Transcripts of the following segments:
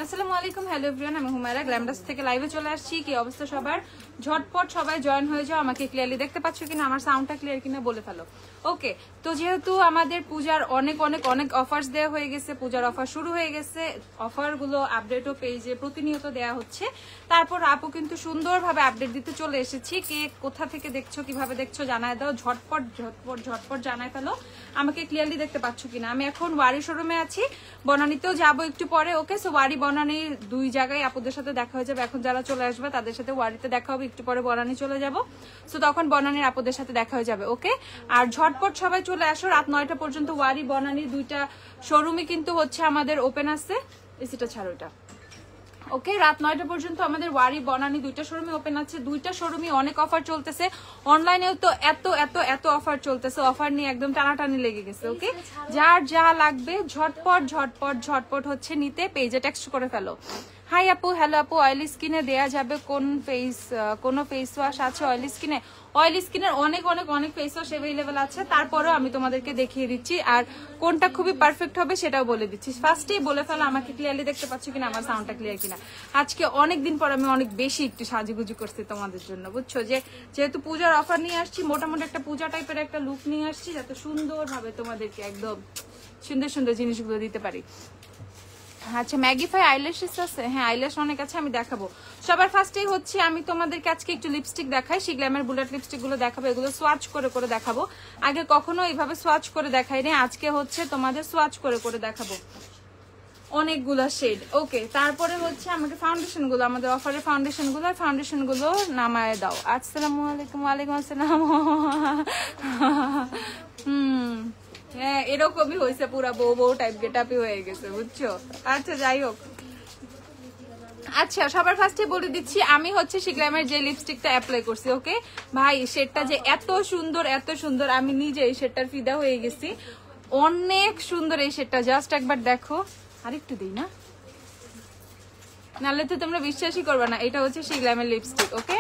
আসসালামু আলাইকুম, hello everyone, আমি হুমায়রা গ্ল্যামডাস থেকে লাইভে চলে আসছি। কি অবস্থা সবার? ঝটপট সবাই জয়েন হয়ে যাও। আমাকে ক্লিয়ারলি দেখতে পাচ্ছ কিনা, আমার সাউন্ডটা ক্লিয়ার কিনা বলে ফেলো। ওকে, তো যেহেতু আমাদের পূজার অনেক অনেক অনেক অফার্স দেওয়া হয়ে গেছে, পূজার অফার শুরু হয়ে গেছে, অফারগুলো আপডেটও পেজে প্রতিনিয়ত দেওয়া হচ্ছে। তারপর আপু কিন্তু সুন্দরভাবে আপডেট দিতে চলে এসেছি। কে কোথা থেকে দেখছো, কিভাবে দেখছো জানায় দাও, ঝটপট ঝটপট ঝটপট জানায় ফেলো আমাকে ক্লিয়ারলি দেখতে পাচ্ছ কিনা। আমি এখন ওয়ারি শোরুমে আছি, বনানীতেও যাবো একটু পরে। ওকে, সো ওয়ারি বনানী দুই জায়গায় আপুদের সাথে দেখা হয়ে যাবে। এখন যারা চলে আসবে তাদের সাথে ওয়ারিতে দেখা হবে, একটু পরে বনানী চলে যাব। সো তখন বনানীর আপুদের সাথে দেখা হয়ে যাবে। ওকে, আর ঝটপট সবাই চলে আসো। রাত 9টা পর্যন্ত ওয়ারি বনানীর দুইটা শোরুমই কিন্তু হচ্ছে আমাদের ওপেন আছে। এসিটা ছাড়ো এটা। ওকে, রাত 9টা পর্যন্ত আমাদের ওয়ারি বনানী দুইটা শোরুমে ওপেন আছে। দুইটা শোরুমে অনেক অফার চলতেছে, অনলাইনেও তো এত এত এত অফার চলতেছে। অফার নিয়ে একদম টানাটানি লেগে গেছে। ওকে, যার যা লাগবে ঝটপট ঝটপট ঝটপট হচ্ছে নিতে পেজে টেক্সট করে ফেলো। হাই আপু, হ্যালো আপু, অয়েলি স্কিনে দেয়া যাবে কোন ফেস ওয়াশ আছে অয়েলি স্কিনে? অয়েলি স্কিনের অনেক অনেক অনেক ফেস ওয়াশ অ্যাভেলেবেল আছে, তারপরেও আমি তোমাদেরকে দেখিয়ে দিচ্ছি। আর কোনটা খুবই পারফেক্ট হবে সেটাও বলে দিচ্ছি। ফার্স্টেই বলে ফেলো আমাকে ক্লিয়ারলি দেখতে পাচ্ছ কিনা, আমার সাউন্ডটা ক্লিয়ার কিনা। আজকে অনেকদিন পর আমি অনেক বেশি একটু সাজুগুজু করছি তোমাদের জন্য, বুঝছো? যেহেতু পূজার অফার নিয়ে আসছি, মোটামুটি একটা পূজা টাইপের একটা লুক নিয়ে আসছি, যাতে সুন্দরভাবে তোমাদেরকে একদম সুন্দর সুন্দর জিনিসগুলো দিতে পারি। আচ্ছা, ম্যাগিফাই আইল্যাশেস আছে? হ্যাঁ, আইল্যাশ অনেক আছে, আমি দেখাবো। সবার ফার্স্টেই হচ্ছে আমি তোমাদেরকে আজকে একটু লিপস্টিক দেখাই। শিগ্ল্যামের বুলেট লিপস্টিক গুলো দেখাবো, এগুলো সোয়াচ করে করে দেখাবো। আগে কখনো এইভাবে সোয়াচ করে দেখাইনি, আজকে হচ্ছে তোমাদের সোয়াচ করে করে দেখাবো অনেকগুলো শেড। ওকে, তারপরে হচ্ছে আমাকে ফাউন্ডেশন গুলো, আমাদের অফারের ফাউন্ডেশন গুলো নামায় দাও। আসসালামু আলাইকুম। ওয়ালাইকুম আসসালাম। হ্যাঁ, এরকমই হয়েছে, পুরা বউ বউ টাইপ গেটআপই হয়ে গেছে, বুঝছো? আচ্ছা, যাই হোক। আচ্ছা, সবার ফার্স্টে বলে দিচ্ছি আমি হচ্ছে শিগ্ল্যামের যে লিপস্টিকটা অ্যাপ্লাই করছি। ওকে ভাই, শেডটা যে এত সুন্দর এত সুন্দর, আমি নিজে এই শেডটার ফিদা হয়ে গেছি। অনেক সুন্দর এই শেডটা, জাস্ট একবার দেখো। আরেকটু দিই না, নাহলে তো তোমরা বিশ্বাসই করবে না। এটা হচ্ছে শিগ্ল্যামের লিপস্টিক। ওকে,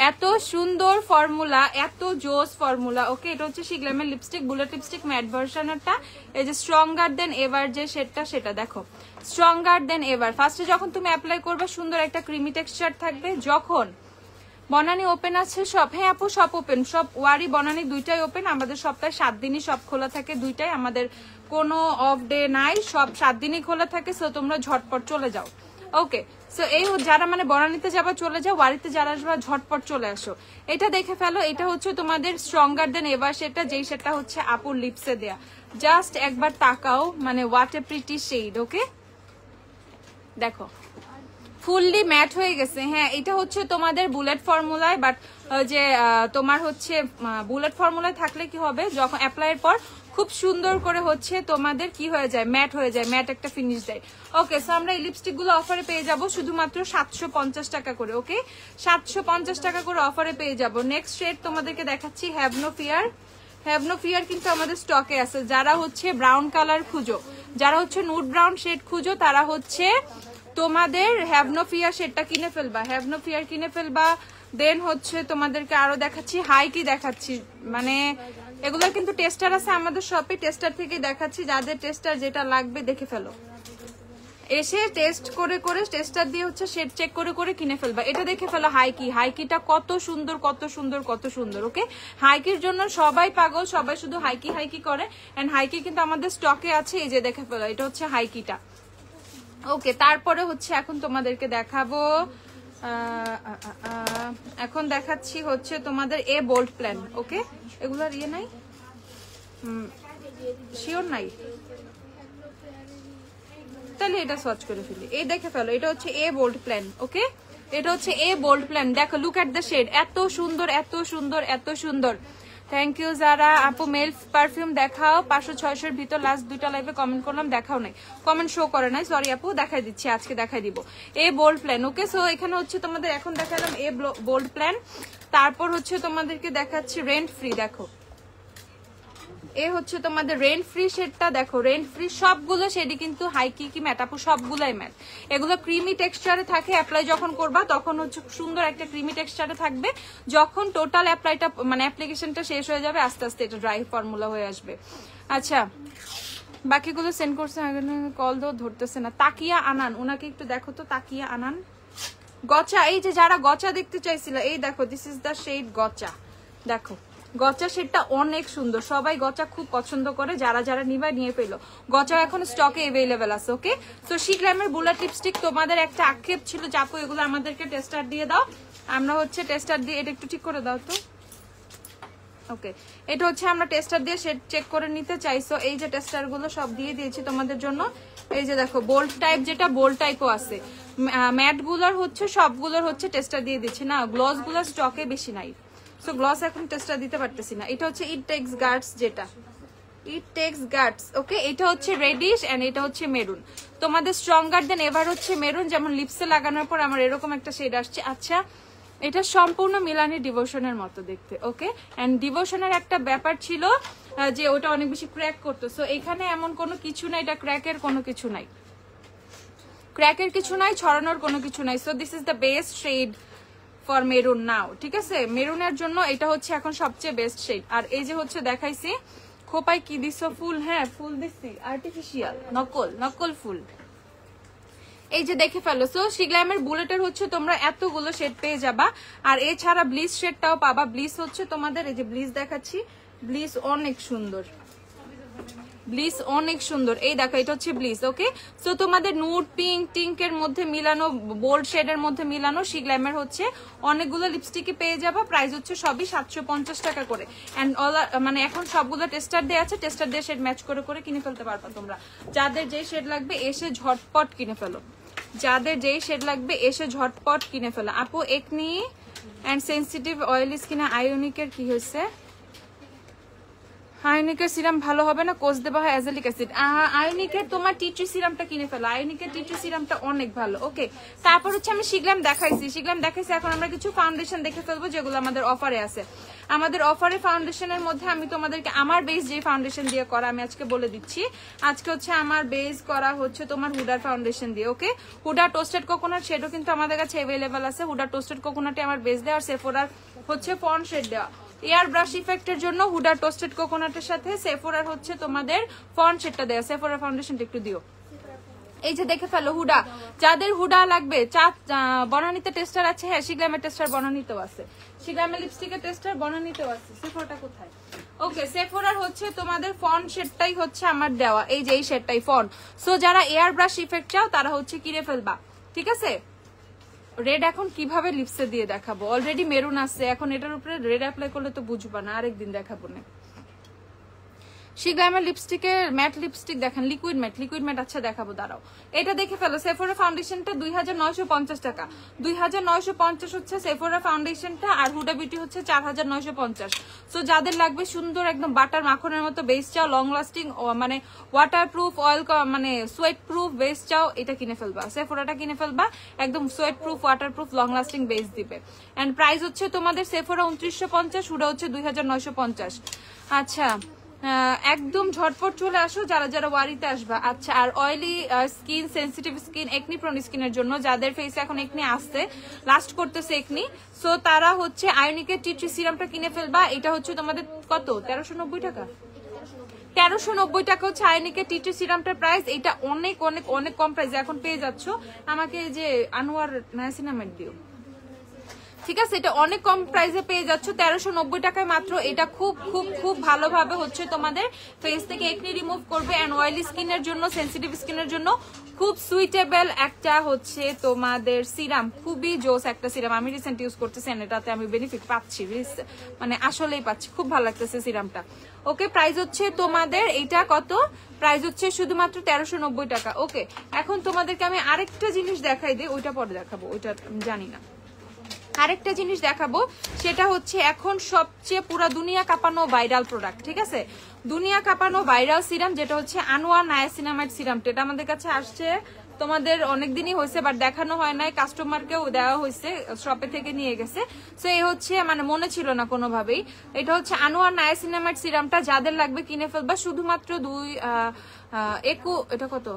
এত সুন্দর ফর্মুলা, এত জোস ফর্মুলা। ওকে, এটা হচ্ছে শিগ্ল্যামের লিপস্টিক, বুলেট লিপস্টিক ম্যাট ভার্সনটা। এই যে স্ট্রঙ্গার দেন এভার যে শেডটা, সেটা দেখো, স্ট্রঙ্গার দেন এভার। ফার্স্টে যখন তুমি অ্যাপ্লাই করবে সুন্দর একটা ক্রিমি টেক্সচার থাকবে। যখন বনানী ওপেন আছে সব, হ্যাঁ আপু সব ওপেন, সব ওয়ারি বনানী দুইটাই ওপেন। আমাদের সপ্তাহে 7 দিনই সব খোলা থাকে, দুইটাই, আমাদের কোনো অফ ডে নাই, সব 7 দিনই খোলা থাকে। সো তোমরা ঝটপট চলে যাও। ওকে, সো এই যারা মানে বনানীতে যাবা চলে যাও, ওয়ারিতে যারা আসবা ঝটপট চলে আসো। এটা দেখে ফেলো, এটা হচ্ছে তোমাদের স্ট্রঙ্গার দেন এভার সেটা, যেই সেটা হচ্ছে আপুর লিপসে দেয়া। জাস্ট একবার তাকাও, মানে হোয়াট এ প্রিটি শেড। ওকে, দেখো ফুললি ম্যাট হয়ে গেছে। হ্যাঁ, এটা হচ্ছে তোমাদের বুলেট ফর্মুলায়, বাট যে তোমার হচ্ছে বুলেট ফর্মুলায় থাকলে কি হবে, যখন অ্যাপ্লাইয়ের পর খুব সুন্দর করে হচ্ছে তোমাদের কি হয়ে যায়, ম্যাট হয়ে যায়, ম্যাট একটা ফিনিশ দেয়। ওকে, সো আমরা এই লিপস্টিক গুলো অফারে পেয়ে যাব শুধুমাত্র 750 টাকা করে। ওকে, 750 টাকা করে অফারে পেয়ে যাব। নেক্সট শেড তোমাদেরকে দেখাচ্ছি, have no fear. Have no fear কিন্তু আমাদের স্টকে আছে। যারা হচ্ছে ব্রাউন কালার খুঁজো, যারা হচ্ছে নুড ব্রাউন শেড খুঁজো, তারা হচ্ছে তোমাদের হ্যাভ নো ফিয়ার শেডটা কিনে ফেলবা, হ্যাভ নো ফিয়ার কিনে ফেলবা। দেন হচ্ছে তোমাদেরকে আরো দেখাচ্ছি, হাই কি দেখাচ্ছি, মানে এগুলোর কিন্তু টেস্টার আছে আমাদের শপে, টেস্টার থেকে দেখাচ্ছি। যাদের টেস্টার যেটা লাগবে দেখে ফেলো, এসে টেস্ট করে করে টেস্টার দিয়ে হচ্ছে শেড চেক করে করে কিনে ফেলবা। এটা দেখে ফেলো হাইকি, হাইকিটা কত সুন্দর কত সুন্দর কত সুন্দর। ওকে, হাইকির জন্য সবাই পাগল, সবাই শুধু হাইকি হাইকি করে, এন্ড হাইকি কিন্তু আমাদের স্টকে আছে। এই যে দেখে ফেলো, এটা হচ্ছে হাইকিটা। ওকে, তারপরে হচ্ছে এখন তোমাদেরকে দেখাবো, এখন দেখাচ্ছি হচ্ছে তোমাদের এ বোল্ড প্ল্যান। ওকে, এগুলোর ইয়ে নাই, শিওর নাই, তাহলে এটা সার্চ করে ফেলি। এই দেখে ফেলো, এটা হচ্ছে এ বোল্ড প্ল্যান। ওকে, এটা হচ্ছে এ বোল্ড প্ল্যান। দেখো, লুক এট দ্য শেড, এত সুন্দর এত সুন্দর এত সুন্দর। থ্যাংক ইউ যারা আপু। মেল পারফিউম দেখাও, 500-600 ভিতর লাস্ট দুইটা লাইভে কমেন্ট করলাম, দেখাও নাই, কমেন্ট শো করে নাই, সরি আপু। দেখাই দিচ্ছি, আজকে দেখাই দিব এ বোল্ড প্ল্যান। ওকে, সো এখানে হচ্ছে তোমাদের এখন দেখালাম এ বোল্ড প্ল্যান। তারপর হচ্ছে তোমাদেরকে দেখাচ্ছি রেন্ট ফ্রি। দেখো, এ হচ্ছে তোমাদের রেন্ট ফ্রি শেডটা। দেখো, রেন্ট ফ্রি সবগুলো শেডই কিন্তু হাইকি কি ম্যাট আপু, সবগুলাই ম্যাট। এগুলো ক্রিমি টেক্সচারে থাকে, অ্যাপ্লাই যখন করবা তখন হচ্ছে সুন্দর একটা ক্রিমি টেক্সচারে থাকবে। যখন টোটাল অ্যাপ্লাইটা মানে অ্যাপ্লিকেশনটা শেষ হয়ে যাবে, আস্তে আস্তে এটা ড্রাই ফর্মুলা হয়ে আসবে। আচ্ছা, বাকিগুলো সেন্ড করছে, কল দো ধরতেছে না। তাকিয়া আনান, ওনাকে একটু দেখো তো, তাকিয়া আনান। গচা, এই যে যারা গচা দেখতে চাইছিল, এই দেখো দিস ইজ দ্য শেড গচা। দেখো গচা শেডটা অনেক সুন্দর, সবাই গচা খুব পছন্দ করে, যারা যারা নিবা নিয়ে পেলো। গচা এখন স্টকে এভেলেবেল আছে। ওকে, তো শিগ্রামের বুলেট লিপস্টিক, তোমাদের একটা আক্ষেপ ছিল যে আপু এগুলো আমাদেরকে টেস্টার দিয়ে দাও, আমরা হচ্ছে টেস্টার দিয়ে, এটা একটু ঠিক করে দাও তো। ওকে, এটা হচ্ছে আমরা টেস্টার দিয়ে শেড চেক করে নিতে চাইছো, এই যে টেস্টার গুলো সব দিয়ে দিয়েছি তোমাদের জন্য। এই যে দেখো বোল্ড টাইপ, যেটা বোল্ড টাইপও আছে, ম্যাট গুলোর হচ্ছে সবগুলোর হচ্ছে টেস্টার দিয়ে দিচ্ছি না, গ্লস গুলোর স্টকে বেশি নাই, সো গ্লস এখন টেস্টার দিতে পারতেছি না। এটা হচ্ছে ইট টেক্স গার্ডস, যেটা ইট টেক্স গার্ডস। ওকে, এটা হচ্ছে রেডিশ এন্ড এটা হচ্ছে মেরুন। তোমাদের স্ট্রঙ্গার দেন এভার হচ্ছে মেরুন, যেমন লিপসে লাগানোর পর আমার এরকম একটা শেড আসছে। আচ্ছা, এটা সম্পূর্ণ মিলানি ডিভোশনের মতো দেখতে। ওকে, এন্ড ডিভোশনের একটা ব্যাপার ছিল যে ওটা অনেক বেশি ক্র্যাক করতো, সো এখানে এমন কোনো কিছু নাই, এটা ক্র্যাকের কোনো কিছু নাই, ক্র্যাকের কিছু নাই, ছড়ানোর কোনো কিছু নাই। So this is the best shade for maroon now, ঠিক আছে? মেরুনের জন্য এটা হচ্ছে এখন সবচেয়ে বেস্ট শেড। আর এই যে হচ্ছে দেখাইছি খোপায় কি দিছো ফুল, হ্যাঁ ফুল দিচ্ছি, আর্টিফিশিয়াল, নকল নকল ফুল, এই যে দেখে ফেলো। সো শিগ্রামের বুলেটের হচ্ছে তোমরা এতগুলো শেড পেয়ে যাবা, আর এছাড়া ব্লিচ শেডটাও পাবা। ব্লিচ হচ্ছে তোমাদের, এই যে ব্লিচ দেখাচ্ছি, ব্লিচ অনেক সুন্দর, ব্লিচ অনেক সুন্দর, এই দেখো এটা হচ্ছে ব্লিচ। ওকে, সো তোমাদের নুড পিঙ্ক টিঙ্কের মধ্যে মিলানো, বোল্ড শেডের মধ্যে মিলানো শিগ্রামের হচ্ছে অনেকগুলো লিপস্টিকে পেয়ে যাবা। প্রাইস হচ্ছে সবই 750 টাকা করে, এন্ড অল মানে এখন সবগুলো টেস্টার দিয়ে আছে, টেস্টার দিয়ে শেড ম্যাচ করে করে কিনে ফেলতে পারবা তোমরা। যাদের যেই শেড লাগবে এসে ঝটপট কিনে ফেলো, যাদের যেই শেড লাগবে এসে ঝটপট কিনে ফেলো। আপু একনি এন্ড সেন্সিটিভ অয়েল স্কিনে আয়োনিকের কি হয়েছে? আয়োনিকের সিরাম ভালো হবে না, কোচ দেবা হয় অ্যাজেলিক অ্যাসিড। আয়োনিকের তোমার টি-ট্রি সিরামটা কিনে ফেলো, আয়োনিকের টি-ট্রি সিরামটা অনেক ভালো। ওকে, তারপর হচ্ছে আমি শিগ্রাম দেখাইছি, শিগ্রাম দেখাইছি। এখন আমরা কিছু ফাউন্ডেশন দেখে ফেলবো যেগুলো আমাদের অফারে আছে। আমাদের অফারে ফাউন্ডেশনের মধ্যে আমি তোমাদেরকে আমার বেস যে ফাউন্ডেশন দিয়ে করা আমি আজকে বলে দিচ্ছি। আজকে হচ্ছে আমার বেস করা হচ্ছে তোমার হুডার ফাউন্ডেশন দিয়ে। ওকে, হুডা টোস্টেড কোকোনাট শেডও কিন্তু আমাদের কাছে অ্যাভেলেবেল আছে। হুডা টোস্টেড কোকোনাটে আমার বেস দেওয়া, আর সেফোরার হচ্ছে ফন শেড দেওয়া। এয়ার ব্রাশ ইফেক্টের জন্য হুডা টোস্টেড কোকোনাটের সাথে সেফোরার হচ্ছে তোমাদের ফন শেডটা দেওয়া। সেফোরার ফাউন্ডেশনটা একটু দিও, এই যে দেখে ফেলো হুডা। যাদের হুডা লাগবে, বনানীতে টেস্টার আছে, হ্যাঁ শিগ্রামের টেস্টার বনানীতেও আছে, শিগ্রামের লিপস্টিকের টেস্টার বনানীতেও আছে। সেফোরাটা কোথায়? ওকে, সেফোরার হচ্ছে তোমাদের ফন শেডটাই হচ্ছে আমার দেওয়া, এই যে এই শেডটাই ফন। সো যারা এয়ার ব্রাশ ইফেক্ট চাও তারা হচ্ছে কিনে ফেলবা, ঠিক আছে? রেড এখন কিভাবে লিপসে দিয়ে দেখাবো, অলরেডি মেরুন আছে, এখন এটার উপরে রেড অ্যাপ্লাই করলে তো বুঝবা না, আরেকদিন দেখাবো না। শিগ্রামের লিপস্টিকের ম্যাট লিপস্টিক দেখেন, লিকুইড ম্যাট, আচ্ছা দেখাবো, দাঁড়াও। এটা দেখে ফেলো, সেফোরা ফাউন্ডেশনটা 2950 টাকা, 2950 হচ্ছে সেফোরা ফাউন্ডেশনটা, আর হুডা বিউটি হচ্ছে 4950। সো যাদের লাগবে সুন্দর একদম বাটার মাখনের মতো বেস চাও, লং লাস্টিং মানে ওয়াটার প্রুফ অয়েল মানে সোয়েট প্রুফ বেস চাও, এটা কিনে ফেলবা, সেফোরাটা কিনে ফেলবা, একদম sweat proof water proof long lasting base দিবে। এন্ড প্রাইস হচ্ছে তোমাদের সেফোরা 2950, হুডা হচ্ছে 2950। আচ্ছা, একদম ঝটপট চলে আসো যারা যারা ওয়ারিতে আসবা। আচ্ছা, আর oily skin, sensitive skin, acne prone স্কিনের জন্য যাদের ফেসে এখন একনি আসছে, লাস্ট করতেছে একনি, সো তারা হচ্ছে আয়োনিকের টি-ট্রি সিরামটা কিনে ফেলবা। এটা হচ্ছে তোমাদের কত, 1390 টাকা, 1390 টাকা হচ্ছে আয়োনিকের টি-ট্রি সিরামটার প্রাইস। এটা অনেক অনেক অনেক কম প্রাইসে এখন পেয়ে যাচ্ছ। আমাকে যে আনোয়ার নায়াসিনামেট দিও, ঠিক আছে? এটা অনেক কম প্রাইসে পেয়ে যাচ্ছ 1390 টাকায় মাত্র। এটা খুব খুব খুব ভালোভাবে হচ্ছে তোমাদের ফেস থেকে একনি রিমুভ করবে, এন্ড অয়েলি স্কিনের জন্য, সেন্সিটিভ স্কিনের জন্য খুব সুইটেবল একটা হচ্ছে তোমাদের সিরাম, খুবই জোস একটা সিরাম। আমি রিসেন্ট ইউজ করতেছি, এটাতে আমি বেনিফিট পাচ্ছি, মানে আসলেই পাচ্ছি, খুব ভালো লাগতেছে সিরামটা। ওকে, প্রাইস হচ্ছে তোমাদের এটা কত, প্রাইস হচ্ছে শুধুমাত্র 1390 টাকা। ওকে, এখন তোমাদেরকে আমি আরেকটা জিনিস দেখাই দিই, ওইটা পরে দেখাবো, ওইটা জানি না। আরেকটা জিনিস দেখাবো, সেটা হচ্ছে এখন সবচেয়ে পুরো দুনিয়া কাঁপানো ভাইরাল প্রোডাক্ট, ঠিক আছে? দুনিয়া কাঁপানো ভাইরাল সিরাম, যেটা হচ্ছে আনোয়ার নায়াসিনামাইড সিরামটা। এটা আমাদের কাছে আসছে তোমাদের অনেকদিনই হয়েছে, বাট দেখানো হয় নাই, কাস্টমারকেও দেওয়া হয়েছে, শপে থেকে নিয়ে গেছে। সো এই হচ্ছে মানে মনে ছিল না কোনোভাবেই। এটা হচ্ছে আনোয়ার নায়াসিনামাইড সিরামটা, যাদের লাগবে কিনে ফেলবা, শুধুমাত্র এটা কত,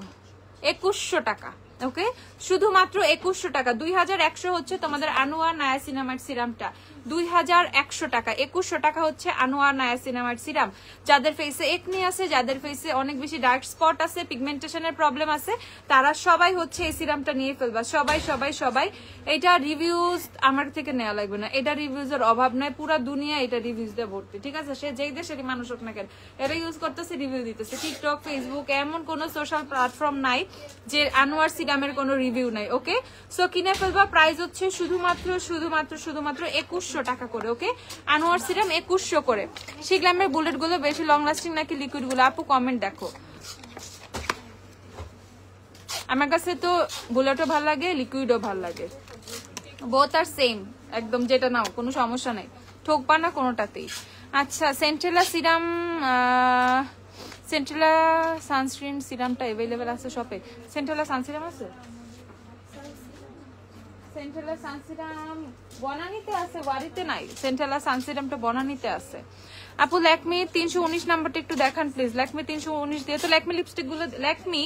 2100 টাকা। ওকে, শুধুমাত্র 2100 টাকা, 2100 হচ্ছে তোমাদের আনোয়ার নায়াসিনামাইড সিরামটা, 2100 টাকা। 2100 টাকা হচ্ছে আনোয়ার নায়াসিনামাইড সিরাম। যাদের ফেসে একনি আছে, যাদের ফেসে অনেক বেশি ডার্ক স্পট আছে, পিগমেন্টেশনের প্রবলেম আছে, তারা সবাই হচ্ছে এই সিরামটা নিয়ে ফেলবা। সবাই সবাই সবাই। এটা রিভিউজ আমার থেকে নেওয়া লাগবে না, এটা রিভিউজ এর অভাব নাই, পুরো দুনিয়া এটা রিভিউজ দিয়ে ভর্তি, ঠিক আছে? সে যেই দেশেরই মানুষ হোক না কেন এটা ইউজ করতেছে, রিভিউ দিতেছে। টিকটক, ফেসবুক, এমন কোনো সোশ্যাল প্ল্যাটফর্ম নাই যে আনোয়ার সিরামের কোনো রিভিউ নাই। ওকে, সো কিনে ফেলবা। প্রাইস হচ্ছে শুধুমাত্র 2100 টাকা করে। ওকে, আনোয়ার সিরাম 2100 করে। শিগলামের বুলেট গুলো বেশি লং লাস্টিং নাকি লিকুইড গুলো? আপু কমেন্ট দেখো। আমার কাছে তো বুলেটও ভালো লাগে, লিকুইডও ভালো লাগে, বোথ আর সেম একদম, যেটা নাও কোনো সমস্যা নাই, ঠকবা না কোনোটাতেই। আচ্ছা, সেন্ট্রেলা সিরাম, সেন্ট্রেলা সানস্ক্রিন সিরামটা অ্যাভেলেবেল আছে শপে? সেন্ট্রেলা সানসিরাম আছে? সেন্ট্রেলা সানসিরাম বনানীতে আছে, ওয়ারিতে নাই। সেন্ট্রেলা সানসিরামটা বনানীতে আছে। আপু ল্যাকমি 319 নাম্বারটা একটু দেখান প্লিজ। ল্যাকমি 319 দিয়ে তো ল্যাকমি লিপস্টিক গুলো, ল্যাকমি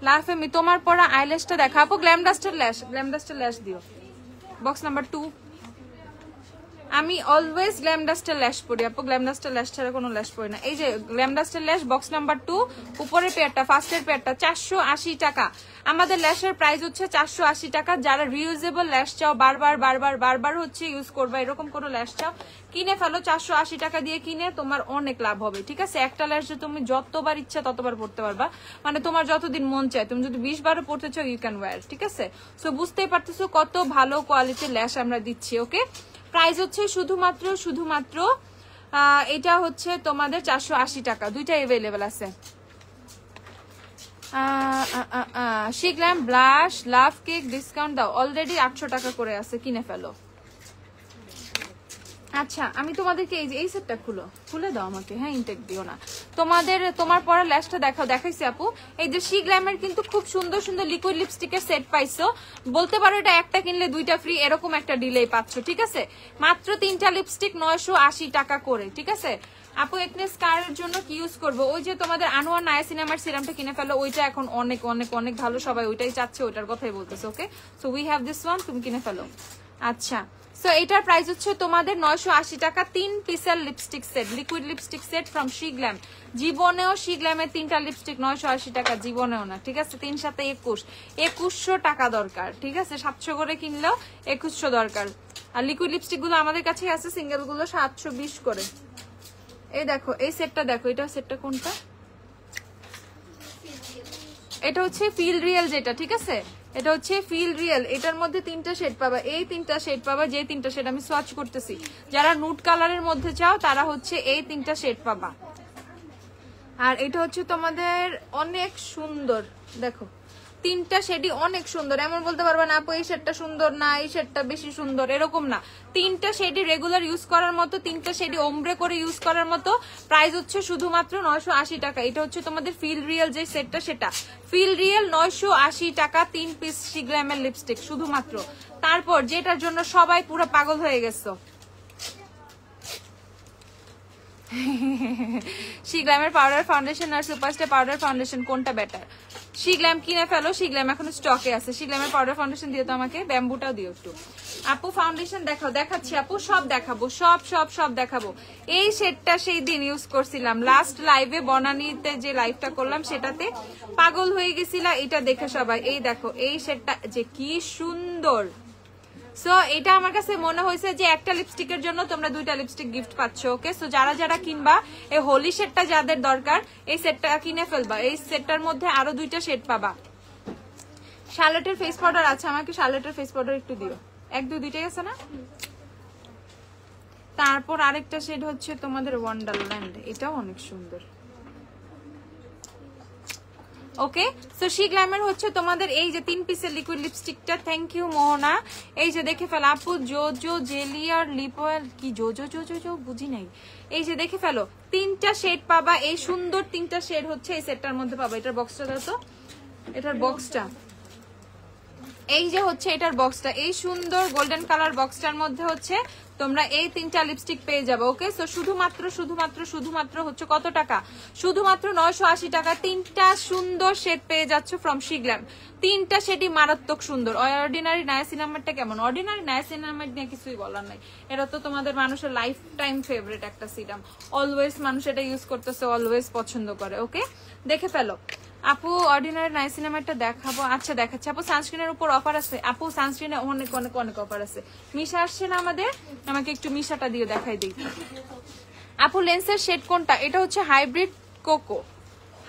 লাফেমি তোমার পরা আইল্যাশটা দেখা। আপু গ্ল্যাম ডাস্টার ল্যাশ দিও, বক্স নাম্বার 2। আমি অলওয়েজ গ্ল্যাম ডাস্টার ল্যাশ পরি আপু, গ্ল্যাম ডাস্টার ল্যাশ ছাড়া কোনো ল্যাশ পরি না। এই যে গ্ল্যাম ডাস্টার ল্যাশ বক্স নাম্বার 2, উপরের পেয়ারটা, ফার্স্টের পেয়ারটা 480 টাকা। আমাদের ল্যাশের প্রাইস হচ্ছে 480 টাকা। যারা রিউজেবল ল্যাশ চাও, বারবার হচ্ছে ইউজ করবা, এরকম কোনো ল্যাশ চাও, কিনে ফেলো। 480 টাকা দিয়ে কিনে তোমার অনেক লাভ হবে, ঠিক আছে? একটা ল্যাশ তুমি যতবার ইচ্ছা ততবার পড়তে পারবা, মানে তোমার যতদিন মন চায়। তুমি যদি 20 বারও পড়তে চাও, ইউ ক্যান ওয়্যার, ঠিক আছে? সো বুঝতেই পারতেছো কত ভালো কোয়ালিটির ল্যাশ আমরা দিচ্ছি। ওকে, প্রাইস হচ্ছে শুধুমাত্র এটা হচ্ছে তোমাদের 480 টাকা। দুইটা অ্যাভেলেবেল আছে। শিগলাম ব্লাশ লাভ কেক ডিসকাউন্ট দাও, অলরেডি 800 টাকা করে আছে, কিনে ফেলো। আচ্ছা, আমি তোমাদেরকে এই সেটটা খুলে দাও আমাকে, হ্যাঁ, ইনটেক দিও না। তোমার পরা ল্যাশটা দেখাইছি আপু। এই যে শিগ্ল্যামের কিন্তু খুব সুন্দর সুন্দর লিকুইড লিপস্টিকের সেট পাইছো। বলতে পারো এটা একটা কিনলে দুইটা ফ্রি, এরকম একটা ডিলে পাচ্ছ, ঠিক আছে? মাত্র 3টা লিপস্টিক 980 টাকা করে, ঠিক আছে? আপু একনে স্কারের জন্য কি ইউজ করবো? ওই যে তোমাদের আনোয়ার নায়াসিনামাইড সিরামটা কিনে ফেলো, ওইটা এখন অনেক অনেক অনেক ভালো, সবাই ওইটাই চাচ্ছে, ওইটার কথাই বলতেছে। Okay, so we have this one, তুমি কিনে ফেলো। আচ্ছা, সো এটার প্রাইস হচ্ছে তোমাদের 980 টাকা। 3 পিসের lipstick set, liquid lipstick set from Sheglam. জীবনেও শিগ্ল্যামের 3টা লিপস্টিক 980 টাকা, জীবনেও না, ঠিক আছে? 3 সাথে 2100 টাকা দরকার, ঠিক আছে? 700 করে কিনলেও 2100 দরকার। আর লিকুইড লিপস্টিক গুলো আমাদের কাছে আছে, সিঙ্গেল গুলো 720 করে। এই দেখো, এই সেটটা দেখো, এটা সেটটা কোনটা? এটা হচ্ছে ফিল রিয়েল যেটা, ঠিক আছে? এটা হচ্ছে ফিল রিয়েল। এটার মধ্যে 3টা শেড পাবা, এই 3টা শেড পাবা, যে 3টা শেড আমি সোয়াচ করতেছি। যারা নুড কালারের মধ্যে চাও তারা হচ্ছে এই 3টা শেড পাবা। আর এটা হচ্ছে তোমাদের অনেক সুন্দর, দেখো 3টা শেডই অনেক সুন্দর। এমন বলতে পারবে না আপু এই শেডটা সুন্দর না, এই শেডটা বেশি সুন্দর, এরকম না। 3টা শেডই রেগুলার ইউজ করার মতো, 3টা শেডই ওমব্রে করে ইউজ করার মতো। প্রাইস হচ্ছে শুধুমাত্র 980 টাকা। এটা হচ্ছে তোমাদের ফিল রিয়েল যে সেটটা, সেটা ফিল রিয়েল 980 টাকা। 3 পিস শিগ্ল্যামের লিপস্টিক শুধুমাত্র। তারপর যেটার জন্য সবাই পুরো পাগল হয়ে গেছো, শিগ্ল্যামের পাউডার ফাউন্ডেশন আর সুপারস্টার পাউডার ফাউন্ডেশন কোনটা বেটার? শিগ্ল্যাম কিনে ফেলো, শিগ্ল্যাম এখন স্টকে আছে। শিগ্ল্যামের পাউডার ফাউন্ডেশন দিও তো আমাকে, ব্যাম্বুটাও দিও একটু। আপু ফাউন্ডেশন দেখাও, দেখাচ্ছি আপু, সব দেখাবো, সব দেখাবো। এই শেডটা সেই দিন ইউজ করছিলাম লাস্ট লাইভে, বনানীতে যে লাইভটা করলাম সেটাতে পাগল হয়ে গেছিলা এটা দেখে সবাই। এই দেখো এই শেডটা যে কি সুন্দর। সো এটা আমার কাছে মনে হয়েছে যে একটা লিপস্টিকের জন্য তোমরা 2টা লিপস্টিক গিফট পাচ্ছ। ওকে, সো যারা কিনবা এই হোলি সেটটা যাদের দরকার, এই সেটটা কিনে ফেলবা। এই সেটটার মধ্যে আরো 2টা শেড পাবা। শার্লেটের ফেস পাউডার আছে, আমাকে শার্লেটের ফেস পাউডার একটু দিও। 1 2 দুইটাই আছে না? তারপর আরেকটা শেড হচ্ছে তোমাদের ওয়ান্ডারল্যান্ড, এটাও অনেক সুন্দর। ওকে, সো শিগ্ল্যামের হচ্ছে তোমাদের এই যে 3 পিসের লিকুইড লিপস্টিকটা। থ্যাংক ইউ মোহনা। এই যে দেখে ফেলো আপু, জোজো জেলি আর লিপ অয়েল, কি জোজো বুঝি নাই। এই যে দেখে ফেলো 3টা শেড পাবা, এই সুন্দর 3টা শেড হচ্ছে এই সেটটার মধ্যে পাবা। এটার বক্সটা দাও তো, এটার বক্সটা এই যে হচ্ছে এটার বক্সটা, এই সুন্দর গোল্ডেন কালার বক্সটার মধ্যে হচ্ছে তোমরা এই 3টা লিপস্টিক পেয়ে যাবে। ওকে, সো শুধুমাত্র হচ্ছে কত টাকা? শুধুমাত্র 980 টাকা 3টা সুন্দর শেড পেয়ে যাচ্ছ ফ্রম শিগ্ল্যাম। 3টা শেডই মারাত্মক সুন্দর। অর্ডিনারি নায়াসিনামাইডটা কেমন? অর্ডিনারি নায়াসিনামাইড নিয়ে কিছুই বলার নাই, এটা তো তোমাদের মানুষের লাইফ টাইম ফেভারিট একটা সিরাম, অলওয়েজ মানুষ এটা ইউজ করতেছে, অলওয়েজ পছন্দ করে। ওকে, দেখে ফেলো আপু। অর্ডিনারি নাইসিনামাইডটা দেখাবো, আচ্ছা দেখাচ্ছি আপু। সানস্ক্রিনের উপর অফার আছে আপু, সানস্ক্রিনে অনেক অনেক অনেক অফার আছে। মিশা আসছে না আমাদের, আমাকে একটু মিশাটা দিয়ে দেখাই দিই আপু। লেন্সের শেড কোনটা? এটা হচ্ছে হাইব্রিড কোকো,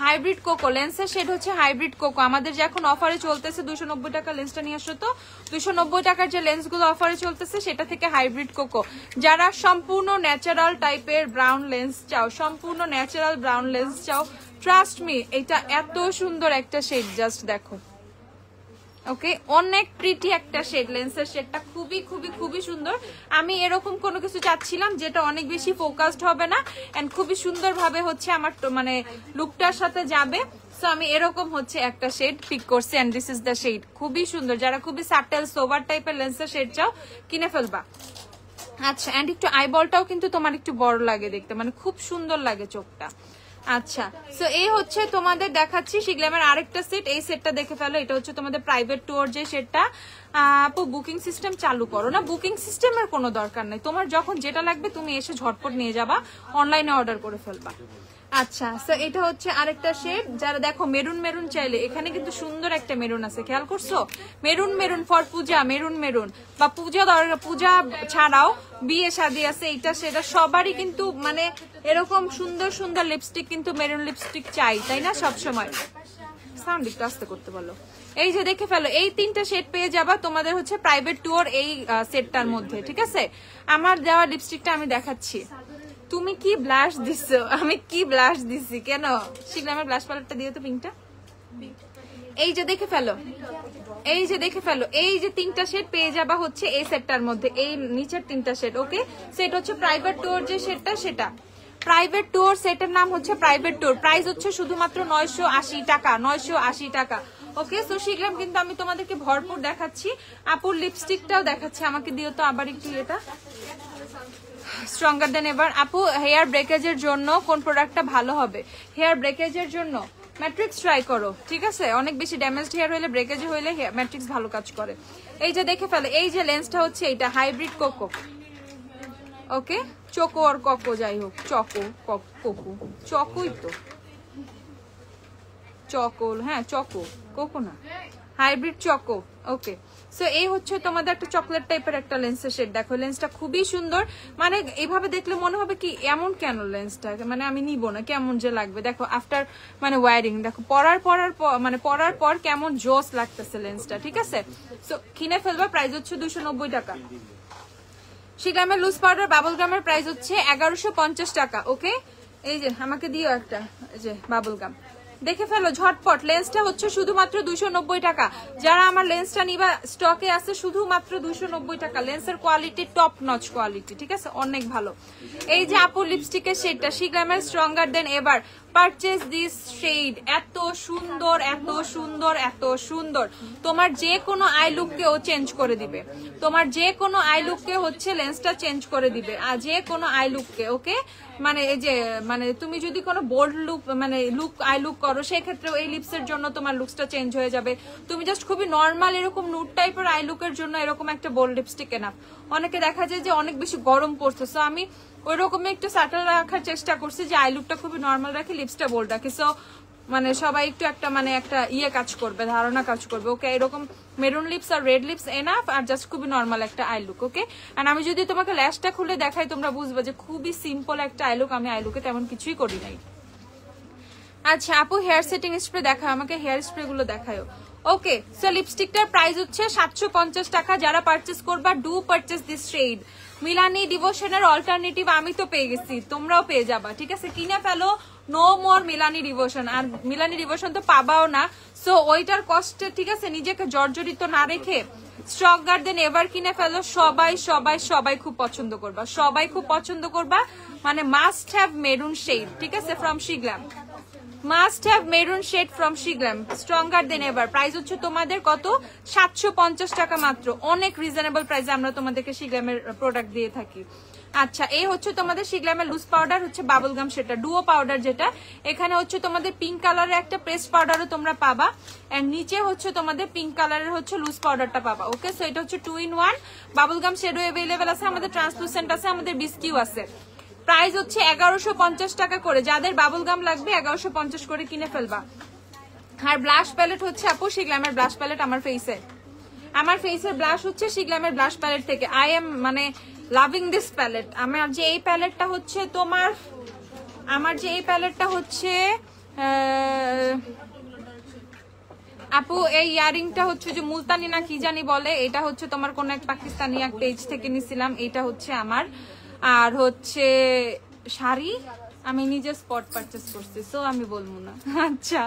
হাইব্রিড কোকো লেন্সের শেড হচ্ছে হাইব্রিড কোকো। আমাদের যে এখন অফারে চলতেছে 290 টাকা লেন্সটা নিয়ে আসো তো, 290 টাকার যে লেন্সগুলো অফারে চলতেছে সেটা থেকে হাইব্রিড কোকো। যারা সম্পূর্ণ ন্যাচারাল টাইপের ব্রাউন লেন্স চাও, সম্পূর্ণ ন্যাচারাল ব্রাউন লেন্স চাও, ট্রাস্ট মি এটা এত সুন্দর একটা শেড, জাস্ট দেখো। ওকে, অনেক প্রিটি একটা শেড, লেন্সের শেডটা খুবই খুবই খুবই সুন্দর। আমি এরকম কোনো কিছু চাচ্ছিলাম যেটা অনেক বেশি ফোকাসড হবে না এন্ড খুবই সুন্দরভাবে হচ্ছে আমার মানে লুকটার সাথে যাবে। সো আমি এরকম হচ্ছে একটা শেড পিক করছি and this is the shade, খুবই সুন্দর। যারা খুবই সাটেল সোভার টাইপের লেন্সের শেড চাও কিনে ফেলবা। আচ্ছা, এন্ড একটু আইবলটাও কিন্তু তোমার একটু বড় লাগে দেখতে, মানে খুব সুন্দর লাগে চোখটা। আচ্ছা, সো এই হচ্ছে তোমাদের দেখাচ্ছি শিগ্ল্যামের আরেকটা সেট। এই সেটটা দেখে ফেলো, এটা হচ্ছে তোমাদের প্রাইভেট ট্যুর যে সেটটা। আপু বুকিং সিস্টেম চালু করো না, বুকিং সিস্টেমের কোনো দরকার নেই, তোমার যখন যেটা লাগবে তুমি এসে ঝটপট নিয়ে যাবা, অনলাইনে অর্ডার করে ফেলবা। আচ্ছা, সো এটা হচ্ছে আরেকটা শেড। যারা দেখো মেরুন মেরুন চাইলে, এখানে কিন্তু সুন্দর একটা মেরুন আছে, খেয়াল করছো? Maroon maroon for Puja, maroon maroon বা পূজা ছাড়াও বিয়ে শাদী আছে, এটা সেটা সবারই কিন্তু মানে এরকম সুন্দর সুন্দর লিপস্টিক কিন্তু মেরুন লিপস্টিক চাই, তাই না? সবসময় সাউন্ড একটু আস্তে করতে বলো। এই যে দেখে ফেলো, এই 3টা শেড পেয়ে যাবা তোমাদের হচ্ছে প্রাইভেট ট্যুর এই সেটটার মধ্যে, ঠিক আছে? আমার দেওয়া লিপস্টিকটা আমি দেখাচ্ছি। তুমি কি ব্লাশ দিছো? আমি কি ব্লাশ দিছি? কেন? শিগ্ল্যামের ব্লাশ পাউডারটা দিও তো, পিঙ্কটা। এই যে দেখে ফেলো, এই যে দেখে ফেলো, এই যে 3টা শেড পেয়ে যাবা হচ্ছে এই সেটটার মধ্যে, এই নিচের 3টা শেড। ওকে, সেট হচ্ছে প্রাইভেট ট্যুর যে সেটটা, সেটা প্রাইভেট ট্যুর সেটের নাম হচ্ছে প্রাইভেট ট্যুর। প্রাইস হচ্ছে শুধুমাত্র 980 টাকা, 980 টাকা। ওকে, সো শিগ্ল্যাম কিন্তু আমি তোমাদেরকে ভরপুর দেখাচ্ছি। আপুর লিপস্টিকটাও দেখাচ্ছি, আমাকে দিও তো আবার একটু এটা স্ট্রঙ্গার দেন এবার। আপু হেয়ার ব্রেকেজের জন্য কোন প্রোডাক্টটা ভালো হবে? হেয়ার ব্রেকেজের জন্য ম্যাট্রিক্স ট্রাই করো, ঠিক আছে? অনেক বেশি ড্যামেজড হেয়ার হইলে, ব্রেকেজ হইলে ম্যাট্রিক্স ভালো কাজ করে। এই যে দেখে ফেলো, এই যে লেন্সটা হচ্ছে এটা হাইব্রিড কোকো। ওকে, চোকো আর কোকো যাই হোক, চকো কোকো, চকোই তো, চকোল, হ্যাঁ চকো, কোকো না, হাইব্রিড চকো। ওকে, সো এই হচ্ছে তোমাদের একটা চকলেট টাইপের একটা লেন্সের শেড। দেখো লেন্সটা খুবই সুন্দর, মানে এইভাবে দেখলে মনে হবে কি এমন কেন লেন্সটা, মানে আমি নিব না, কেমন যে লাগবে। দেখো আফটার মানে ওয়ারিং, দেখো পরার পর কেমন জোস লাগতেছে লেন্সটা, ঠিক আছে? সো কিনে ফেলবা। প্রাইস হচ্ছে 290 টাকা। শিগ্ল্যামের লুজ পাউডার বাবল গামের প্রাইস হচ্ছে 1150 টাকা। ওকে, এই যে আমাকে দিও একটা, এই যে বাবল গাম দেখে ফেলো ঝটপট। লেন্সটা হচ্ছে শুধুমাত্র 290 টাকা। যারা আমার লেন্সটা নিবা, স্টকে আছে শুধুমাত্র 290 টাকা। লেন্সের কোয়ালিটি টপ নচ কোয়ালিটি, ঠিক আছে, অনেক ভালো। এই যে আপু লিপস্টিকের শেডটা শিগ্ল্যামের স্ট্রঙ্গার দেন এবার, পারচেজ দিস শেড। এত সুন্দর, এত সুন্দর, এত সুন্দর, তোমার যে কোনো আই লুককেও চেঞ্জ করে দিবে, তোমার যে কোনো আই লুককে হচ্ছে লেন্সটা চেঞ্জ করে দিবে, আর যে কোনো আই লুককে। ওকে, মানে এই যে মানে তুমি যদি কোনো বোল্ড লুক মানে আই লুক করো, সেক্ষেত্রেও এই লিপসের জন্য তোমার লুকসটা চেঞ্জ হয়ে যাবে। তুমি জাস্ট খুবই নর্মাল এরকম নুড টাইপের আই লুকের জন্য এরকম একটা বোল্ড লিপস্টিক এনাফ। অনেকে দেখা যায় যে অনেক বেশি গরম পড়ছে, সো আমি ওই রকমই একটু স্যাটেল রাখার চেষ্টা করছি যে আই লুকটা খুবই নর্মাল রাখি, লিপসটা বোল্ড রাখি। সো মানে সবাই একটু একটা মানে একটা কাজ করবে, ধারণা কাজ করবে। ওকে, এরকম মেরুন লিপস আর রেড লিপস এনাফ, আর জাস্ট খুবই নর্মাল একটা আই লুক। ওকে, আর আমি যদি তোমাকে ল্যাশটা খুলে দেখাই তোমরা বুঝবে যে খুবই সিম্পল একটা আই লুক। আমি আই লুকে তেমন কিছুই করি নাই। আচ্ছা আপু হেয়ার সেটিং স্প্রে দেখাও, আমাকে হেয়ার স্প্রে গুলো দেখাও। ওকে, সো লিপস্টিকটার প্রাইস হচ্ছে 750 টাকা। যারা পারচেস করবা, do purchase this shade. Milani ডিভোশনের অল্টারনেটিভ আমি তো পেয়ে গেছি, তোমরাও পেয়ে যাবা, ঠিক আছে? কিনে ফেলো, নো মোর মিলানি ডিভোশন। আর মিলানি ডিভোশন তো পাবাও না, সো ওইটার কষ্টে, ঠিক আছে, নিজেকে জর্জরিত না রেখে স্ট্রঙ্গার দেন এবার কিনে ফেলো। সবাই সবাই সবাই খুব পছন্দ করবা, সবাই খুব পছন্দ করবা, মানে মাস্ট হ্যাভ মেরুন শেড, ঠিক আছে, from Sheglam. Must have maroon shade from Sheglam, stronger than ever. Price হচ্ছে তোমাদের কত? 750 টাকা মাত্র। অনেক রিজনেবল প্রাইসে আমরা তোমাদেরকে শিগ্রামের প্রোডাক্ট দিয়ে থাকি। আচ্ছা, এই হচ্ছে তোমাদের শিগ্রামের লুজ পাউডার, হচ্ছে বাবল গাম, সেটা ডুও পাউডার যেটা। এখানে হচ্ছে তোমাদের পিঙ্ক কালারের একটা পেস্ট পাউডারও তোমরা পাবা, এন্ড নিচে হচ্ছে তোমাদের পিঙ্ক কালারের হচ্ছে লুজ পাউডারটা পাবা। ওকে, সো এটা হচ্ছে 2 in 1। বাবল গাম শেডও অ্যাভেলেবেল আছে, আমাদের ট্রান্সলুসেন্ট আছে, আমাদের বিস্কিউ আছে। প্রাইস হচ্ছে 1150 টাকা করে। যাদের বাবল গাম লাগবে 1150 করে কিনে ফেলবা। আর ব্লাশ প্যালেট হচ্ছে আপু শিগ্রামের ব্লাশ প্যালেট, আমার ফেসের ব্লাশ হচ্ছে শিগ্রামের ব্লাশ প্যালেট থেকে। আই এম মানে লাভিং দিস প্যালেট। আমার যে এই প্যালেটটা হচ্ছে আপু, এই ইয়ারিংটা হচ্ছে যে মুলতানি না কি জানি বলে, এটা হচ্ছে তোমার কোন এক পাকিস্তানি এক পেজ থেকে নিছিলাম, এটা হচ্ছে আমার। আর হচ্ছে শাড়ি আমি নিজে স্পট পারচেস করছি, সো আমি বলবো না। আচ্ছা,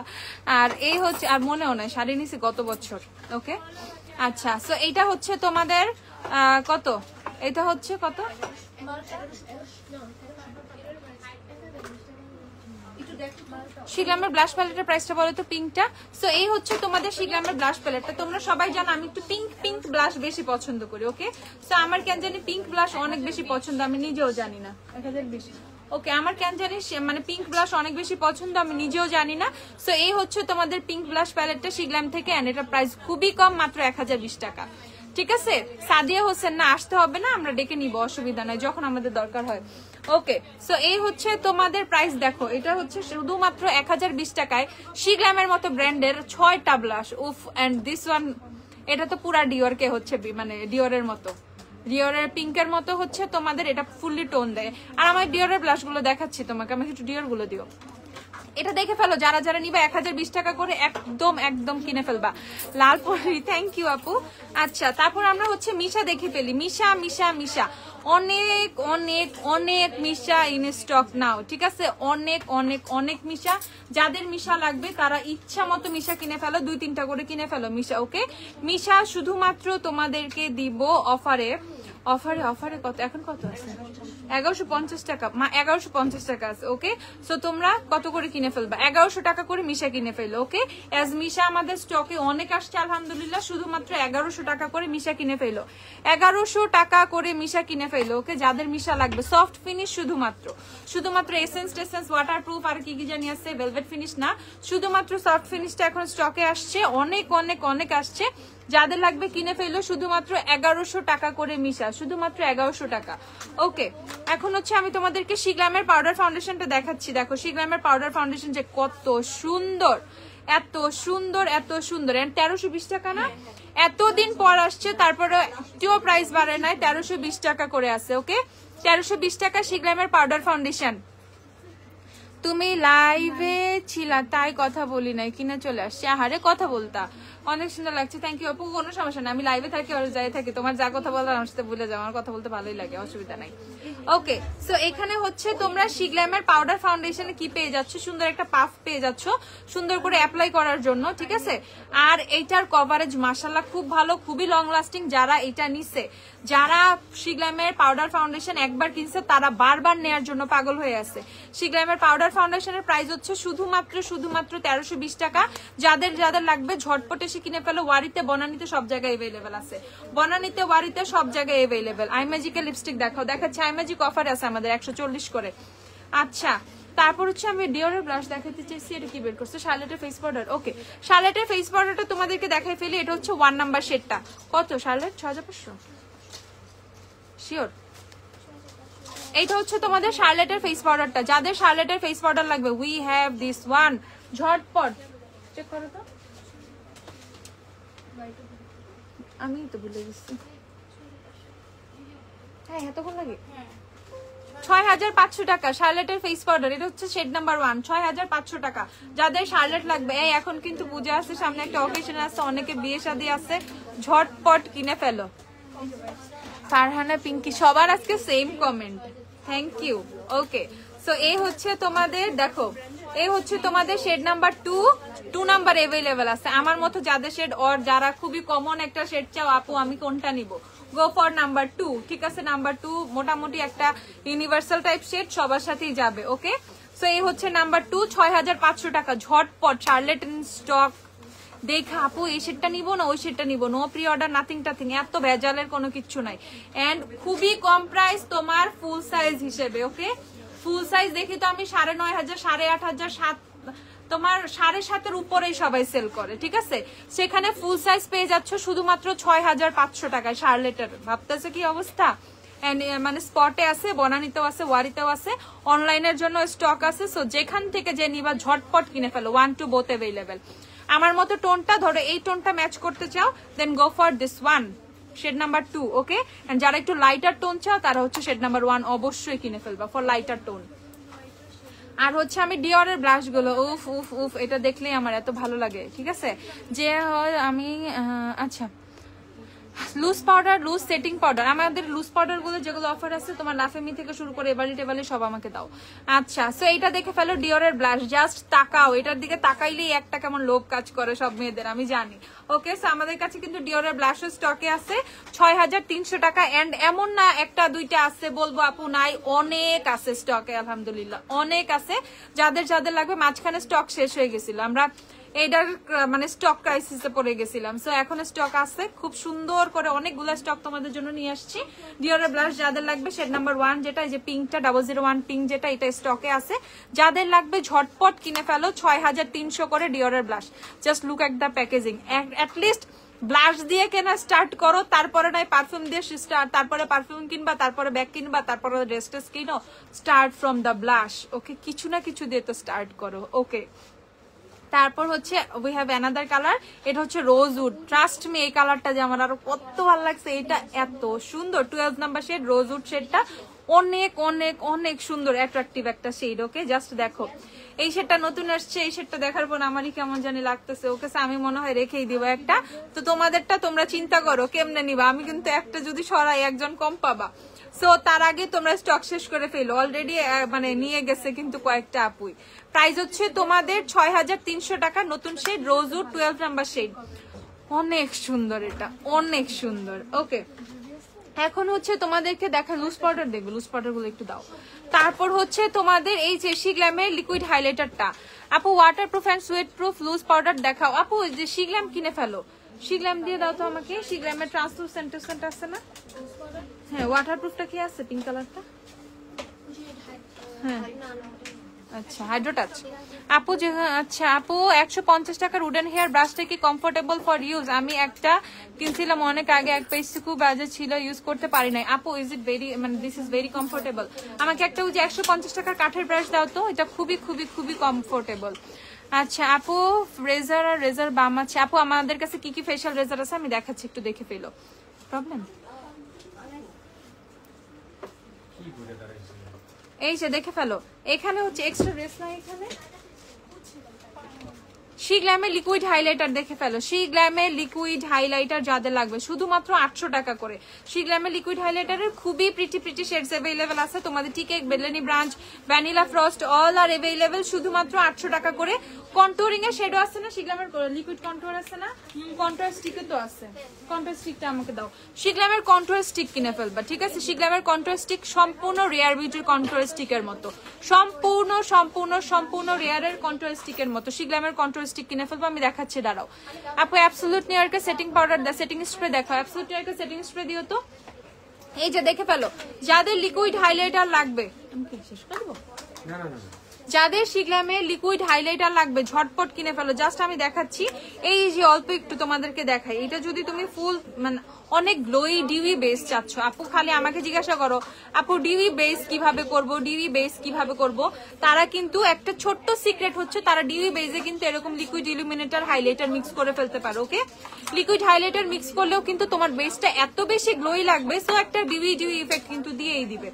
আর এই হচ্ছে, আর মনেও নাই শাড়ি নিছি গত বছর। ওকে, আচ্ছা, সো এইটা হচ্ছে তোমাদের কত? এটা হচ্ছে কত? শিগ্রামের ব্লাশ প্যালেটের প্রাইসটা বলো তো, পিঙ্কটা। সো এই হচ্ছে তোমাদের শিগ্রামের ব্লাশ প্যালেটটা। তোমরা সবাই জানো আমি একটু পিঙ্ক ব্লাশ বেশি পছন্দ করি। ওকে, সো আমার কেন জানি পিঙ্ক ব্লাশ অনেক বেশি পছন্দ, আমি নিজেও জানি না। 1020। ওকে, আমার কেন জানি মানে পিঙ্ক ব্লাশ অনেক বেশি পছন্দ, আমি নিজেও জানি না। সো এই হচ্ছে তোমাদের পিঙ্ক ব্লাশ প্যালেটটা শিগ্রাম থেকে, এন্ড এটা প্রাইস খুবই কম, মাত্র 1020 টাকা। ঠিক আছে, সাদিয়া হোসেন না আসতে হবে না, আমরা ডেকে নিব, অসুবিধা নাই, যখন আমাদের দরকার হয়। ওকে, সো এই হচ্ছে তোমাদের প্রাইস। দেখো, এটা হচ্ছে শুধুমাত্র 1020 টাকায় শিগ্রামের মতো ব্র্যান্ডের 6টা ব্লাশ। উফ, এন্ড দিস ওয়ান, এটা তো পুরা ডিওর কে হচ্ছে, মানে ডিওরের মতো, ডিওরের পিঙ্কের মতো হচ্ছে তোমাদের, এটা ফুললি টোন দেয়। আর আমার ডিওরের ব্লাশ গুলো দেখাচ্ছি তোমাকে, আমাকে একটু ডিওর গুলো দিও। এটা দেখে ফেলো, যারা যারা নিবা 1020 টাকা করে একদম কিনে ফেলবা। লাল পরি, থ্যাংক ইউ আপু। আচ্ছা, তারপর আমরা হচ্ছে মিশা দেখে ফেলি। মিশা অনেক মিশা ইন স্টক নাও। ঠিক আছে, অনেক মিশা। যাদের মিশা লাগবে তারা ইচ্ছা মতো মিশা কিনে ফেলো, 2-3টা করে কিনে ফেলো মিশা। ওকে, মিশা শুধুমাত্র তোমাদেরকে দিব অফারে কত এখন, কত আছে? 1150 টাকা, 1150 টাকা আছে। ওকে, সো তোমরা কত করে কিনে ফেলবা? 1100 টাকা করে মিশা কিনে ফেলো। ওকে, এজ মিশা আমাদের স্টকে অনেক আসছে আলহামদুলিল্লাহ, শুধুমাত্র 1100 টাকা করে মিশা কিনে ফেলো, 1100 টাকা করে মিশা কিনে ফেলো। ওকে, যাদের মিশা লাগবে, সফট ফিনিশ শুধুমাত্র এসেন্স ওয়াটারপ্রুফ আর কি জানি আছে, ভেলভেট ফিনিশ না, শুধুমাত্র সফট ফিনিশটা এখন স্টকে আসছে, অনেক আসছে। যাদের লাগবে কিনে ফেলো, শুধুমাত্র 1100 টাকা করে মিশা, শুধুমাত্র 1100 টাকা। ওকে, এখন হচ্ছে আমি তোমাদেরকে শিগ্রামের পাউডার ফাউন্ডেশনটা দেখাচ্ছি। দেখো শিগ্রামের পাউডার ফাউন্ডেশন যে কত সুন্দর, এত সুন্দর 1320 টাকা না? এতদিন পর আসছে, তারপরে একটিও প্রাইস বাড়ে নাই, 1320 টাকা করে আছে। ওকে, 1320 টাকা শিগ্রামের পাউডার ফাউন্ডেশন। তুমি লাইভে ছিলা তাই কথা বলি নাই, কিনে চলে আসছে। আহারে, কথা বলতা, অনেক সুন্দর লাগছে, থ্যাংক ইউ আপু। কোনো সমস্যা না, আমি লাইভে থাকি আর যাই থাকি, তোমার যা কথা বলার আমার সাথে ভুলে যাও, আমার কথা বলতে ভালোই লাগে, অসুবিধা নাই। ওকে, সো এখানে হচ্ছে তোমরা শিগ্রামের পাউডার ফাউন্ডেশনে কি পেয়ে যাচ্ছ? সুন্দর একটা পাফ পেয়ে যাচ্ছ, সুন্দর করে অ্যাপ্লাই করার জন্য। ঠিক আছে, আর এইটার কভারেজ মাশাআল্লাহ খুব ভালো, খুবই লং লাস্টিং। যারা এটা নিছে, যারা শিগ্রামের পাউডার ফাউন্ডেশন একবার কিনছে, তারা বারবার নেয়ার জন্য পাগল হয়ে আছে। শিগ্রামের পাউডার ফাউন্ডেশনের প্রাইস হচ্ছে শুধুমাত্র 1320 টাকা। যাদের লাগবে ঝটপট এসে কিনে ফেলো। ওয়ারিতে, বনানীতে সব জায়গায় এভেলেবেল আছে, বনানীতে, ওয়ারিতে সব জায়গায় এভেলেবেল। আইম্যাজিকের লিপস্টিক দেখাচ্ছে, আইম্যাজিক অফার আছে আমাদের 140 করে। আচ্ছা, তারপর হচ্ছে আমি ডিওরের ব্লাশ দেখাতে চাইছি, এটা কি বের করছে? শার্লেটের ফেস পাউডার। ওকে, শার্লেটের ফেস পাউডারটা তোমাদেরকে দেখাই ফেলি। এটা হচ্ছে 1 নাম্বার শেডটা। কত শার্লেট? 6500 শিওর। এইটা হচ্ছে তোমাদের শার্লেটের ফেস পাউডারটা। যাদের শার্লেটের ফেস পাউডার লাগবে, উই হ্যাভ দিস ওয়ান। ঝটপট চেক করো তো, আমি তো ভুলে গেছি। হ্যাঁ, এতক্ষণ লাগে। 6500 টাকা শার্লেটের ফেস পাউডার। এটা হচ্ছে শেড নাম্বার 1, 6500 টাকা। যাদের শার্লেট লাগবে, এই এখন কিন্তু পূজা আছে, সামনে একটা অকেশন আছে, অনেকে বিয়ে শাদী আছে, ঝটপট কিনে ফেলো। ফারহানা, পিঙ্কি, সবার আজকে same comment, thank you. Okay, so এই হচ্ছে তোমাদের, দেখো এই হচ্ছে তোমাদের শেড নাম্বার 2 নাম্বার এভেলেবেল আছে। আমার মতো যাদের শেড, ওর যারা খুবই কমন একটা শেড চাও, আপু আমি কোনটা নিব, গো ফর নাম্বার 2। ঠিক আছে, নাম্বার 2 মোটামুটি একটা ইউনিভার্সাল টাইপ শেড, সবার সাথেই যাবে। ওকে, সো এই হচ্ছে নাম্বার 2, 6500 টাকা ঝটপট শার্লেট ইন স্টক। দেখা আপু এই শেডটা নিবো না ওই শেডটা নিবো, নো প্রি অর্ডার নাথিং টাথিং, এত ভেজালের কোনো কিচ্ছু নাই। এন্ড খুবই কম প্রাইস তোমার ফুল সাইজ হিসেবে। ওকে, ফুল সাইজ দেখি তো আমি 9500, 8500, 7, তোমার 7.5-এর উপরেই সবাই সেল করে, ঠিক আছে? সেখানে ফুল সাইজ পেয়ে যাচ্ছ শুধুমাত্র 6500 টাকায় শার্লেটের। ভাবতেছে কি অবস্থা? মানে স্পটে আছে, বনানীতেও আছে, ওয়ারিতেও আছে, অনলাইনের জন্য স্টক আছে। সো যেখান থেকে যে নিবা ঝটপট কিনে ফেলো, 1 to both অ্যাভেলেবেল। আমার মতো টোনটা ধরো, এই টোনটা ম্যাচ করতে চাও, then go for this one, shade number 2। Okay, and যারা একটু লাইটার টোন চাও তারা হচ্ছে শেড নাম্বার 1 অবশ্যই কিনে ফেলবা ফর লাইটার টোন। আর হচ্ছে আমি ডিওরের ব্লাশ গুলো, উফ উফ উফ, এটা দেখলেই আমার এত ভালো লাগে, ঠিক আছে? যে আমি আচ্ছা, loose powder, loose setting powder, আমাদের লুজ পাউডার গুলো যেগুলো অফার আছে তোমার লাফেমি থেকে শুরু করে এবালি টেবালি সব আমাকে দাও। আচ্ছা, সো এইটা দেখে ফেলো, ডিওরের ব্লাশ, জাস্ট তাকাও, এটার দিকে তাকাইলেই একটা কেমন লোভ কাজ করে সব মেয়েদের, আমি জানি। ওকে, সো আমাদের কাছে কিন্তু ডিওরের ব্লাশও স্টকে আছে 6300 টাকা। এন্ড এমন না একটা দুইটা আছে বলবো আপু নাই, অনেক আছে স্টকে, আলহামদুলিল্লাহ অনেক আছে। যাদের যাদের লাগবে, মাঝখানে স্টক শেষ হয়ে গেছিল, আমরা এইটার মানে স্টক ক্রাইসিসে পড়ে গেছিলাম। সো এখন স্টক আছে, খুব সুন্দর করে অনেকগুলো স্টক তোমাদের জন্য নিয়ে আসছি। ডিওরের ব্লাশ যাদের লাগবে, শেড নাম্বার 1 যেটা, এই যে পিঙ্কটা 001 পিঙ্ক যেটা, এটা স্টকে আছে। যাদের লাগবে ঝটপট কিনে ফেলো, 6300 করে ডিওরের blush. Just look at the packaging. At least blush দিয়ে কেনা স্টার্ট করো, তারপরে নাই পারফিউম দিয়ে স্টার্ট, তারপরে পারফিউম কিনবা, তারপরে ব্যাগ কিনবা, তারপরে ড্রেস টেস কিনো। Start from the blush. Okay, কিছু না কিছু দিয়ে তো স্টার্ট করো। ওকে, তারপর হচ্ছে উই হ্যাভ অ্যানাদার কালার, এটা হচ্ছে রোজউড। ট্রাস্ট মি, এই কালারটা যে আমার আরো কত ভালো লাগছে, এটা এত সুন্দর। 12 নাম্বার শেড, রোজউড শেডটা অনেক অনেক অনেক সুন্দর, অ্যাট্রাকটিভ একটা শেড। ওকে, জাস্ট দেখো, এই শেডটা নতুন আসছে, এই শেডটা দেখার পর আমারই কেমন জানি লাগতেছে। ওকে, আমি মনে হয় রেখেই দিব একটা। তো তোমাদেরটা তোমরা চিন্তা করো কেমনে নিবা, আমি কিন্তু একটা যদি সরাই একজন কম পাবা। সো তার আগে তোমরা স্টক শেষ করে ফেলো, অলরেডি মানে নিয়ে গেছে কিন্তু কয়েকটা আপুই। প্রাইস হচ্ছে তোমাদের 6300 টাকা, নতুন শেড রোজউড 12 নাম্বার শেড, অনেক সুন্দর, এটা অনেক সুন্দর। ওকে, এখন হচ্ছে তোমাদেরকে দেখা, লুজ পাউডার দেখবে, লুজ পাউডার গুলো একটু দাও। তারপর হচ্ছে তোমাদের এই যে শিগ্ল্যামের লিকুইড হাইলাইটারটা, আপু waterproof and sweatproof loose powder দেখাও। আপু যে শিগ্ল্যাম কিনে ফেলো, শিগ্ল্যাম দিয়ে দাও তো আমাকে। শিগ্ল্যামের ট্রান্সলুসেন্ট আছে না? হ্যাঁ, ওয়াটারপ্রুফটা কি আছে পিঙ্ক কালারটা? হ্যাঁ, আচ্ছা, হাইড্রো টাচ আপু যে, আচ্ছা আপু 150 টাকার উডেন হেয়ার ব্রাশটা কি কমফোর্টেবল ফর ইউজ? আমি একটা কিনছিলাম অনেক আগে, এক পেজ খুব বাজে ছিল, ইউজ করতে পারি নাই। আপু ইজ ইট ভেরি, মানে দিস ইজ ভেরি কমফোর্টেবল। আমাকে একটা ওই যে 150 টাকার কাঠের ব্রাশ দাও তো, এটা খুবই খুবই খুবই কমফোর্টেবল। আচ্ছা আপু, রেজার আর রেজার বাম আছে। আপু আমাদের কাছে কি কি ফেশিয়াল রেজার আছে আমি দেখাচ্ছি, একটু দেখে ফেলো। প্রবলেম এই যে দেখে ফেলো, এখানে হচ্ছে এক্সট্রা রেস নাই এখানে। শিগ্ল্যামে লিকুইড হাইলাইটার দেখে ফেলো, শিগ্ল্যামে লিকুইড হাইলাইটার যাদের লাগবে শুধুমাত্র 800 টাকা করে। শিগ্ল্যামে লিকুইড হাইলাইটারের খুবই প্রিটি প্রিটি শেডস अवेलेबल আছে তোমাদের। টিকেক, বেলেনি ব্রাঞ্চ, ভ্যানিলা ফ্রস্ট অল আর अवेलेबल শুধুমাত্র 800 টাকা করে। কন্টুরিং এর শেডও আছে না শিগ্ল্যামের, লিকুইড কন্টুর আছে না, কন্টুর স্টিকও তো আছে। কন্টুর স্টিকটা আমাকে দাও। শিগ্ল্যামের কন্টুর স্টিক কিনে ফেলবা, ঠিক আছে? শিগ্ল্যামের কন্টুর স্টিক সম্পূর্ণ রিয়ার বিউটির কন্টুর স্টিকের মতো, সম্পূর্ণ সম্পূর্ণ সম্পূর্ণ রিয়ারের কন্টুর স্টিকের মতো। শিগ্ল্যামের কন্টুর স্টিক কিনে ফেলবো, আমি দেখাচ্ছি দাঁড়াও। আপু অ্যাবসোলুট নিয়ারকে সেটিং পাউডার দা, সেটিং স্প্রে দেখাও। অ্যাবসোলুট নিয়ারকে সেটিং স্প্রে দিও তো। এই যে দেখে ফেলো, যাদের লিকুইড হাইলাইটার লাগবে, আমি কি শেষ করব? না না না, যাদের শিগ্ল্যামে লিকুইড হাইলাইটার লাগবে ঝটপট কিনে ফেলো। জাস্ট আমি দেখাচ্ছি, এই যে অল্প একটু তোমাদেরকে দেখাই। এটা যদি তুমি ফুল মানে অনেক গ্লোই ডিউই বেস চাচ্ছ, আপু খালি আমাকে জিজ্ঞাসা করো আপু ডিউই বেস কিভাবে করব, ডিউই বেস কিভাবে করব। তারা কিন্তু একটা ছোট্ট সিক্রেট হচ্ছে, তারা ডিউই বেসে কিন্তু এরকম লিকুইড ইলুমিনেটর হাইলাইটার মিক্স করে ফেলতে পারো। ওকে, লিকুইড হাইলাইটার মিক্স করলেও কিন্তু তোমার বেসটা এত বেশি গ্লোই লাগবে, সো একটা ডিউই ডিউই ইফেক্ট কিন্তু দিয়েই দিবে।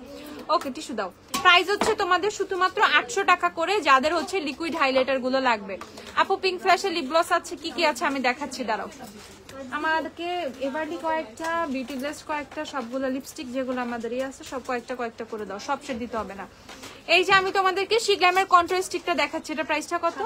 ওকে, টিস্যু দাও। প্রাইস হচ্ছে তোমাদের শুধুমাত্র 800 টাকা করে, যাদের হচ্ছে লিকুইড হাইলাইটার গুলো লাগবে। আপু পিঙ্ক ফ্ল্যাশের লিপ গ্লস আছে, কি কি আছে আমি দেখাচ্ছি দাঁড়াও। আমাদেরকে এভারলি কয়েকটা, বিউটি ব্লেস্ট কয়েকটা, সবগুলো লিপস্টিক যেগুলো আমাদেরই আছে সব কয়েকটা কয়েকটা করে দাও, সব শেড দিতে হবে না। এই যে আমি তোমাদেরকে শিগ্ল্যামের কন্ট্রাস্ট স্টিকটা দেখাচ্ছি, এটা প্রাইসটা কত?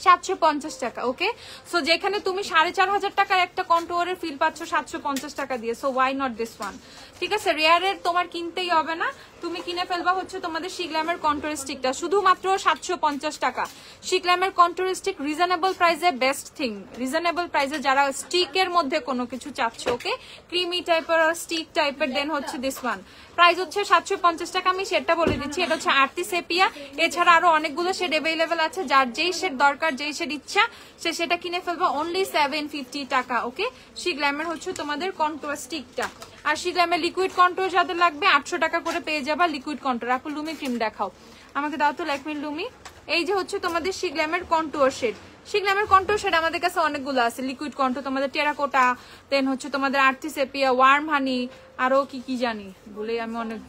750 টাকা। ওকে, সো যেখানে তুমি 4500 টাকার একটা কন্ট্রোয়ারের ফিল পাচ্ছ 750 টাকা দিয়ে, so why not this one. ঠিক আছে, রেয়ারের তোমার কিনতেই হবে না, তুমি কিনে ফেলবা হচ্ছে তোমাদের শিগ্ল্যামের কন্ট্রোর স্টিকটা, শুধুমাত্র 750 টাকা। শিগ্ল্যামের কন্ট্রোর স্টিক রিজনেবল প্রাইসে, বেস্ট থিং রিজনেবল প্রাইসে যারা স্টিকের মধ্যে কোনো কিছু চাচ্ছ, ওকে, ক্রিমি টাইপের আর স্টিক টাইপের, দেন হচ্ছে দিস ওয়ান। প্রাইস হচ্ছে 750 টাকা। আমি সেটটা বলে দিচ্ছি, এটা হচ্ছে আরতি সেপিয়া। এছাড়া আরো অনেকগুলো শেড অ্যাভেলেবেল আছে, যার যেই শেড দরকার, যেই শেড ইচ্ছা সে সেটা কিনে ফেলবো অনলি 750 টাকা। ওকে, শিগ্ল্যামের হচ্ছে তোমাদের কন্ট্রোর স্টিকটা। আর শিগ্ল্যামের লিকুইড কন্ট্রোর যাদের লাগবে 800 টাকা করে পেয়ে যাবা লিকুইড কন্ট্রোর। আপু লুমি ক্রিম দেখাও আমাকে, দাও তো ল্যাকমি লুমি। এই যে হচ্ছে তোমাদের শিগ্ল্যামের কন্ট্রোর শেড, শিগ্ল্যামের কন্ট্রোর শেড আমাদের কাছে অনেকগুলো আছে, লিকুইড কন্ট্রোর, তোমাদের টেরাকোটা, দেন হচ্ছে তোমাদের আরতি সেপিয়া, ওয়ার্ম হানি, আরো কি কি জানি বলে আমি অনেক,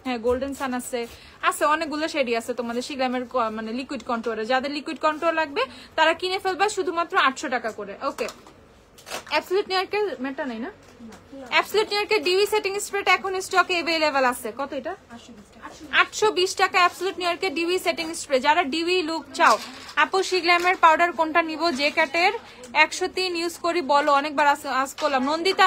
হ্যাঁ গোল্ডেন সান আছে, আছে অনেকগুলো শেডই আছে তোমাদের শিগ্ল্যামের মানে লিকুইড কন্ট্রোরে। যাদের লিকুইড কন্ট্রোর লাগবে তারা কিনে ফেলবা শুধুমাত্র 800 টাকা করে। ওকে, অ্যাবসলিউট নিউইয়র্কের মেটা নেই না, অ্যাবসলিউট নিউইয়র্কের ডিউই সেটিং স্প্রেটা এখন স্টকে अवेलेबल আছে। কত এটা? 820 টাকা অ্যাবসলিউট নিউইয়র্কের ডিউই সেটিং স্প্রে। যারা ডিউই লুক চাও, আপু শিগ্ল্যামের পাউডার কোনটা নিব? যে ক্যাটের 103 ইউজ করি বলো, অনেকবার আজ করলাম।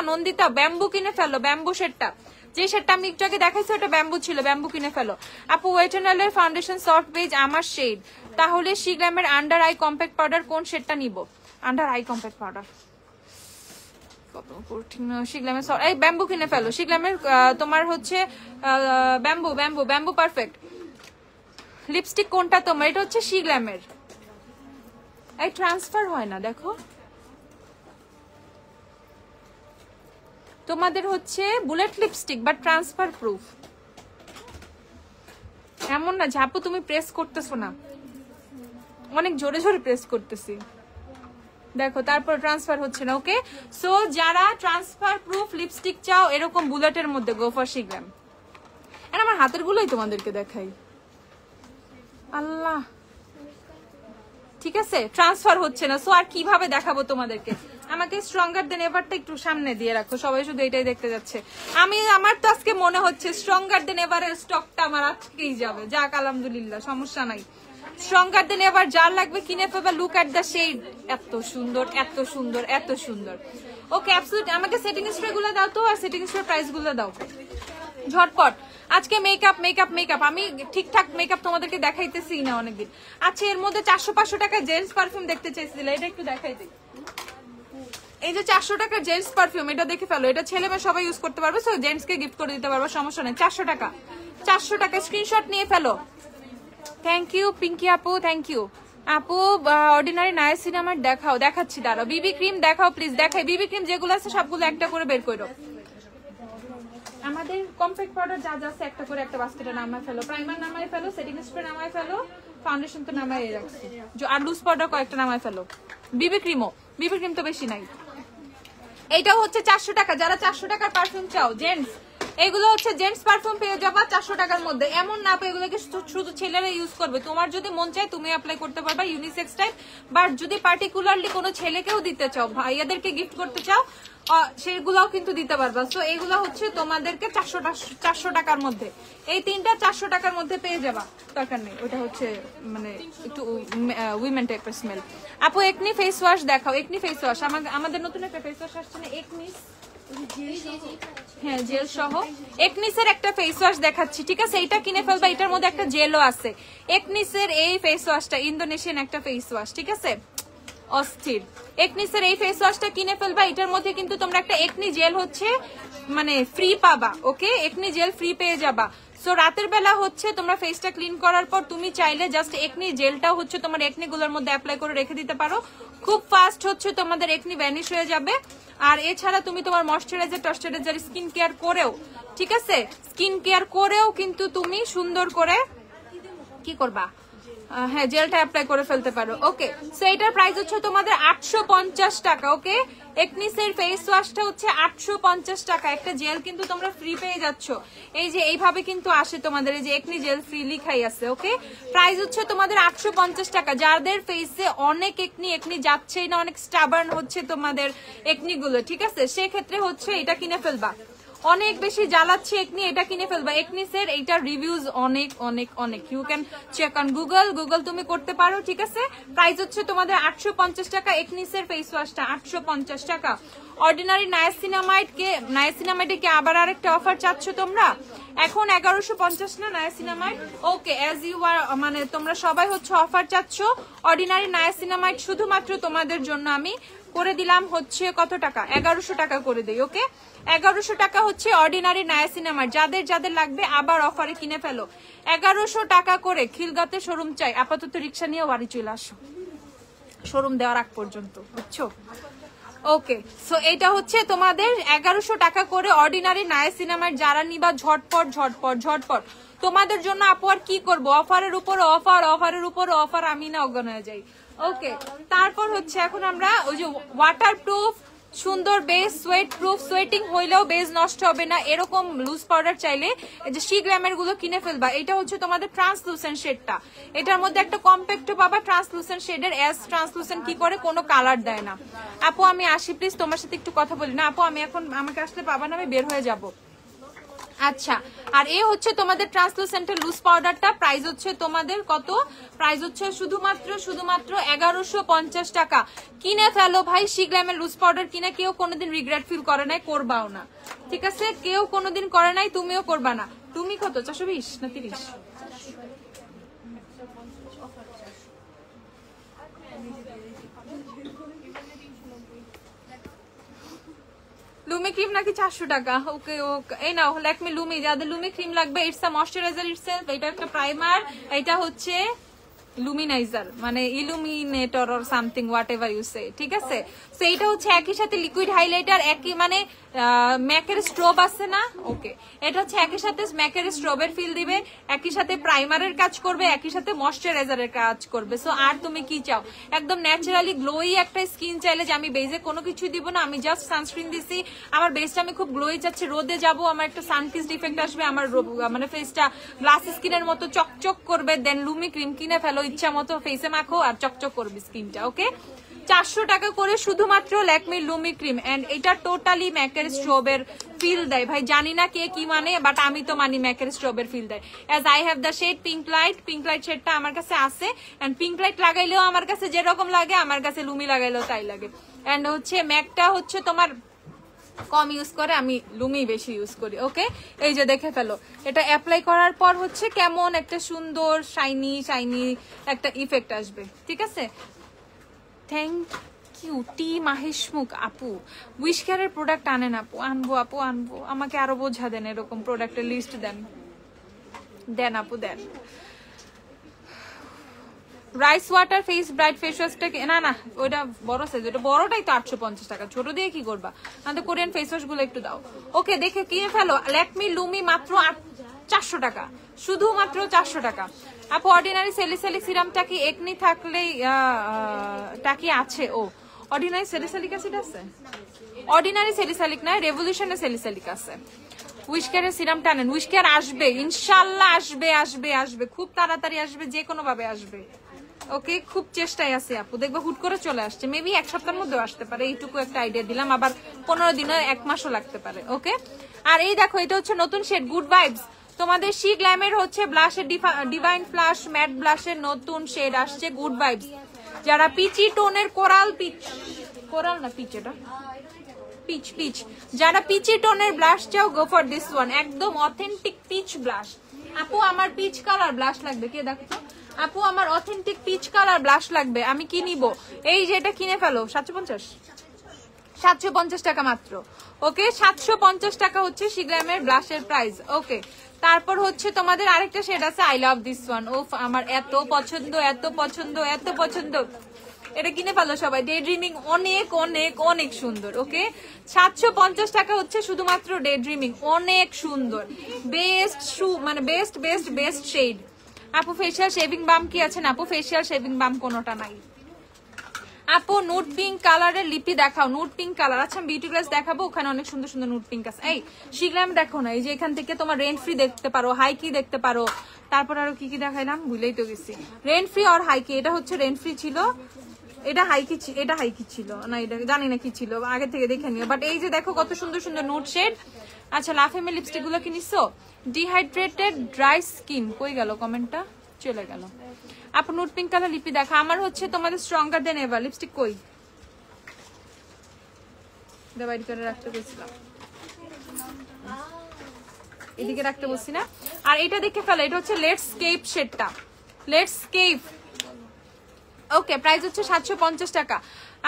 নন্দিতা ব্যাম্বু কিনে ফেলো, ব্যাম্বু শেডটা, যে শেডটা আমি একটু আগে দেখাইছি ওটা ব্যাম্বু ছিল, ব্যাম্বু কিনে ফেলো। আপু ওয়েটেনালের ফাউন্ডেশন সফট বেজ আমার শেড, তাহলে শিগ্ল্যামের আন্ডার আই কম্প্যাক্ট পাউডার কোন শেডটা নিব? আন্ডার আই কম্প্যাক্ট পাউডার শিগ্ল্যামের এই ব্যাম্বু কিনে ফেলো, শিগ্ল্যামের তোমার হচ্ছে ব্যাম্বু পারফেক্ট। লিপস্টিক কোনটা তোমার? এটা হচ্ছে শিগ্ল্যামের, এই ট্রান্সফার হয় না দেখো, তোমাদের হচ্ছে bullet lipstick but transfer proof. এমন না ঝাপু তুমি প্রেস করতেছো না, অনেক জোরে জোরে প্রেস করতেছি দেখো, তারপর ট্রান্সফার হচ্ছে না। ওকে, সো যারা ট্রান্সফার প্রুফ লিপস্টিক চাও এরকম বুলেটের মধ্যে, গো ফর শিগ্ল্যাম। আর আমার হাতের গুলোই তোমাদেরকে দেখাই, আল্লাহ, ঠিক আছে, ট্রান্সফার হচ্ছে না, সো আর কিভাবে দেখাবো তোমাদেরকে? আমাকে স্ট্রঙ্গার দেন এভারটা একটু সামনে দিয়ে রাখো, সবাই শুধু এটাই দেখতে যাচ্ছে। আমার তো আজকে মনে হচ্ছে স্ট্রঙ্গার দেন এভারের স্টকটা আমার আজকেই যাবে, যাক আলহামদুলিল্লাহ, সমস্যা নাই। স্ট্রঙ্গার দেন এভার যার লাগবে কিনে ফেলবা। লুক এট দ্য শেড, এত সুন্দর এত সুন্দর এত সুন্দর। ওকে, অ্যাবসলিউট আমাকে সেটিং স্প্রে গুলো দাও তো, আর সেটিং স্প্রে প্রাইস গুলো দাও ঝটপট। আজকে মেকআপ আমি ঠিকঠাক মেকআপ তোমাদেরকে দেখাইতেছি না অনেকদিন। আচ্ছা, এর মধ্যে 400-500 টাকা জেন্টস পারফিউম দেখতে চাইছিলে, এটা একটু দেখাই দিই। এই যে 400 টাকার জেন্টস পারফিউম, এটা দেখে ফেলো, এটা ছেলে মেয়ে সবাই ইউজ করতে পারবে, সো জেন্টস কে গিফট করে দিতে পারবে, সমস্যা নেই। 400 টাকা স্ক্রিনশট নিয়ে ফেলো। থ্যাংক ইউ পিঙ্কি আপু, থ্যাংক ইউ আপু। অর্ডিনারি নায়াসিনামার দেখাও, দেখাচ্ছি দাঁড়াও। বিবি ক্রিম দেখাও প্লিজ, দেখাই বিবি ক্রিম যেগুলো আছে সবগুলো একটা করে বের করো। আমাদের কম্প্যাক্ট পাউডার যা যা আছে একটা করে একটা বাস্কেটে নামায় ফেলো, প্রাইমার নামায় ফেলো, সেটিং স্প্রে নামায় ফেলো, ফাউন্ডেশন তো নামায় রাখছি, আর লুজ পাউডার কয়েকটা নামায় ফেলো। বিবি ক্রিম তো বেশি নাই। এইটাও হচ্ছে 400 টাকা। যারা 400 টাকার পারফিউম চাও জেন্টস, এগুলো হচ্ছে জেন্টস পারফিউম পেয়ে যাবা 400 টাকার মধ্যে। এমন না এগুলোকে শুধু ছেলেরা ইউজ করবে, তোমার যদি মন চায় তুমি অ্যাপ্লাই করতে পারবা, ইউনিসেক্স টাইপ। বাট যদি পার্টিকুলারলি কোনো ছেলেকেও দিতে চাও, ভাইয়াদেরকে গিফট করতে চাও, সেগুলাও কিন্তু দিতে পারবা। সো এগুলো হচ্ছে তোমাদেরকে 400 টাকার মধ্যে, এই তিনটা 400 টাকার মধ্যে পেয়ে যাবা। দরকার নেই, ওটা হচ্ছে মানে একটু উইমেন টাইপের স্মেল। আপু একনি ফেস ওয়াশ দেখাও, একনি ফেস ওয়াশ, আমাদের নতুন একটা ফেস ওয়াশ আসছে না, একনিস, হ্যাঁ জেল সহ একনিসের একটা ফেস ওয়াশ দেখাচ্ছি, ঠিক আছে? এটা কিনে ফেলবা, এটার মধ্যে একটা জেলও আছে। একনিসের এই ফেস ওয়াশটা ইন্দোনেশিয়ান একটা ফেস ওয়াশ, ঠিক আছে, অস্থির। একনিসের এই ফেস ওয়াশটা কিনে ফেলবা, এটার মধ্যে কিন্তু তোমরা একটা একনি জেল হচ্ছে মানে ফ্রি পাবা। ওকে, একনি জেল ফ্রি পেয়ে যাবা। সো রাতের বেলা হচ্ছে তোমরা ফেসটা ক্লিন করার পর তুমি চাইলে জাস্ট একনি জেলটাও হচ্ছে তোমার একনি গুলোর মধ্যে অ্যাপ্লাই করে রেখে দিতে পারো, খুব ফাস্ট হচ্ছে তোমাদের একনি ভ্যানিশ হয়ে যাবে। আর এছাড়া তুমি তোমার ময়শ্চারাইজার স্কিন কেয়ার করেও, ঠিক আছে, স্কিন কেয়ার করেও কিন্তু তুমি সুন্দর করে কি করবা, হ্যাঁ জেলটা অ্যাপ্লাই করে ফেলতে পারো। ওকে, সো এটার প্রাইস হচ্ছে তোমাদের 850 টাকা। ওকে, একনিসের ফেস ওয়াশটা হচ্ছে 850 টাকা, একটা জেল কিন্তু তোমরা ফ্রি পেয়ে যাচ্ছ। এই যে এইভাবে কিন্তু আসে তোমাদের, এই যে একনি জেল ফ্রি লিখাই আছে। ওকে, প্রাইস হচ্ছে তোমাদের 850 টাকা। যাদের ফেসে অনেক একনি যাচ্ছেই না, অনেক স্টাবার্ন হচ্ছে তোমাদের একনি গুলো, ঠিক আছে, সেক্ষেত্রে হচ্ছে এটা কিনে ফেলবা। অনেক বেশি জ্বালাচ্ছে একনি, এটা কিনে ফেলবা। একনিসের এইটার রিভিউজ অনেক অনেক অনেক, you can check on Google তুমি করতে পারো, ঠিক আছে। প্রাইস হচ্ছে তোমাদের 850 টাকা একনিসের ফেস ওয়াশটা, 850 টাকা। অর্ডিনারি নায়াসিনামাইডে কি আবার আরেকটা অফার চাচ্ছ তোমরা? এখন 1150 না niacinamide? Okay, as you are, মানে তোমরা সবাই হচ্ছে অফার চাচ্ছ। অর্ডিনারি নায়াসিনামাইড শুধুমাত্র তোমাদের জন্য আমি করে দিলাম হচ্ছে কত টাকা, 1100 টাকা করে দেই। ওকে, 1100 টাকা হচ্ছে অর্ডিনারি নায়াসিনামাইড। যাদের যাদের লাগবে আবার অফারে কিনে ফেলো। 1100 টাকা করে। খিলগাতে শোরুম চাই, আপাতত রিক্সা নিয়ে বাড়ি চলে আসো শোরুম দেওয়ার আগ পর্যন্ত, বুঝছো? ওকে, সো এটা হচ্ছে তোমাদের 1100 টাকা করে অর্ডিনারি নায়াসিনামাইড। যারা নিবা ঝটপট ঝটপট ঝটপট। তোমাদের জন্য আপু আর কি করবো, অফারের উপর অফার, অফারের উপর অফার, আমি না অজ্ঞান হয়ে যাই। ওকে, তারপর হচ্ছে এখন আমরা ওই যে ওয়াটারপ্রুফ সুন্দর বেস, সোয়েট প্রুফ, সোয়েটিং হইলেও বেস নষ্ট হবে না এরকম লুজ পাউডার চাইলে এই যে শি গ্ল্যামের গুলো কিনে ফেলবা। এটা হচ্ছে তোমাদের ট্রান্সলুসেন্ট শেডটা, এটার মধ্যে একটা কম্প্যাক্ট পাবা ট্রান্সলুসেন্ট শেডের। এস ট্রান্সলুসেন্ট কি করে, কোনো কালার দেয় না। আপু আমি আসি প্লিজ, তোমার সাথে একটু কথা বলি না। আপু আমি এখন, আমাকে আসলে পাবা না, আমি বের হয়ে যাব। আচ্ছা, আর এ হচ্ছে তোমাদের ট্রান্সলুসেন্টের লুজ পাউডারটা। প্রাইস হচ্ছে তোমাদের কত? প্রাইস হচ্ছে শুধুমাত্র 1150 টাকা। কিনে ফেলো ভাই, শি গ্ল্যামের লুজ পাউডার কিনে কেউ কোনোদিন রিগ্রেট ফিল করে নাই, করবাও না, ঠিক আছে? কেউ কোনোদিন করে নাই, তুমিও করবা না। তুমি কত, 420 না 30? লুমি ক্রিম নাকি 400 টাকা? ওকে ওকে, এই নাও ল্যাকমি লুমি। যাদের লুমি ক্রিম লাগবে, ইটস আ ময়শ্চারাইজার ইটসেলফ, এটা একটা প্রাইমার, এটা হচ্ছে লুমিনাইজার, মানে illuminator or something, whatever you say, ঠিক আছে? সো এইটা হচ্ছে একই সাথে লিকুইড হাইলাইটার, একই মানে ম্যাকের স্ট্রব আছে না, ওকে, এটা হচ্ছে একই সাথে ম্যাকের স্ট্রবের ফিল দিবে, একই সাথে প্রাইমারের কাজ করবে, একই সাথে ময়শ্চারাইজারের কাজ করবে। সো আর তুমি কি চাও? একদম ন্যাচারালি গ্লোই একটা স্কিন চাইলে যে আমি বেজে কোনো কিছু দিব না, আমি জাস্ট সানস্ক্রিন দিছি, আমার বেসটা আমি খুব গ্লোই চাচ্ছি, রোদে যাব, আমার একটা সানকিস ডিফেক্ট আসবে, আমার মানে ফেসটা গ্লাস স্কিনের মতো চকচক করবে, দেন লুমি ক্রিম কিনে ফেলো, ইচ্ছা মতো ফেসে মাখো আর চকচক করবে স্কিনটা। ওকে, 400 টাকা করে শুধুমাত্র ল্যাকমি লুমি ক্রিম। এন্ড এটা টোটালি ম্যাকের স্ট্রবের ফিল দেয় ভাই, জানি না কে কি মানে, বাট আমি তো মানি ম্যাকের স্ট্রবের ফিল দেয়। As I have the shade pink light শেডটা আমার কাছে আছে, এন্ড পিঙ্ক লাইট লাগাইলেও আমার কাছে যেরকম লাগে, আমার কাছে লুমি লাগাইলেও তাই লাগে। এন্ড হচ্ছে ম্যাকটা হচ্ছে তোমার কম ইউজ করে, আমি লুমি বেশি ইউজ করি। ওকে, এই যে দেখে ফেলো, এটা অ্যাপ্লাই করার পর হচ্ছে কেমন একটা সুন্দর শাইনি শাইনি একটা ইফেক্ট আসবে, ঠিক আছে? থ্যাংক ইউ টি মাহেশমুখ আপু। উইশ কেয়ারের প্রোডাক্ট আনেন আপু? আনবো আপু, আনবো, আমাকে আরো বোঝা দেন, এরকম প্রোডাক্টের লিস্ট দেন, দেন আপু দেন। Rice water face bright face ওয়াশটা, না না ওইটা বড় সাইজ, ওটা বড়টাই তো 850 টাকা, ছোট দিয়ে কি করবা? আমাদের কোরিয়ান ফেস ওয়াশ গুলো একটু দাও। ওকে, দেখে কিনে ফেলো ল্যাকমি লুমি, মাত্র 400 টাকা, শুধুমাত্র 400 টাকা। আপু অর্ডিনারি সেলিসালিক সিরামটা কি একনি থাকলেই টাকি আছে? ও অর্ডিনারি সেলিসালিক অ্যাসিড আছে, অর্ডিনারি সেলিসালিক না, রেভলিউশনের সেলিসালিক আছে। উইশ কেয়ারের সিরামটা আনেন, উইশ কেয়ার আসবে ইনশাল্লাহ, আসবে আসবে আসবে, খুব তাড়াতাড়ি আসবে, যে কোনো ভাবে আসবে। ওকে, খুব চেষ্টায় আছে আপু, দেখবো হুট করে চলে আসছে, মেবি এক সপ্তাহের মধ্যেও আসতে পারে, এইটুকু একটা আইডিয়া দিলাম, আবার 15 দিনের 1 মাসও লাগতে পারে। ওকে, আর এই দেখো, এটা হচ্ছে নতুন শেড গুড ভাইবস, তোমাদের শি গ্ল্যামের হচ্ছে ব্লাশের ডিভাইন ফ্লাশ ম্যাট ব্লাশের নতুন শেড আসছে গুড ভাইবস। যারা পিচি টোনের কোরাল না পিচ, এটা পিচ পিচ, যারা পিচি টোনের ব্লাশ চাও, গো ফর দিস ওয়ান, একদম অথেন্টিক পিচ ব্লাশ। আপু আমার পিচ কালার ব্লাশ লাগবে, কে দেখো তো? আপু আমার অথেন্টিক পিচ কালার ব্লাশ লাগবে, আমি কি নিব? এই যে এটা কিনে ফেলো, 750 টাকা মাত্র। ওকে, 750 টাকা হচ্ছে শি গ্ল্যামের ব্লাশের প্রাইস। ওকে, তারপর হচ্ছে তোমাদের আরেকটা শেড আছে, আই লাভ দিস ওয়ান, ওফ আমার এত পছন্দ এত পছন্দ এত পছন্দ, এটা কিনে ফেলো সবাই, ডে ড্রিমিং, অনেক অনেক অনেক সুন্দর। ওকে, 750 টাকা হচ্ছে শুধুমাত্র ডে ড্রিমিং, অনেক সুন্দর, বেস্ট মানে বেস্ট বেস্ট বেস্ট শেড। আপু ফেশিয়াল শেভিং বাম কি আছে? না আপু, ফেশিয়াল শেভিং বাম কোনোটা নাই। আপু নুট পিঙ্ক কালারের লিপি দেখাও, নুট পিঙ্ক কালার, আচ্ছা বিউটি গ্লাস দেখাবো, ওখানে অনেক সুন্দর সুন্দর নুট পিঙ্ক আছে। এই শি গ্ল্যাম দেখো না, এই যে এখান থেকে তোমার রেন ফ্রি দেখতে পারো, হাইকি দেখতে পারো, তারপর আরো কি কি দেখাইলাম ভুলেই তো গেছি, রেন ফ্রি আর হাইকি, এটা হচ্ছে রেন ফ্রি ছিল, এটা হাইকি ছিল না, এটা জানি না কি ছিল, আগে থেকে দেখে নিও। বাট এই যে দেখো কত সুন্দর সুন্দর নুট শেড, আচ্ছা লাফেমে লিপস্টিক গুলো কি নিছো? ডিহাইড্রেটেড ড্রাই স্কিন, কই গেল কমেন্টটা, চলে গেল। আপু নুট পিঙ্ক কালার লিপি দেখা। আমার হচ্ছে তোমাদের স্ট্রঙ্গার দেন এভার লিপস্টিক, কই ডিভাইড করে রাখতে বলছিলাম, এদিকে রাখতে বলছি না। আর এটা দেখে ফেলো, এটা হচ্ছে লেটস কেপ শেডটা, লেটস কেপ। ওকে প্রাইস হচ্ছে 750 টাকা।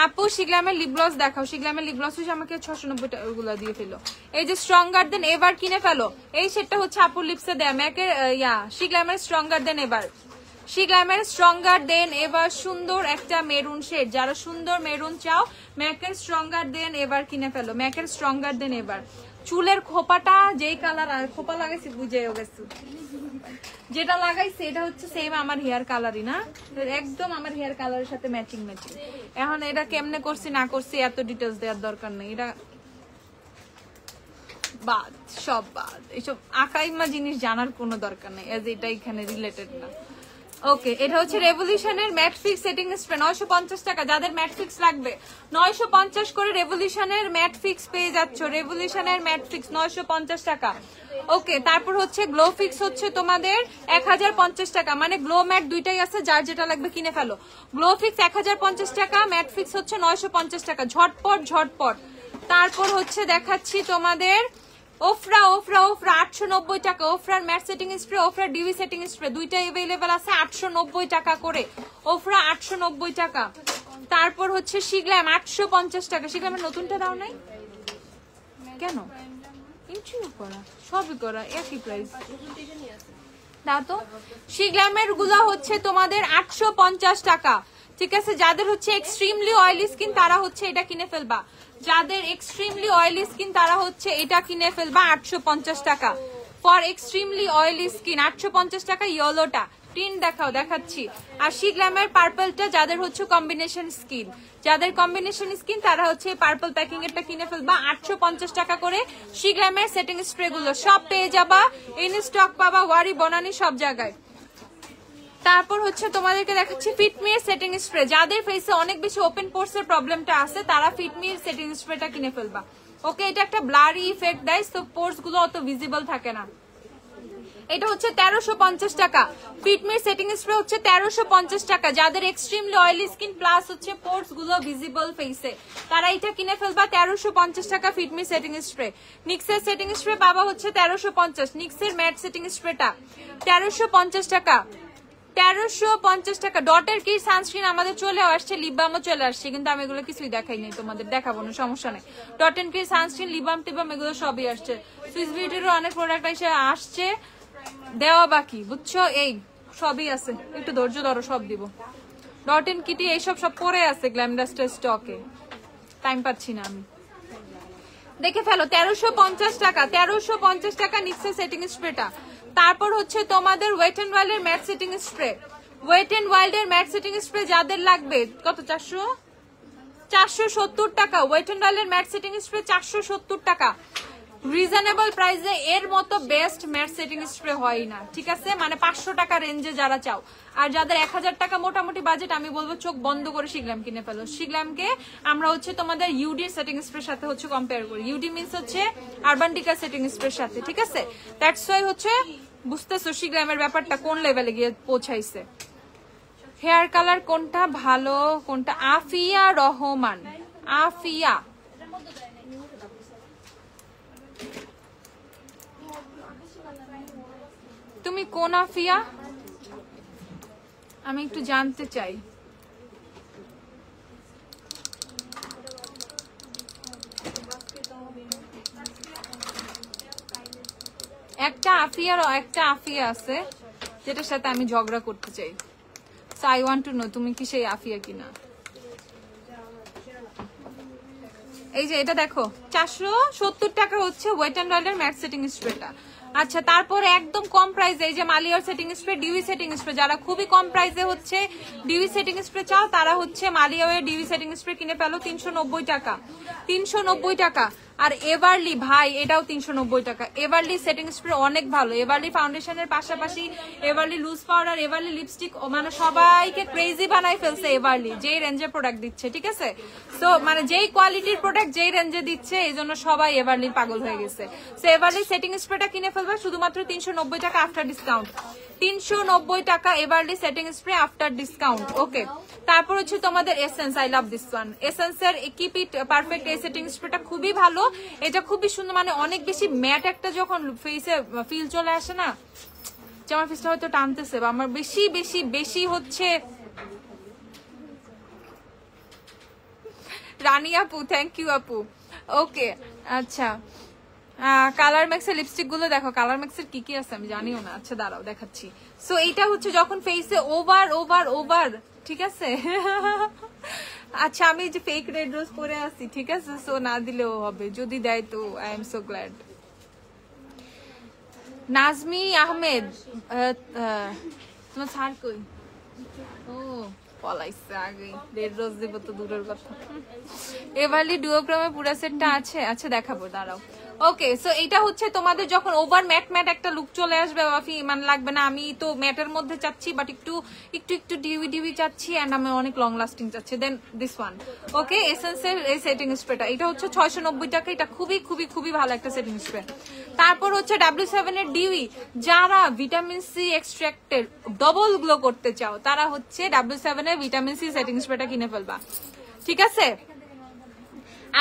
আপু শিগ্লামের লিপ গ্লস দেখাও। শিগ্লামের লিপ গ্লস হচ্ছে আমাকে 690 টাকা গুলো দিয়ে ফেলো। এই যে স্ট্রঙ্গার দেন এভার কিনে ফেলো, এই শেডটা হচ্ছে আপুর লিপসে দেয়া ম্যাকের শিগ্লামের স্ট্রঙ্গার দেন এভার। শিগ্লামের স্ট্রঙ্গার দেন এভার সুন্দর একটা মেরুন শেড, যারা সুন্দর মেরুন চাও ম্যাকের স্ট্রঙ্গার দেন এভার কিনে ফেলো, ম্যাকের স্ট্রঙ্গার দেন এভার। চুলের খোপাটা যেই কালার, আর খোপা লাগাইছি বুঝেও গেছি, যেটা লাগাইছে এটা হচ্ছে সেম আমার হেয়ার কালারই না, একদম আমার হেয়ার কালারের সাথে ম্যাচিং ম্যাচিং। এখন এটা কেমনে করছি না করছি এত ডিটেলস দেওয়ার দরকার নেই, এটা বাদ, সব বাদ, এইসব আকাইমা জিনিস জানার কোনো দরকার নেই, এজ এটা এখানে রিলেটেড না। ওকে এটা হচ্ছে রেভলিউশনের ম্যাট ফিক্স সেটিং স্প্রে 950 টাকা। যাদের ম্যাট ফিক্স লাগবে 950 করে রেভলিউশনের ম্যাট ফিক্স পেয়ে যাচ্ছ, রেভলিউশনের ম্যাট ফিক্স 950 টাকা। ওকে তারপর হচ্ছে গ্লো ফিক্স হচ্ছে তোমাদের 1050 টাকা, মানে গ্লো ম্যাট দুইটাই আছে, যার যেটা লাগবে কিনে ফেলো। গ্লো ফিক্স 1050 টাকা, ম্যাট ফিক্স হচ্ছে 950 টাকা, ঝটপট ঝটপট। তারপর হচ্ছে দেখাচ্ছি তোমাদের ওফরা, ওফরা ওফরা 890 টাকা, ওফরার ম্যাট সেটিং স্প্রে, ওফরার ডিউই সেটিং স্প্রে দুইটাই अवेलेबल আছে 890 টাকা করে, ওফরা 890 টাকা। তারপর হচ্ছে শিগ্লাম 850 টাকা। শিগ্লামের নতুনটা দাও নাই কেন? ইন্ট্রিও করা, সবই করা, একই প্রাইস দাও তো। শিগ্লামের গুলো হচ্ছে তোমাদের 850 টাকা, ঠিক আছে। যাদের হচ্ছে এক্সট্রিমলি অয়েলি স্কিন তারা হচ্ছে এটা কিনে ফেলবা, যাদের এক্সট্রিমলি অয়েলি স্কিন তারা হচ্ছে এটা কিনে ফেলবা 850 টাকা। ফর এক্সট্রিমলি অয়েলি স্কিন 850 টাকা। ইয়েলোটা টিন দেখাও, দেখাচ্ছি। আর শিগ্লামের পার্পলটা যাদের হচ্ছে কম্বিনেশন স্কিন, যাদের কম্বিনেশন স্কিন তারা হচ্ছে পার্পল প্যাকিং এরটা কিনে ফেলবা 850 টাকা করে। শিগ্লামের সেটিং স্প্রে গুলো সব পেয়ে যাবা, ইন স্টক পাবা ওয়ারি বনানি সব জায়গায়। তারপর হচ্ছে তোমাদেরকে দেখাচ্ছি ফিটমির সেটিং স্প্রে, যাদের ফেসে অনেক বেশি ওপেন পোর্স এর প্রবলেমটা আছে তারা ফিটমির সেটিং স্প্রেটা কিনে ফেলবা। ওকে এটা একটা ব্লারি ইফেক্ট দেয়, তো পোর্স গুলো অত ভিজিবল থাকে না। এটা হচ্ছে 1350 টাকা। ফিটমির সেটিং স্প্রে হচ্ছে 1350 টাকা। যাদের এক্সট্রিমলি অয়েলি স্কিন প্লাস হচ্ছে পোর্স গুলো ভিজিবল ফেসে তারা এটা কিনে ফেলবা 1350 টাকা ফিটমির সেটিং স্প্রে। নিক্সের সেটিং স্প্রে পাবা হচ্ছে 1350, নিক্সের ম্যাট সেটিং স্প্রেটা 1350 টাকা, 1350 টাকা। ডটের কি সানস্ক্রিন আমাদের চলে আসছে, লিপ বামও চলে আসছে, কিন্তু আমি এগুলো কিছুই দেখাই নাই, তোমাদের দেখাবো না, সমস্যা নেই। ডটের কি সানস্ক্রিন, লিপ বাম টিবাম এগুলো সবই আসছে। সুইস বিউটিরও অনেক প্রোডাক্ট এসে আসছে, দেওয়া বাকি, বুঝছো, এই সবই আছে, একটু ধৈর্য ধরো, সব দিব। ডটেন কিটি এইসব সব পরে আছে গ্ল্যামডাস্টের স্টকে, টাইম পাচ্ছি না আমি। দেখে ফেলো 1350 টাকা, 1350 টাকা নিক্সের সেটিং স্প্রেটা। তারপর হচ্ছে তোমাদের ওয়েট এন্ড ওয়াইল্ড এর matte setting spray, wet and wild এর ম্যাট সেটিং স্প্রে যাদের লাগবে কত, 470 টাকা। ওয়েট এন্ড ওয়াইল্ড এর ম্যাট সেটিং স্প্রে 470 টাকা, রিজনেবল প্রাইসে। এর মতো বেস্ট ম্যাট সেটিং স্প্রে হয় না, ঠিক আছে, মানে 500 টাকা রেঞ্জে যারা চাও। আর যাদের 1000 টাকা মোটামুটি বাজেট, আমি বলবো চোখ বন্ধ করে শিগ্লাম কিনে ফেলো। শিগ্লামকে আমরা হচ্ছে তোমাদের ইউডি সেটিং স্প্রের সাথে হচ্ছে কম্পেয়ার করি, ইউডি মিন্স হচ্ছে আরবান ডিকা সেটিং স্প্রের সাথে, ঠিক আছে। দ্যাটস ওয়াই হচ্ছে বুঝতেছো শিগ্লামের ব্যাপারটা কোন লেভেলে গিয়ে পৌঁছাইছে। হেয়ার কালার কোনটা ভালো, কোনটা? আফিয়া রহমান, আফিয়া, তুমি কোন আফিয়া আমি একটু জানতে চাই। একটা আফিয়া আছে যেটার সাথে আমি ঝগড়া করতে চাই, so I want to know তুমি কি সেই আফিয়া কিনা। এই যে এটা দেখো 470 টাকা হচ্ছে ওয়েট এন্ড ওয়াইল্ড এর ম্যাট সেটিং স্প্রেটা। আচ্ছা তারপরে একদম কম প্রাইসে এই যে মালিয়ার setting spray, dewy setting spray, যারা খুবই কম প্রাইসে হচ্ছে ডিউই সেটিং স্প্রে চাও তারা হচ্ছে মালিয়ার ডিউই সেটিং স্প্রে কিনে পেলো 390 টাকা, 390 টাকা। আর এভারলি ভাই এটাও 390 টাকা। এভারলি সেটিং স্প্রে অনেক ভালো, এভারলি ফাউন্ডেশনের পাশাপাশি এভারলি লুজ পাউডার, এভারলি লিপস্টিক, মানে সবাইকে ক্রেজি বানাই ফেলছে এভারলি, যেই রেঞ্জে প্রোডাক্ট দিচ্ছে, ঠিক আছে? সো মানে যেই কোয়ালিটির প্রোডাক্ট যেই রেঞ্জে দিচ্ছে, এই জন্য সবাই এভারলির পাগল হয়ে গেছে। সো এভারলি সেটিং স্প্রেটা কিনে ফেলবা শুধুমাত্র 390 টাকা আফটার ডিসকাউন্ট। 390 টাকা Everly setting spray after discount. Okay, তারপর হচ্ছে তোমাদের Essence, I love this one. এসেন্সের কিপ ইট পারফেক্ট এই সেটিং স্প্রেটা খুবই ভালো, এটা খুবই সুন্দর, মানে অনেক বেশি ম্যাট একটা যখন ফেসে ফিল চলে আসে না, যে আমার ফেসটা হয়তো টানতেছে বা আমার বেশি বেশি বেশি হচ্ছে। রানী আপু, থ্যাংক ইউ আপু। ওকে আচ্ছা, কালার ম্যাক্সের লিপস্টিক গুলো দেখো, কালার ম্যাক্সের কি কি আছে আমি জানিও না। আচ্ছা দাঁড়াও দেখাচ্ছি। সো এইটা হচ্ছে যখন ফেসে ওভার ওভার ওভার, ঠিক আছে? আচ্ছা আমি যে ফেক রেড রোজ পরে আসি, ঠিক আছে? সো না দিলেও হবে, যদি দেয় তো I am so glad. Nazmi Ahmed, তোমার স্যার কই? ও পলাইছে আগে, রেড রোজ দেব তো দূরের কথা। এভারলি ডুওক্রমে পুরো সেটটা আছে, আচ্ছা দেখাবো দাঁড়াও। ওকে, সো এটা হচ্ছে তোমাদের যখন ওভার ম্যাট ম্যাট একটা লুক চলে আসবে, মানে লাগবে না, আমি তো ম্যাটের মধ্যে চাচ্ছি বাট একটু একটু একটু ডিউই ডিউই চাচ্ছি, এন্ড আমি অনেক লং লাস্টিং চাচ্ছি, দেন দিস ওয়ান। ওকে, এসেন্সের এই সেটিং স্প্রেটা, এটা হচ্ছে 690 টাকা, এটা খুবই খুবই খুবই ভালো একটা সেটিং স্প্রে। তারপর হচ্ছে W7 এর ডিউই, যারা ভিটামিন সি এক্সট্রাক্টের ডবল গ্লো করতে চাও তারা হচ্ছে W7 এর ভিটামিন সি সেটিং স্প্রেটা কিনে ফেলবা, ঠিক আছে?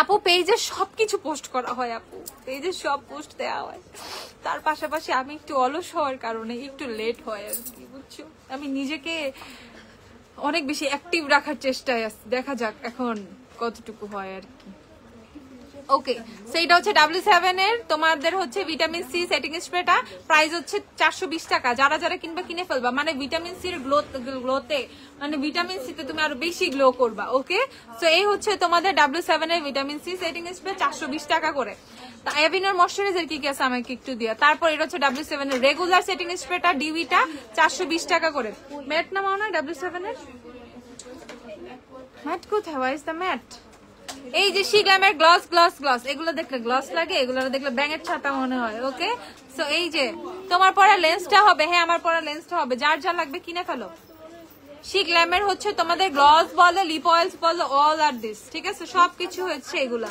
আপু পেজে সবকিছু পোস্ট করা হয়, আপু পেজে সব পোস্ট দেওয়া হয়, তার পাশাপাশি আমি একটু অলস হওয়ার কারণে একটু লেট হয় আর কি, বুঝছো? আমি নিজেকে অনেক বেশি অ্যাক্টিভ রাখার চেষ্টায় আছি, দেখা যাক এখন কতটুকু হয় আর কি। ওকে, সেইটা হচ্ছে W7 এর তোমাদের হচ্ছে ভিটামিন সি সেটিং স্প্রেটা, প্রাইস হচ্ছে 420 টাকা। যারা যারা কিনবা কিনে ফেলবা, মানে ভিটামিন সি এর গ্লোতে, মানে ভিটামিন সি তে তুমি আরো বেশি গ্লো করবা। ওকে, সো এই হচ্ছে তোমাদের W7 এর ভিটামিন সি সেটিং স্প্রে, 420 টাকা করে। এভিনোর ময়শ্চারাইজার কি কি আছে আমাকে একটু দিয়া। তারপর এটা হচ্ছে W7 এর রেগুলার সেটিং স্প্রেটা, ডিউইটা 420 টাকা করে। ম্যাট নামাও না W7 এর, ম্যাট কোথায়? Why is the matte? এই যে শিগ্লামের গ্লস গ্লস গ্লস, এগুলো দেখলে গ্লস লাগে, এগুলো দেখলে ব্যাঙের ছাতা মনে হয়। ওকে, সো এই যে তোমার পরা লেন্সটা হবে, হ্যাঁ আমার পরা লেন্সটা হবে, যার যা লাগবে কিনে ফেলো। শিগ্লামের হচ্ছে তোমাদের গ্লস বলো, লিপ অয়েলস বলো, অল আর দিস, ঠিক আছে? সবকিছু হচ্ছে এগুলা।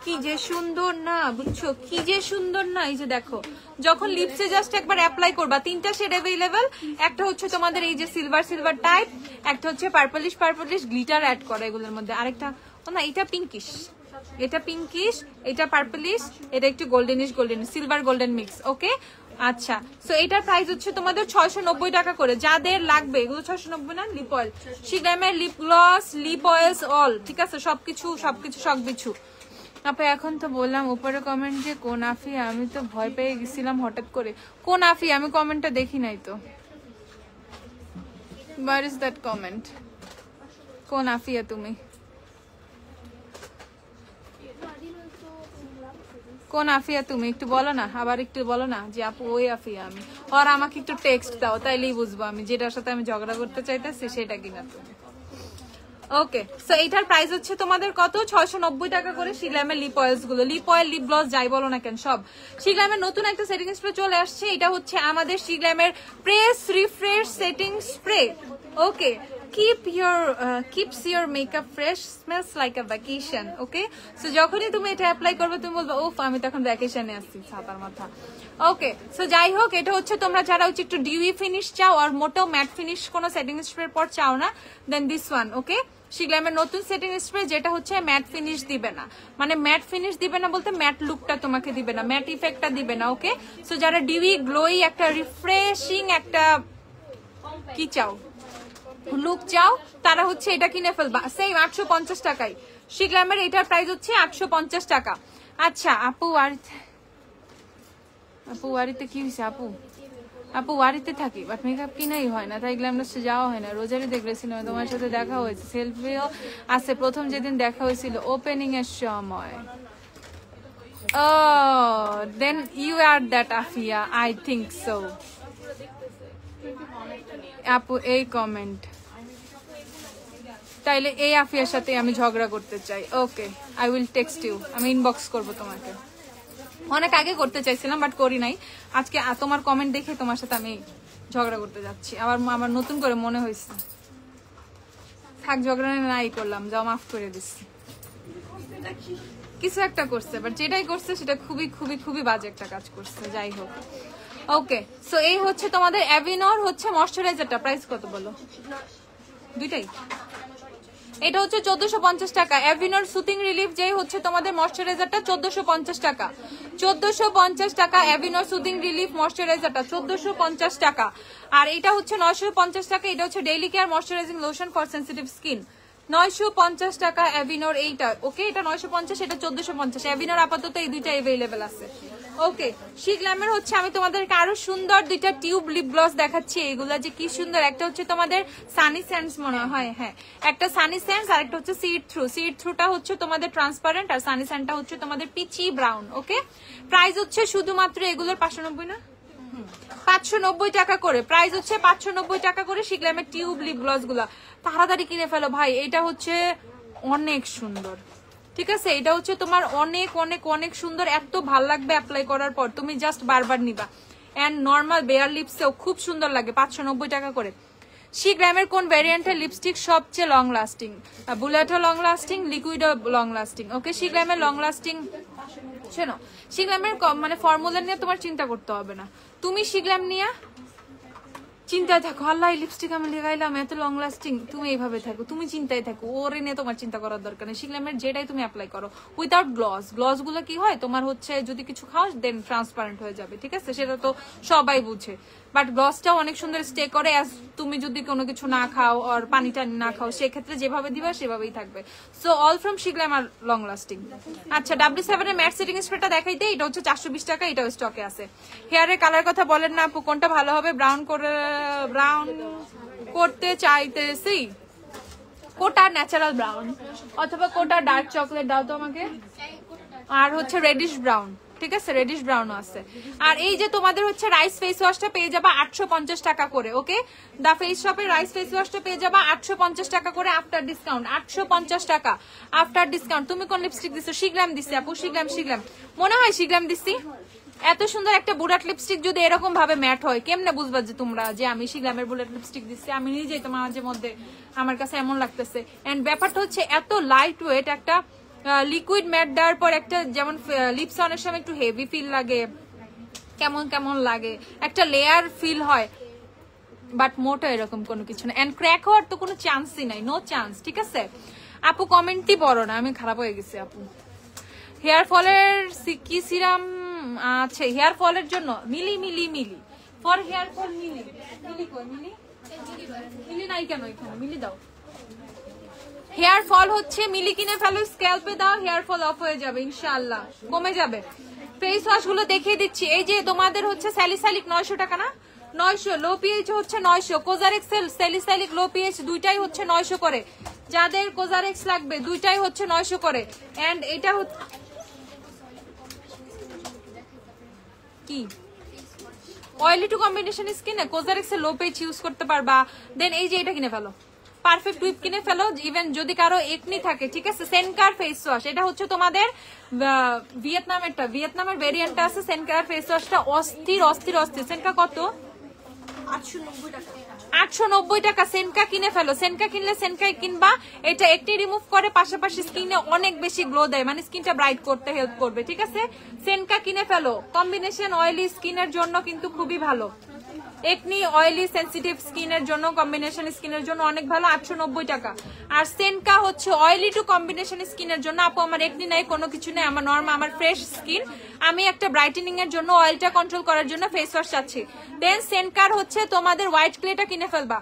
কি যে সুন্দর না, বুঝছো? কি যে সুন্দর না। এই যে দেখো, যখন লিপসে জাস্ট একবার অ্যাপ্লাই করবা, 3টা শেড অ্যাভেলেবল। একটা হচ্ছে তোমাদের এই যে সিলভার সিলভার টাইপ, একটা হচ্ছে পার্পলিশ পার্পলিশ গ্লিটার অ্যাড করে এগুলোর মধ্যে, আরেকটা না এটা পিঙ্কিশ, এটা পিঙ্কিশ, এটা পার্পলিশ, এটা একটু goldenish goldenish, silver golden mix. ওকে আচ্ছা, সো এটার প্রাইস হচ্ছে তোমাদের 690 টাকা করে। যাদের লাগবে এগুলো 690 না। লিপ অয়েল, শিগ্রামের lip gloss, lip oils all, ঠিক আছে? সবকিছু সবকিছু সবকিছু। আপা এখন তো বললাম উপরে কমেন্ট যে কোন আফি, আমি তো ভয় পেয়ে গেছিলাম হঠাৎ করে। কোন আফি? আমি কমেন্টটা দেখি নাই তো। Where is that comment? কোন আফিয়া তুমি? কোন আফিয়া তুমি একটু বলো না, আবার একটু বলো না যে আপু ওই আফিয়া আমি, আর আমাকে একটু টেক্সট দাও, তাইলেই বুঝবো আমি যেটার সাথে আমি ঝগড়া করতে চাইতেছি সেটা কিনা তুমি। ওকে, সো এইটার প্রাইস হচ্ছে তোমাদের কত? 690 টাকা করে। শিগ্লামের লিপ অয়েলস গুলো, লিপ অয়েল লিপ গ্লস যাই বলো না কেন সব। শিগ্লামের নতুন একটা সেটিং স্প্রে চলে আসছে, এটা হচ্ছে আমাদের শিগ্লামের press refresh setting spray. Okay, keeps your makeup fresh, smells like a vacation. Okay, so যখনই তুমি এটা অ্যাপ্লাই করবে তুমি বলবে ওফ আমি তো এখন ভ্যাকেশনে আসছি, ছাতার মাথা। ওকে, সো যাই হোক, এটা হচ্ছে তোমরা যারা হচ্ছে একটু ডিউই ফিনিশ চাও আর মোটেও ম্যাট ফিনিশ কোনো সেটিং স্প্রে পর চাও না, দেন দিস ওয়ান। ওকে, শিগ্লামের নতুন সেটিং স্প্রে, যেটা হচ্ছে ম্যাট ফিনিশ দিবে না, মানে ম্যাট ফিনিশ দিবে না বলতে ম্যাট লুকটা তোমাকে দিবে না, ম্যাট ইফেক্টটা দিবে না। ওকে, সো যারা ডিউই গ্লোই একটা রিফ্রেশিং একটা কি চাও, লুক চাও, তারা হচ্ছে এটা কিনে ফেলবা। সেম 850 টাকায় শিগ্লামের এটার প্রাইস হচ্ছে 850 টাকা। আচ্ছা আপু আপু ওয়ারিতে কি হয়েছে? আপু ওয়ারিতে থাকি বাট মেকআপ কিনাই হয় না, তাই গ্ল্যামডাসে যাওয়া হয় না। রোজারি দেখলেছিলাম, তোমার সাথে দেখা হয়েছে, সেলফিও আছে প্রথম যেদিন দেখা হয়েছিল ওপেনিং এর সময়। Then you are that Afia, I think so. আপু এই কমেন্ট তাইলে এই আফিয়ার সাথে আমি ঝগড়া করতে চাই। ওকে, আই উইল টেক্সট ইউ, আমি ইনবক্স করব তোমাকে। অনেক আগে করতে চাইছিলাম বাট করি নাই। আজকে তোমার কমেন্ট দেখে তোমার সাথে আমি ঝগড়া করতে যাচ্ছি। আমার নতুন করে মনে হয়েছে থাক ঝগড়া নাই করলাম, যাও মাফ করে দিচ্ছি। কিছু একটা করছে বাট যেটাই করছে সেটা খুবই খুবই খুবই বাজে একটা কাজ করছে। যাই হোক, ওকে। সো এই হচ্ছে তোমাদের অ্যাভিনোর হচ্ছে ময়শ্চারাইজারটা। প্রাইস কত বলো? দুইটাই এটা হচ্ছে 1450 টাকা। অ্যাভিনোর সুথিং রিলিফ যেই হচ্ছে তোমাদের ময়শ্চারাইজারটা 1450 টাকা। 1450 টাকা অ্যাভিনোর সুথিং রিলিফ ময়শ্চারাইজারটা 1450 টাকা। আর এটা হচ্ছে 950 টাকা। এটা হচ্ছে daily care moisturising lotion for sensitive skin, 950 টাকা অ্যাভিনোর এইটা। ওকে, এটা 950, এটা 1450। অ্যাভিনোর আপাতত এই দুইটা অ্যাভেলেবেল আছে। ওকে, শি গ্ল্যামের হচ্ছে আমি তোমাদেরকে আরো সুন্দর দুইটা টিউব লিপ গ্লস দেখাচ্ছি। এগুলা যে কি সুন্দর, একটা হচ্ছে তোমাদের সানি সেন্স মনে হয়, হ্যাঁ একটা সানি সেন্স, আর একটা হচ্ছে সিড থ্রু। সিড থ্রুটা হচ্ছে তোমাদের ট্রান্সপারেন্ট, আর সানি সেন্সটা হচ্ছে তোমাদের পিচি ব্রাউন। ওকে, প্রাইস হচ্ছে শুধুমাত্র এগুলোর 590 না 590 টাকা করে। প্রাইস হচ্ছে 590 টাকা করে শি গ্ল্যামের টিউব লিপ গ্লস গুলা। তাড়াতাড়ি কিনে ফেলো ভাই, এটা হচ্ছে অনেক সুন্দর। ঠিক আছে, এটা হচ্ছে তোমার অনেক অনেক অনেক সুন্দর, এত ভাল লাগবে অ্যাপ্লাই করার পর, তুমি জাস্ট বারবার নিবা। এন্ড নর্মাল বেয়ার লিপসেও খুব সুন্দর লাগে। 590 টাকা করে। শি গ্ল্যামের কোন ভ্যারিয়েন্টের লিপস্টিক সবচেয়ে লং লাস্টিং? বুলেটও লং লাস্টিং, লিকুইডও লং লাস্টিং। ওকে, শি গ্ল্যামের লং লাস্টিং শোনো, শি গ্ল্যামের মানে ফর্মুলা নিয়ে তোমার চিন্তা করতে হবে না। তুমি শি গ্ল্যাম নিয়ে চিন্তায় থাকো, আল্লাহ লিপস্টিক আমি লাগাইলাম এত লং লাস্টিং, তুমি এইভাবে থাকো, তুমি চিন্তায় থাকো, ওরে নিয়ে তোমার চিন্তা করার দরকার নেই। শি গ্ল্যামের যেটাই তুমি অ্যাপ্লাই করো উইদাউট গ্লস। গ্লস গুলো কি হয় তোমার হচ্ছে যদি কিছু খাও দেন ট্রান্সপারেন্ট হয়ে যাবে, ঠিক আছে, সেটা তো সবাই বুঝে। বাট গ্লসটাও অনেক সুন্দর স্টে করে, তুমি যদি কোনো কিছু না খাও আর পানিটা না খাও সেক্ষেত্রে যেভাবে দিবা সেভাবেই থাকবে। So all from Sheglam আর লং লাস্টিং। আচ্ছা, W7 এর ম্যাট সেটিং স্প্রেটা দেখাইতে, এটা হচ্ছে 420 টাকা, এটাও স্টকে আছে। হেয়ারের কালার কথা বলেন না আপু, কোনটা ভালো হবে? ব্রাউন করতে চাইতেছি, কোটা ন্যাচারাল ব্রাউন অথবা কোটা ডার্ক চকলেট দাও তো আমাকে। আর হচ্ছে রেডিশ ব্রাউন, ঠিক আছে, রেডিশ ব্রাউনও আছে। আর এই যে তোমাদের হচ্ছে রাইস ফেস ওয়াশটা পেয়ে যাবা 850 টাকা করে। ওকে, দা ফেস শপের রাইস ফেস ওয়াশটা পেয়ে যাবা 850 টাকা করে আফটার ডিসকাউন্ট। 850 টাকা আফটার ডিসকাউন্ট। তুমি কোন লিপস্টিক দিছো? শি গ্ল্যাম দিছি আপু, শি গ্ল্যাম মনে হয় শি গ্ল্যাম দিছি। এত সুন্দর একটা বুলেট লিপস্টিক যদি এরকম ভাবে ম্যাট হয়, কেমনে বুঝবা যে তোমরা যে আমি শি গ্ল্যামের বুলেট লিপস্টিক দিচ্ছি? আমি নিজেই তো মাঝে মধ্যে আমার কাছে এমন লাগতেছে। এন্ড ব্যাপারটা হচ্ছে এত লাইট ওয়েট, একটা লিকুইড ম্যাট দেওয়ার পর একটা যেমন লিপস অনেক সময় একটু হেভি ফিল লাগে, কেমন কেমন লাগে, একটা লেয়ার ফিল হয়, বাট মোটা এরকম কোনো কিছু না। এন্ড ক্র্যাক হওয়ার তো কোনো চান্সই নাই, নো চান্স, ঠিক আছে। আপু কমেন্টই পড়ো না, আমি খারাপ হয়ে গেছি আপু। হেয়ার ফলের কি সিরাম আছে? হেয়ার ফলের জন্য মিলি ফর হেয়ার ফল মিলি নাই কেন এখানে? মিলি দাও। হেয়ার ফল হচ্ছে মিলি কিনে ফেলো, স্ক্যাল্পে দাও, হেয়ার ফল অফ হয়ে যাবে ইনশাআল্লাহ, কমে যাবে। ফেস ওয়াশ গুলো দেখিয়ে দিচ্ছি। এই যে তোমাদের হচ্ছে স্যালিসাইলিক 900 টাকা না, 900। লো পিএইচ হচ্ছে 900। কোজারেক্স স্যালিসাইলিক লো পিএইচ দুইটাই হচ্ছে 900 করে। যাদের কোজারেক্স লাগবে দুইটাই হচ্ছে 900 করে। এন্ড এটা হচ্ছে কি অয়েলি টু কম্বিনেশন স্কিনে কোজারেক্স এর লো পিএইচ ইউজ করতে পারবা। দেন এই যে এটা কিনে ফেলো, পারফেক্ট হুইপ কিনে ফেলো। ইভেন যদি কারো একনি থাকে, ঠিক আছে, সেনকার ফেস ওয়াশ, এটা হচ্ছে তোমাদের ভিয়েতনামের ভেরিয়েন্ট আছে সেনকার ফেস ওয়াশটা, অস্থির অস্থির অস্থির। সেনকা কত? 890 টাকা। সেনকা কিনে ফেলো, সেনকা কিনলে সেনকাই কিনবা। এটা একটি রিমুভ করে, পাশাপাশি স্কিনে অনেক বেশি গ্লো দেয়, মানে স্কিনটা ব্রাইট করতে হেল্প করবে, ঠিক আছে। সেনকা কিনে ফেলো, কম্বিনেশন অয়েলি স্কিনের জন্য কিন্তু খুবই ভালো। একনি অয়েলি সেনসিটিভ স্কিনের জন্য, কম্বিনেশন স্কিনের জন্য অনেক ভালো, 890 টাকা। আর সেনকা হচ্ছে অয়েলি টু কম্বিনেশন স্কিনের জন্য। আপু আমার একনি নাই, কোনো কিছু নেই, আমার নরমাল, আমার ফ্রেশ স্কিন, আমি একটা ব্রাইটেনিং এর জন্য, অয়েলটা কন্ট্রোল করার জন্য ফেস ওয়াশ চাচ্ছি। দেন সেনকার হচ্ছে তোমাদের হোয়াইট ক্লেটা কিনে ফেলবা।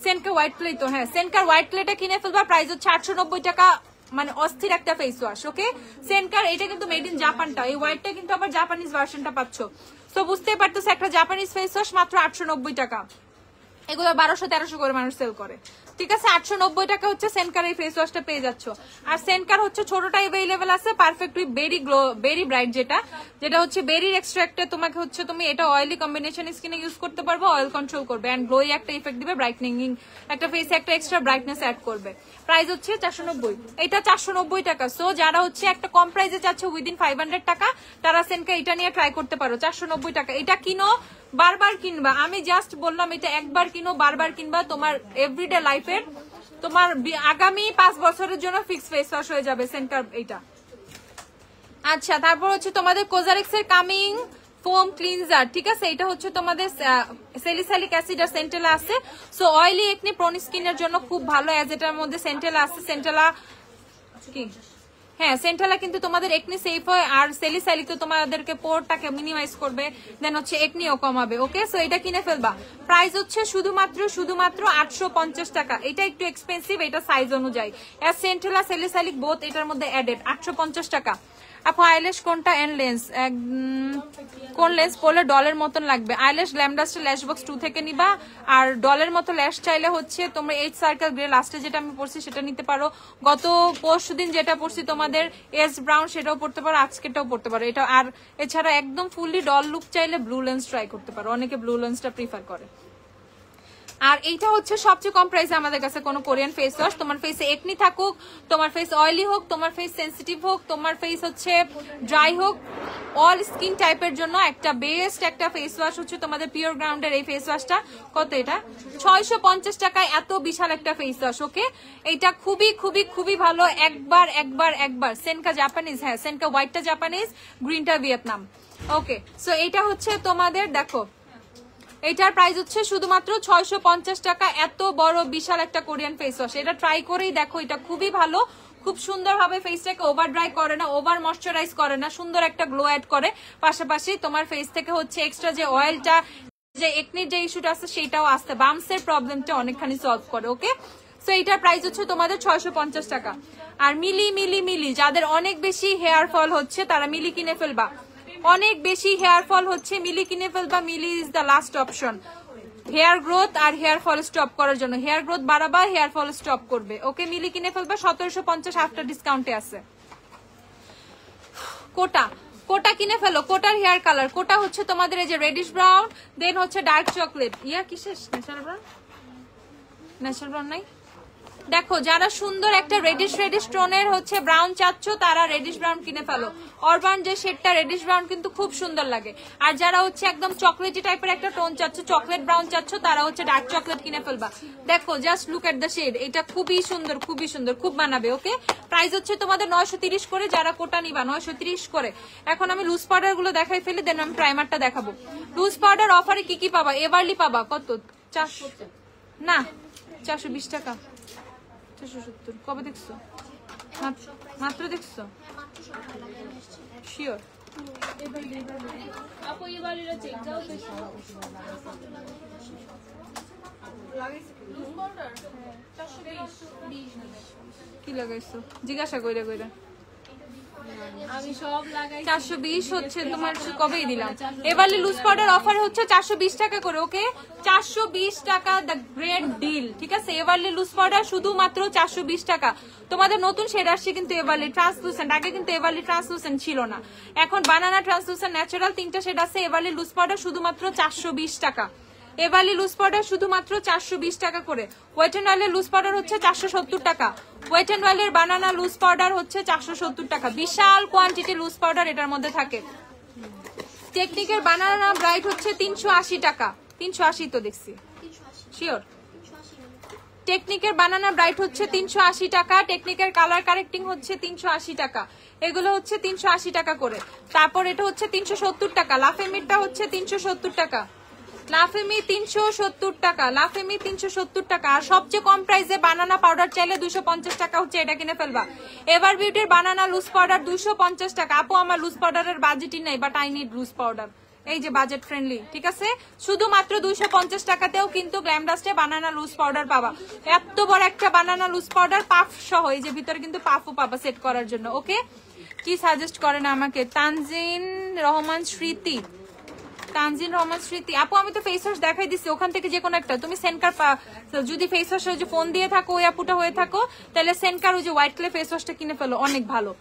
সেনকা হোয়াইট ক্লে তো, হ্যাঁ, সেনকার হোয়াইট ক্লেটা কিনে ফেলবা। প্রাইস হচ্ছে 890 টাকা, মানে অস্থির একটা ফেস ওয়াশ। ওকে, সেনকার এটা কিন্তু মেড ইন জাপানটা, এই হোয়াইটটা কিন্তু আবার জাপানিজ ভার্সনটা পাচ্ছ। তো বুঝতেই পারতেছে একটা জাপানিজ ফেস ওয়াশ মাত্র 890 টাকা। এগুলো 1200-1300 করে মানুষ সেল করে, ঠিক আছে। 890 টাকা হচ্ছে সেনকার এই ফেস ওয়াশটা পেয়ে যাচ্ছ। আর সেনকার হচ্ছে ছোটটা अवेलेबल আছে perfect with berry glow, berry bright, যেটা হচ্ছে বেরির এক্সট্রাক্টে তোমাকে হচ্ছে তুমি এটা অয়েলি কম্বিনেশন স্কিনে ইউজ করতে পারবে, অয়েল কন্ট্রোল করবে এন্ড গ্লোই একটা ইফেক্ট দিবে, ব্রাইটনিং একটা ফেসে একটা এক্সট্রা ব্রাইটনেস অ্যাড করবে। প্রাইস হচ্ছে 490, এটা 490 টাকা। সো যারা হচ্ছে একটা কম প্রাইসে চাচ্ছে উইদিন 500 টাকা, তারা সেনকা এটা নিয়ে ট্রাই করতে পারো। 490 টাকা। এটা কিনো, বারবার কিনবা, আমি জাস্ট বললাম এটা একবার কিনো, বারবার কিনবা, তোমার এভরিডে লাইফের, তোমার আগামী 5 বছরের জন্য ফিক্স ফেস ওয়াশ হয়ে যাবে সেনকার এটা। আচ্ছা, তারপর হচ্ছে তোমাদের কোজারেক্স এর কামিং ফোম ক্লিনজার, ঠিক আছে। এটা হচ্ছে তোমাদের স্যালিসাইলিক অ্যাসিড আর সেন্টেলা আছে। সো অয়েলি একনি প্রোন স্কিনের জন্য খুব ভালো, এজ এটার মধ্যে সেন্টেলা আছে। সেন্টেলা কি, হ্যাঁ সেন্টেলা কিন্তু তোমাদের একনি সেফ হয়, আর স্যালিসাইলিক তো তোমাদেরকে পোরটাকে মিনিমাইজ করবে, দেন হচ্ছে একনিও কমাবে। ওকে, সো এটা কিনে ফেলবা। প্রাইস হচ্ছে শুধুমাত্র 850 টাকা। এটা একটু এক্সপেন্সিভ, এটা সাইজ অনুযায়ী, এজ সেন্টেলা স্যালিসাইলিক বোথ এটার মধ্যে অ্যাডেড। 850 টাকা। আপু আইল্যাশ কোনটা এন্ড লেন্স, কোন লেন্স পরলে ডলের মতন লাগবে? আইল্যাশ গ্ল্যামডাস্ট ল্যাশ বক্স 2 থেকে নিবা। আর ডলের মতো ল্যাশ চাইলে হচ্ছে তোমরা এইচ সার্কেল গ্রে লাস্টে যেটা আমি পরছি সেটা নিতে পারো। গত পরশুদিন যেটা পরছি তোমাদের এস ব্রাউন, সেটাও পড়তে পারো, আজকেটাও পড়তে পারো এটা। আর এছাড়া একদম ফুললি ডল লুক চাইলে ব্লু লেন্স ট্রাই করতে পারো, অনেকে ব্লু লেন্সটা প্রিফার করে। আর এইটা হচ্ছে সবচেয়ে কম প্রাইসে আমাদের কাছে কোনো কোরিয়ান ফেস ওয়াশ। তোমার ফেসে একনি থাকুক, তোমার ফেস অয়েলি হোক, তোমার ফেস সেন্সিটিভ হোক, তোমার ফেস হচ্ছে ড্রাই হোক, অল স্কিন টাইপের জন্য একটা বেস্ট একটা ফেস ওয়াশ হচ্ছে তোমাদের পিওর গ্রাউন্ডের এই ফেস ওয়াশটা। কত এটা? 650 টাকায় এত বিশাল একটা ফেস ওয়াশ। ওকে, এটা খুবই খুবই খুবই ভালো। একবার সেনকা জাপানিজ, হ্যাঁ সেনকা হোয়াইটটা জাপানিজ, গ্রিনটা ভিয়েতনাম। ওকে, সো এটা হচ্ছে তোমাদের, দেখো এটার প্রাইস হচ্ছে শুধুমাত্র 650 টাকা। এত বড় বিশাল একটা কোরিয়ান ফেস ওয়াশ, এটা ট্রাই করেই দেখো, এটা খুবই ভালো, খুব সুন্দর ভাবে ফেসটাকে ওভার ড্রাই করে না, ওভার ময়শ্চারাইজ করে না, সুন্দর একটা গ্লো অ্যাড করে। পাশাপাশি তোমার ফেস থেকে হচ্ছে এক্সট্রা যে অয়েলটা, যে একনির যে ইস্যুটা আছে সেটাও আসতে, বাম্পসের প্রবলেমটা অনেকখানি সলভ করে। ওকে, সো এইটার প্রাইস হচ্ছে তোমাদের 650 টাকা। আর মিলি যাদের অনেক বেশি হেয়ার ফল হচ্ছে তারা মিলি কিনে ফেলবা। অনেক বেশি হেয়ার ফল হচ্ছে, মিলি কিনে ফেলবা। মিলি is the last option hair growth আর হেয়ার ফল স্টপ করার জন্য। হেয়ার গ্রোথ বাড়াবা, হেয়ার ফল স্টপ করবে। ওকে, মিলি কিনে ফেলবা। 1750 আফটার ডিসকাউন্টে আছে। কোটা কিনে ফেলো। কোটার হেয়ার কালার, কোটা হচ্ছে তোমাদের এই যে রেডিশ ব্রাউন, দেন হচ্ছে ডার্ক চকলেট, ইয়া কিসের ন্যাচারাল ব্রাউন নাই। দেখো, যারা সুন্দর একটা রেডিশ টোনের হচ্ছে ব্রাউন চাচ্ছ তারা রেডিশ ব্রাউন কিনে ফেলো। অরবান যে শেডটা রেডিশ ব্রাউন কিন্তু খুব সুন্দর লাগে। আর যারা হচ্ছে একদম চকলেটি টাইপের একটা টোন চাচ্ছ, চকলেট ব্রাউন চাচ্ছ, তারা হচ্ছে ডার্ক চকলেট কিনে ফেলবা। দেখো, just look at the shade, এটা খুবই সুন্দর, খুব মানাবে। ওকে, প্রাইস হচ্ছে তোমাদের 930 করে। যারা কোটা নিবা 930 করে। এখন আমি লুজ পাউডার গুলো দেখাই ফেলি, দেন আমি প্রাইমারটা দেখাবো। লুজ পাউডার অফারে কি পাবা? এভারলি পাবা কত? 400 না 420 টাকা। 470 কবে দেখছো? মাত্র দেখছো? শিওর? কি লাগাইছো জিজ্ঞাসা কইরা আমি সব লাগাই। 420 হচ্ছে তোমার, কবেই দিলাম। এবারে লুজ পাউডার অফার হচ্ছে 420 টাকা করে। ওকে, 420 টাকা, দ্য গ্রেট ডিল, ঠিক আছে। এবারে লুজ পাউডার শুধুমাত্র 420 টাকা। তোমাদের নতুন শেড আসছে কিন্তু এবারে ট্রান্সলুসেন্ট, আগে কিন্তু এবারে ট্রান্সলুসেন্ট ছিল না, এখন বানানা ট্রান্সলুসেন্ট ন্যাচারাল 3টা শেড আছে। এবারে লুজ পাউডার শুধুমাত্র 420 টাকা। এবালি লুজ পাউডার শুধুমাত্র 420 টাকা করে। ওয়েট এন্ড ওয়েলের লুজ পাউডার হচ্ছে 470 টাকা। ওয়েট এন্ড ওয়েলের বানানা লুজ পাউডার হচ্ছে 470 টাকা। বিশাল কোয়ান্টিটি লুজ পাউডার এটার মধ্যে থাকে। টেকনিকের বানানা ব্রাইট হচ্ছে 380 টাকা। 380 তো দেখছি, শিওর। টেকনিকের বানানা ব্রাইট হচ্ছে 380 টাকা। টেকনিকের কালার কারেক্টিং হচ্ছে 380 টাকা। এগুলো হচ্ছে 380 টাকা করে। তারপর এটা হচ্ছে 370 টাকা। লাফেমিটটা হচ্ছে 370 টাকা। লাফেমি 370 টাকা। লাফেমি 370 টাকা। আর সবচেয়ে কম প্রাইসে বানানা পাউডার চাইলে 250 টাকা হচ্ছে, এটা কিনে ফেলবা। এভার বিউটির বানানা লুজ পাউডার 250 টাকা। আপু আমার লুজ পাউডারের বাজেটই নাই, but I need loose powder. এই যে বাজেট ফ্রেন্ডলি, ঠিক আছে। শুধুমাত্র 250 টাকাতেও কিন্তু গ্ল্যামডাস্টে বানানা লুজ পাউডার পাবা। এত বড় একটা বানানা লুজ পাউডার, পাফ সহ। এই যে ভিতরে কিন্তু পাফও পাবা সেট করার জন্য। ওকে, কি সাজেস্ট করেন আমাকে? তানজিন রহমান স্মৃতি, তানজিন রহমান স্মৃতি আপু আমি তো ফেস ওয়াশ দেখাই দিচ্ছি, ওখান থেকে যে কোনো একটা তুমি সেনকার যদি ফেস ওয়াশ যে ফোন দিয়ে থাকো ওই আপুটা হয়ে থাকো তাহলে সেনকার ওই যে হোয়াইট ক্লে ফেস ওয়াশটা কিনে ফেলো, অনেক ভালো।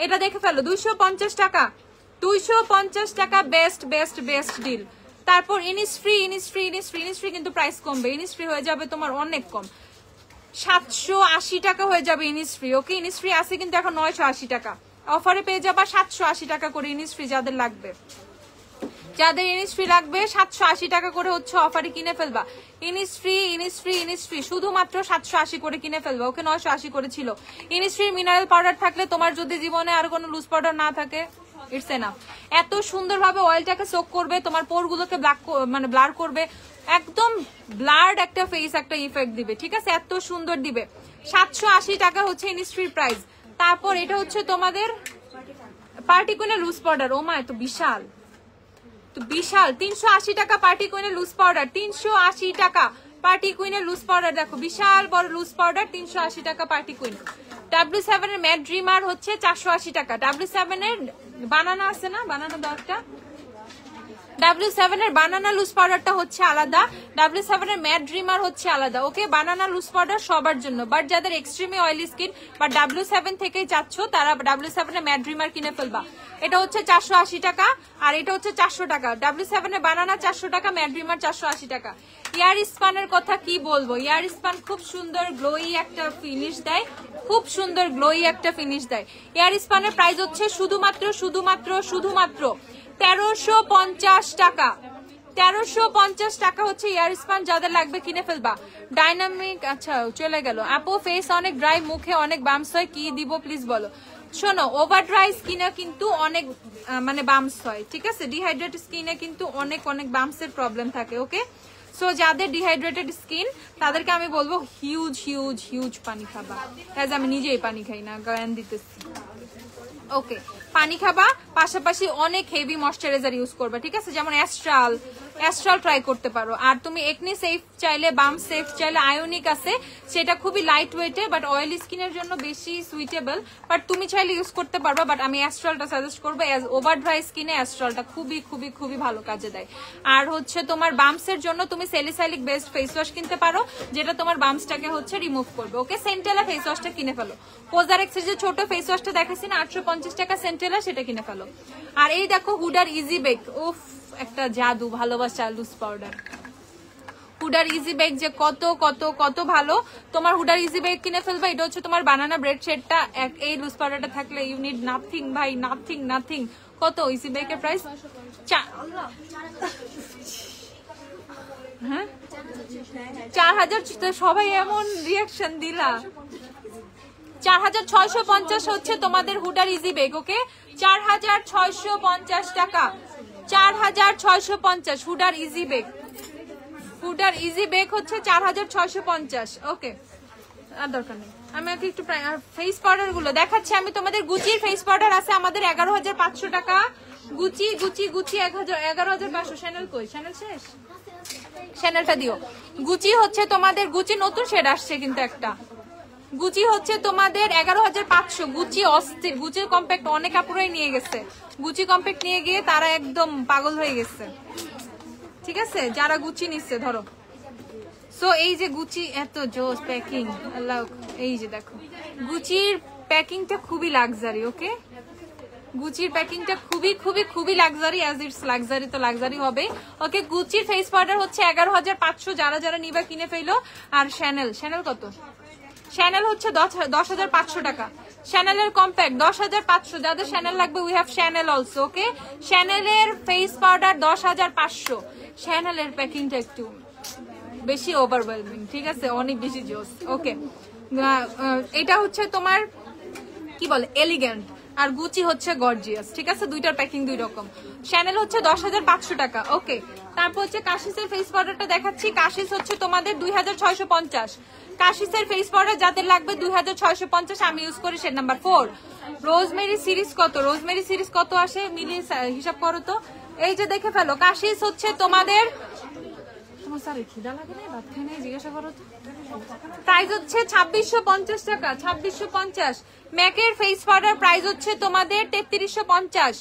এটা দেখে ফেলো 250 টাকা, 250 টাকা, বেস্ট বেস্ট বেস্ট ডিল। তারপর ইনিসফ্রি ইনিসফ্রি ইনিসফ্রি ইনিসফ্রি কিন্তু প্রাইস কমবে, ইনিসফ্রি হয়ে যাবে তোমার অনেক কম, 780 টাকা হয়ে যাবে ইনিসফ্রি। ওকে, ইনিসফ্রি আছে কিন্তু এখন 980 টাকা, অফারে পেয়ে যাবা 780 টাকা করে ইনিসফ্রি। যাদের লাগবে, যাদের ইনিসফ্রি লাগবে 780 টাকা করে হচ্ছে অফারে কিনে ফেলবা। ইনিসফ্রি ইনিসফ্রি ইনিসফ্রি শুধুমাত্র 780 করে কিনে ফেলবা। ওকে, 980 করে ছিল। ইনিসফ্রির মিনারেল পাউডার থাকলে তোমার যদি জীবনে আর কোনো লুজ পাউডার না থাকে, ইটস এনাফ। এত সুন্দরভাবে অয়েলটাকে সোক করবে, তোমার পোরগুলোকে মানে ব্লার করবে, একদম ব্লার্ড একটা ফেস একটা ইফেক্ট দিবে। ঠিক আছে, এত সুন্দর দিবে। 780 টাকা হচ্ছে ইনিসফ্রির প্রাইস। তারপর এটা হচ্ছে তোমাদের পার্টি কুইনের লুজ পাউডার। ও মা, এত বিশাল, তো বিশাল। 380 টাকা পার্টি কুইনের লুজ পাউডার, 380 টাকা পার্টি কুইনের লুজ পাউডার। দেখো বিশাল বড় লুজ পাউডার, 380 টাকা পার্টি কুইন। W7 এর ম্যাট ড্রিমার হচ্ছে 480 টাকা। W7 এর বানানা আছে না, বানানা দরটা, W7 এর বানানা লুজ পাউডারটা হচ্ছে আলাদা, W7 এর ম্যাট ড্রিমার হচ্ছে আলাদা। ওকে, বানানা লুজ পাউডার সবার জন্য, বাট যাদের এক্সট্রিমলি অয়েলি স্কিন বা W7 থেকেই চাচ্ছ তারা W7 এর ম্যাট ড্রিমার কিনে ফেলবা। এটা হচ্ছে 480 টাকা আর এটা হচ্ছে 400 টাকা। W7 এর বানানা 400 টাকা, ম্যাট ড্রিমার 480 টাকা। ইয়ার স্পানের কথা কি বলবো, ইয়ার স্পান খুব সুন্দর গ্লোই একটা ফিনিশ দেয়, খুব সুন্দর গ্লোই একটা ফিনিশ দেয়। ইয়ার স্পানের প্রাইস হচ্ছে শুধুমাত্র শুধুমাত্র শুধুমাত্র 1350 টাকা। 1350 টাকা হচ্ছে ইয়ার স্পান। যাদের লাগবে কিনে ফেলবা। ডাইনামিক, আচ্ছা চলে গেল। আপু ফেস অনেক ড্রাই, মুখে অনেক বাম্স হয়, কি দিব প্লিজ বলো। শোনো, ওভার ড্রাই স্কিনে কিন্তু অনেক মানে বাম্স হয়। ঠিক আছে, ডিহাইড্রেটেড স্কিনে কিন্তু অনেক অনেক বাম্সের প্রবলেম থাকে। ওকে, সো যাদের ডিহাইড্রেটেড স্কিন তাদেরকে আমি বলবো হিউজ হিউজ হিউজ পানি খাবা। অ্যাজ আমি নিজেই পানি খাই না, জ্ঞান দিতেছি। ওকে, পানি খাবা, পাশাপাশি অনেক হেভি ময়শ্চারাইজার ইউজ করবা। ঠিক আছে, যেমন অ্যাস্ট্রাল ট্রাই করতে পারো। আর তুমি একনি সেফ চাইলে, বাম সেফ চাইলে, আয়োনিক আছে, সেটা খুবই লাইট ওয়েটে বাট অয়েলি স্কিনের জন্য বেশি সুইটেবল, বাট তুমি চাইলে ইউজ করতে পারবা। বাট আমি অ্যাস্ট্রালটা সাজেস্ট করবো, অ্যাজ ওভার ড্রাই স্কিনে অ্যাস্ট্রালটা খুবই খুবই খুবই ভালো কাজে দেয়। আর হচ্ছে তোমার বামসের জন্য তুমি সেলিসাইলিক বেসড ফেস ওয়াশ কিনতে পারো, যেটা তোমার বামসটাকে হচ্ছে রিমুভ করবে। ওকে, সেন্টেলা ফেস ওয়াশটা কিনে ফেলো। কোজারেক্সের যে ছোট ফেস ওয়াশটা দেখাচ্ছি না 850 টাকা সেন্টেলা, সেটা কিনে ফেলো। আর এই দেখো হুডার ইজি বেক, উফ একটা জাদু, ভালোবাসা লুজ পাউডার। হুডার ইজি বেক যে কত কত কত ভালো, তোমার হুডার ইজি বেক কিনে ফেলবা। এটা হচ্ছে তোমার বানানা ব্রেড শেডটা, এই লুজ পাউডারটা থাকলে ইউ নিড নাথিং ভাই, নাথিং নাথিং। কত ইজি বেকের প্রাইস? হ্যাঁ 4000। সবাই এমন রিয়াকশন দিলা। 4650 হচ্ছে তোমাদের হুডার ইজি বেক। ওকে, 4650 টাকা, 4650 হুডার ইজি বেক। হুডার ইজি বেক হচ্ছে 4650। ওকে, আর দরকার নেই। আমি একটু ফেস পাউডার গুলো দেখাচ্ছি আমি তোমাদের। গুচির ফেস পাউডার আছে আমাদের 11500 টাকা। Gucci Gucci Gucci 11500। শ্যানেল কই? শ্যানেল শেষ, শ্যানেলটা দিও। গুচি হচ্ছে তোমাদের, গুচি নতুন শেড আসছে কিন্তু একটা। গুচি হচ্ছে তোমাদের 11500। গুচি অস্থির, গুচির কম্প্যাক্ট অনেক আপুরাই নিয়ে গেছে। গুচি কম্প্যাক্ট নিয়ে গিয়ে তারা একদম পাগল হয়ে গেছে। ঠিক আছে, যারা গুচি নিচ্ছে ধরো। সো এই যে গুচি এত জোস প্যাকিং, আল্লাহ, এই যে দেখো গুচির প্যাকিংটা খুবই লাক্সারি। ওকে, গুচির প্যাকিংটা খুবই খুবই খুবই লাক্সারি, অ্যাজ ইটস লাক্সারি তো লাক্সারি হবে। ওকে, গুচির ফেস পাউডার হচ্ছে 11500। যারা যারা নিবা কিনে ফেলো। আর শ্যানেল কত? শ্যানেল হচ্ছে 10500 টাকা। শ্যানেলের কম্প্যাক্ট 10500। যাদের শ্যানেল লাগবে we have Chanel also. Okay, শ্যানেলের ফেস পাউডার 10500। শ্যানেলের প্যাকিংটা একটু বেশি ওভারওয়েলমিং। ঠিক আছে, অনেক বেশি জোস। ওকে, এটা হচ্ছে তোমার কি বলে এলিগেন্ট, আর গুচি হচ্ছে গর্জিয়াস। ঠিক আছে, দুইটার প্যাকিং দুই রকম। শ্যানেল হচ্ছে 10500 টাকা। ওকে, তারপর হচ্ছে কাশিসের ফেস পাউডারটা দেখাচ্ছি। কাশিস হচ্ছে তোমাদের 2650। কাশিসের ফেস পাউডার যাদের লাগবে 2650। আমি ইউজ করি শেড নাম্বার 4। রোজমেরি সিরিজ কত? রোজমেরি সিরিজ কত আসে মিলিয়ে হিসাব করো তো। এই যে দেখে ফেলো, কাশিস হচ্ছে তোমাদের, তোমার স্যার খিদা লাগে না, ভাত খাই নাই, জিজ্ঞাসা করো তো। প্রাইস হচ্ছে 2650 টাকা, 2650। ম্যাকের ফেস পাউডার প্রাইস হচ্ছে তোমাদের 3350।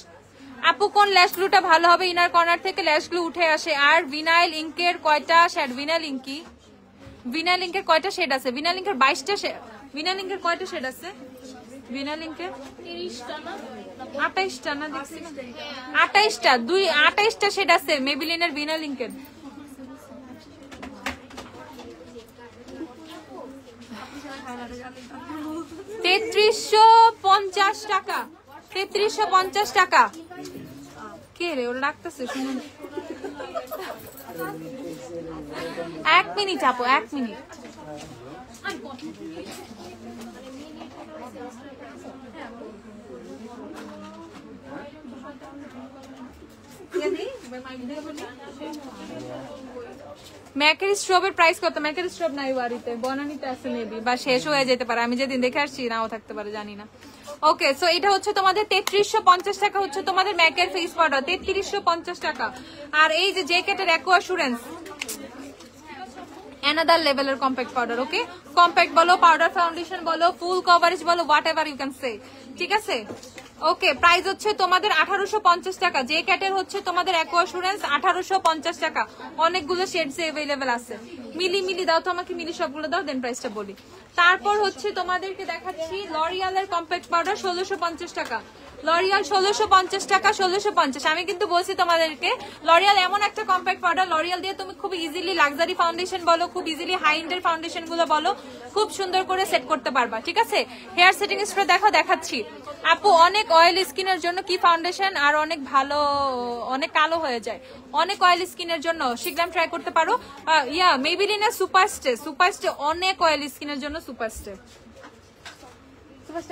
আপু কোন ল্যাশ গ্লুটা ভালো হবে? ইনার কর্নার থেকে ল্যাশ গ্লু উঠে আসে। আর ভিনাইল ইঙ্কের কয়টা শেড? ভিনাইল ইঙ্কের কয়টা শেড আছে? ভিনাইল ইঙ্কের 22টা শেড। ভিনাইল ইঙ্কের কয়টা শেড আছে? ভিনাইল ইঙ্কের 28টা না দেখছি না, 28টা শেড আছে মেবিলিনের ভিনাইল ইঙ্কের। টাকা 3350 টাকা। কে রে ওরা ডাকতেছে শুনুন। 1 মিনিট আপু, 1 মিনিট। ম্যাকের স্ট্রবের প্রাইস কত? ম্যাকের স্ট্রব নাই বাড়িতে, বনানিতে আছে মেবি, বা শেষ হয়ে যেতে পারে, আমি যেদিন দেখে আসছি নাও থাকতে পারে, জানি না। ওকে, সো এটা হচ্ছে তোমাদের 3350 টাকা হচ্ছে তোমাদের ম্যাকের ফেস পাউডার, 3350 টাকা। আর এই যে জ্যাকেটের অ্যাকোয়া অ্যাসুরেন্স অ্যানাদার লেভেলের কম্প্যাক্ট পাউডার। ওকে, কম্প্যাক্ট বলো, পাউডার ফাউন্ডেশন বলো, ফুল কভারেজ বলো, whatever you can say, ঠিক আছে। ওকে, প্রাইস হচ্ছে তোমাদের 1850 টাকা। যে ক্যাটের হচ্ছে তোমাদের অ্যাকোয়া অ্যাসুরেন্স 1850 টাকা। অনেকগুলো শেডস अवेलेबल আছে। মিলি দাও তো আমাকে, মিলি সবগুলো দাও, দেন প্রাইসটা বলি। তারপর হচ্ছে তোমাদেরকে দেখাচ্ছি লরিয়ালের কম্প্যাক্ট পাউডার 1650 টাকা। লরিয়াল 1650 টাকা, 1650। আমি কিন্তু বলছি তোমাদেরকে লরিয়াল এমন একটা কম্প্যাক্ট পাউডার, লরিয়াল দিয়ে তুমি খুব ইজিলি লাক্সারি ফাউন্ডেশন বলো, খুব ইজিলি হাই এন্ডের ফাউন্ডেশন গুলো বলো, খুব সুন্দর করে সেট করতে পারবা, ঠিক আছে। হেয়ার সেটিং স্প্রে দেখাচ্ছি আপু। অনেক অয়েল স্কিনের জন্য কি ফাউন্ডেশন আর অনেক ভালো, অনেক কালো হয়ে যায়, অনেক অয়েল স্কিনের জন্য শীঘ্রই ট্রাই করতে পারো। মেবিলিনের সুপারস্টে অনেক অয়েল স্কিনের জন্য সুপারস্টে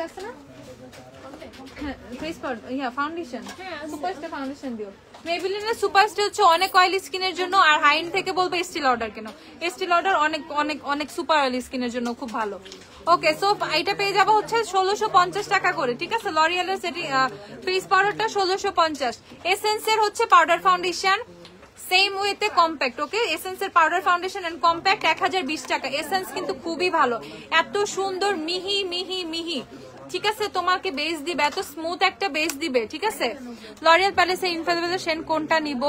আছে না, ফেস পাউডার ফাউন্ডেশন, সুপারস্টে ফাউন্ডেশন দিও। মেবিলিনের সুপারস্টে হচ্ছে অনেক অয়েল স্কিনের জন্য, আর হাইন থেকে বলবো স্টিল অর্ডার কেন, স্টিল অর্ডার অনেক অনেক অনেক সুপার অয়েল স্কিনের জন্য খুব ভালো। ওকে, সো এটা পেয়ে যাবো হচ্ছে 1650 টাকা করে, ঠিক আছে। লরিয়ালের সেটি ফেস পাউডারটা 1650। এসেন্সের হচ্ছে পাউডার ফাউন্ডেশন সেম ওয়েতে কম্প্যাক্ট। ওকে, এসেন্সের পাউডার ফাউন্ডেশন এন্ড কম্প্যাক্ট 1020 টাকা। এসেন্স কিন্তু খুবই ভালো, এত সুন্দর মিহি মিহি মিহি, ঠিক আছে। তোমাকে বেস দিবে, এত স্মুথ একটা বেস দিবে, ঠিক আছে। লরিয়াল প্যালেসে ইনফ্যালিবল শেন কোনটা নিব?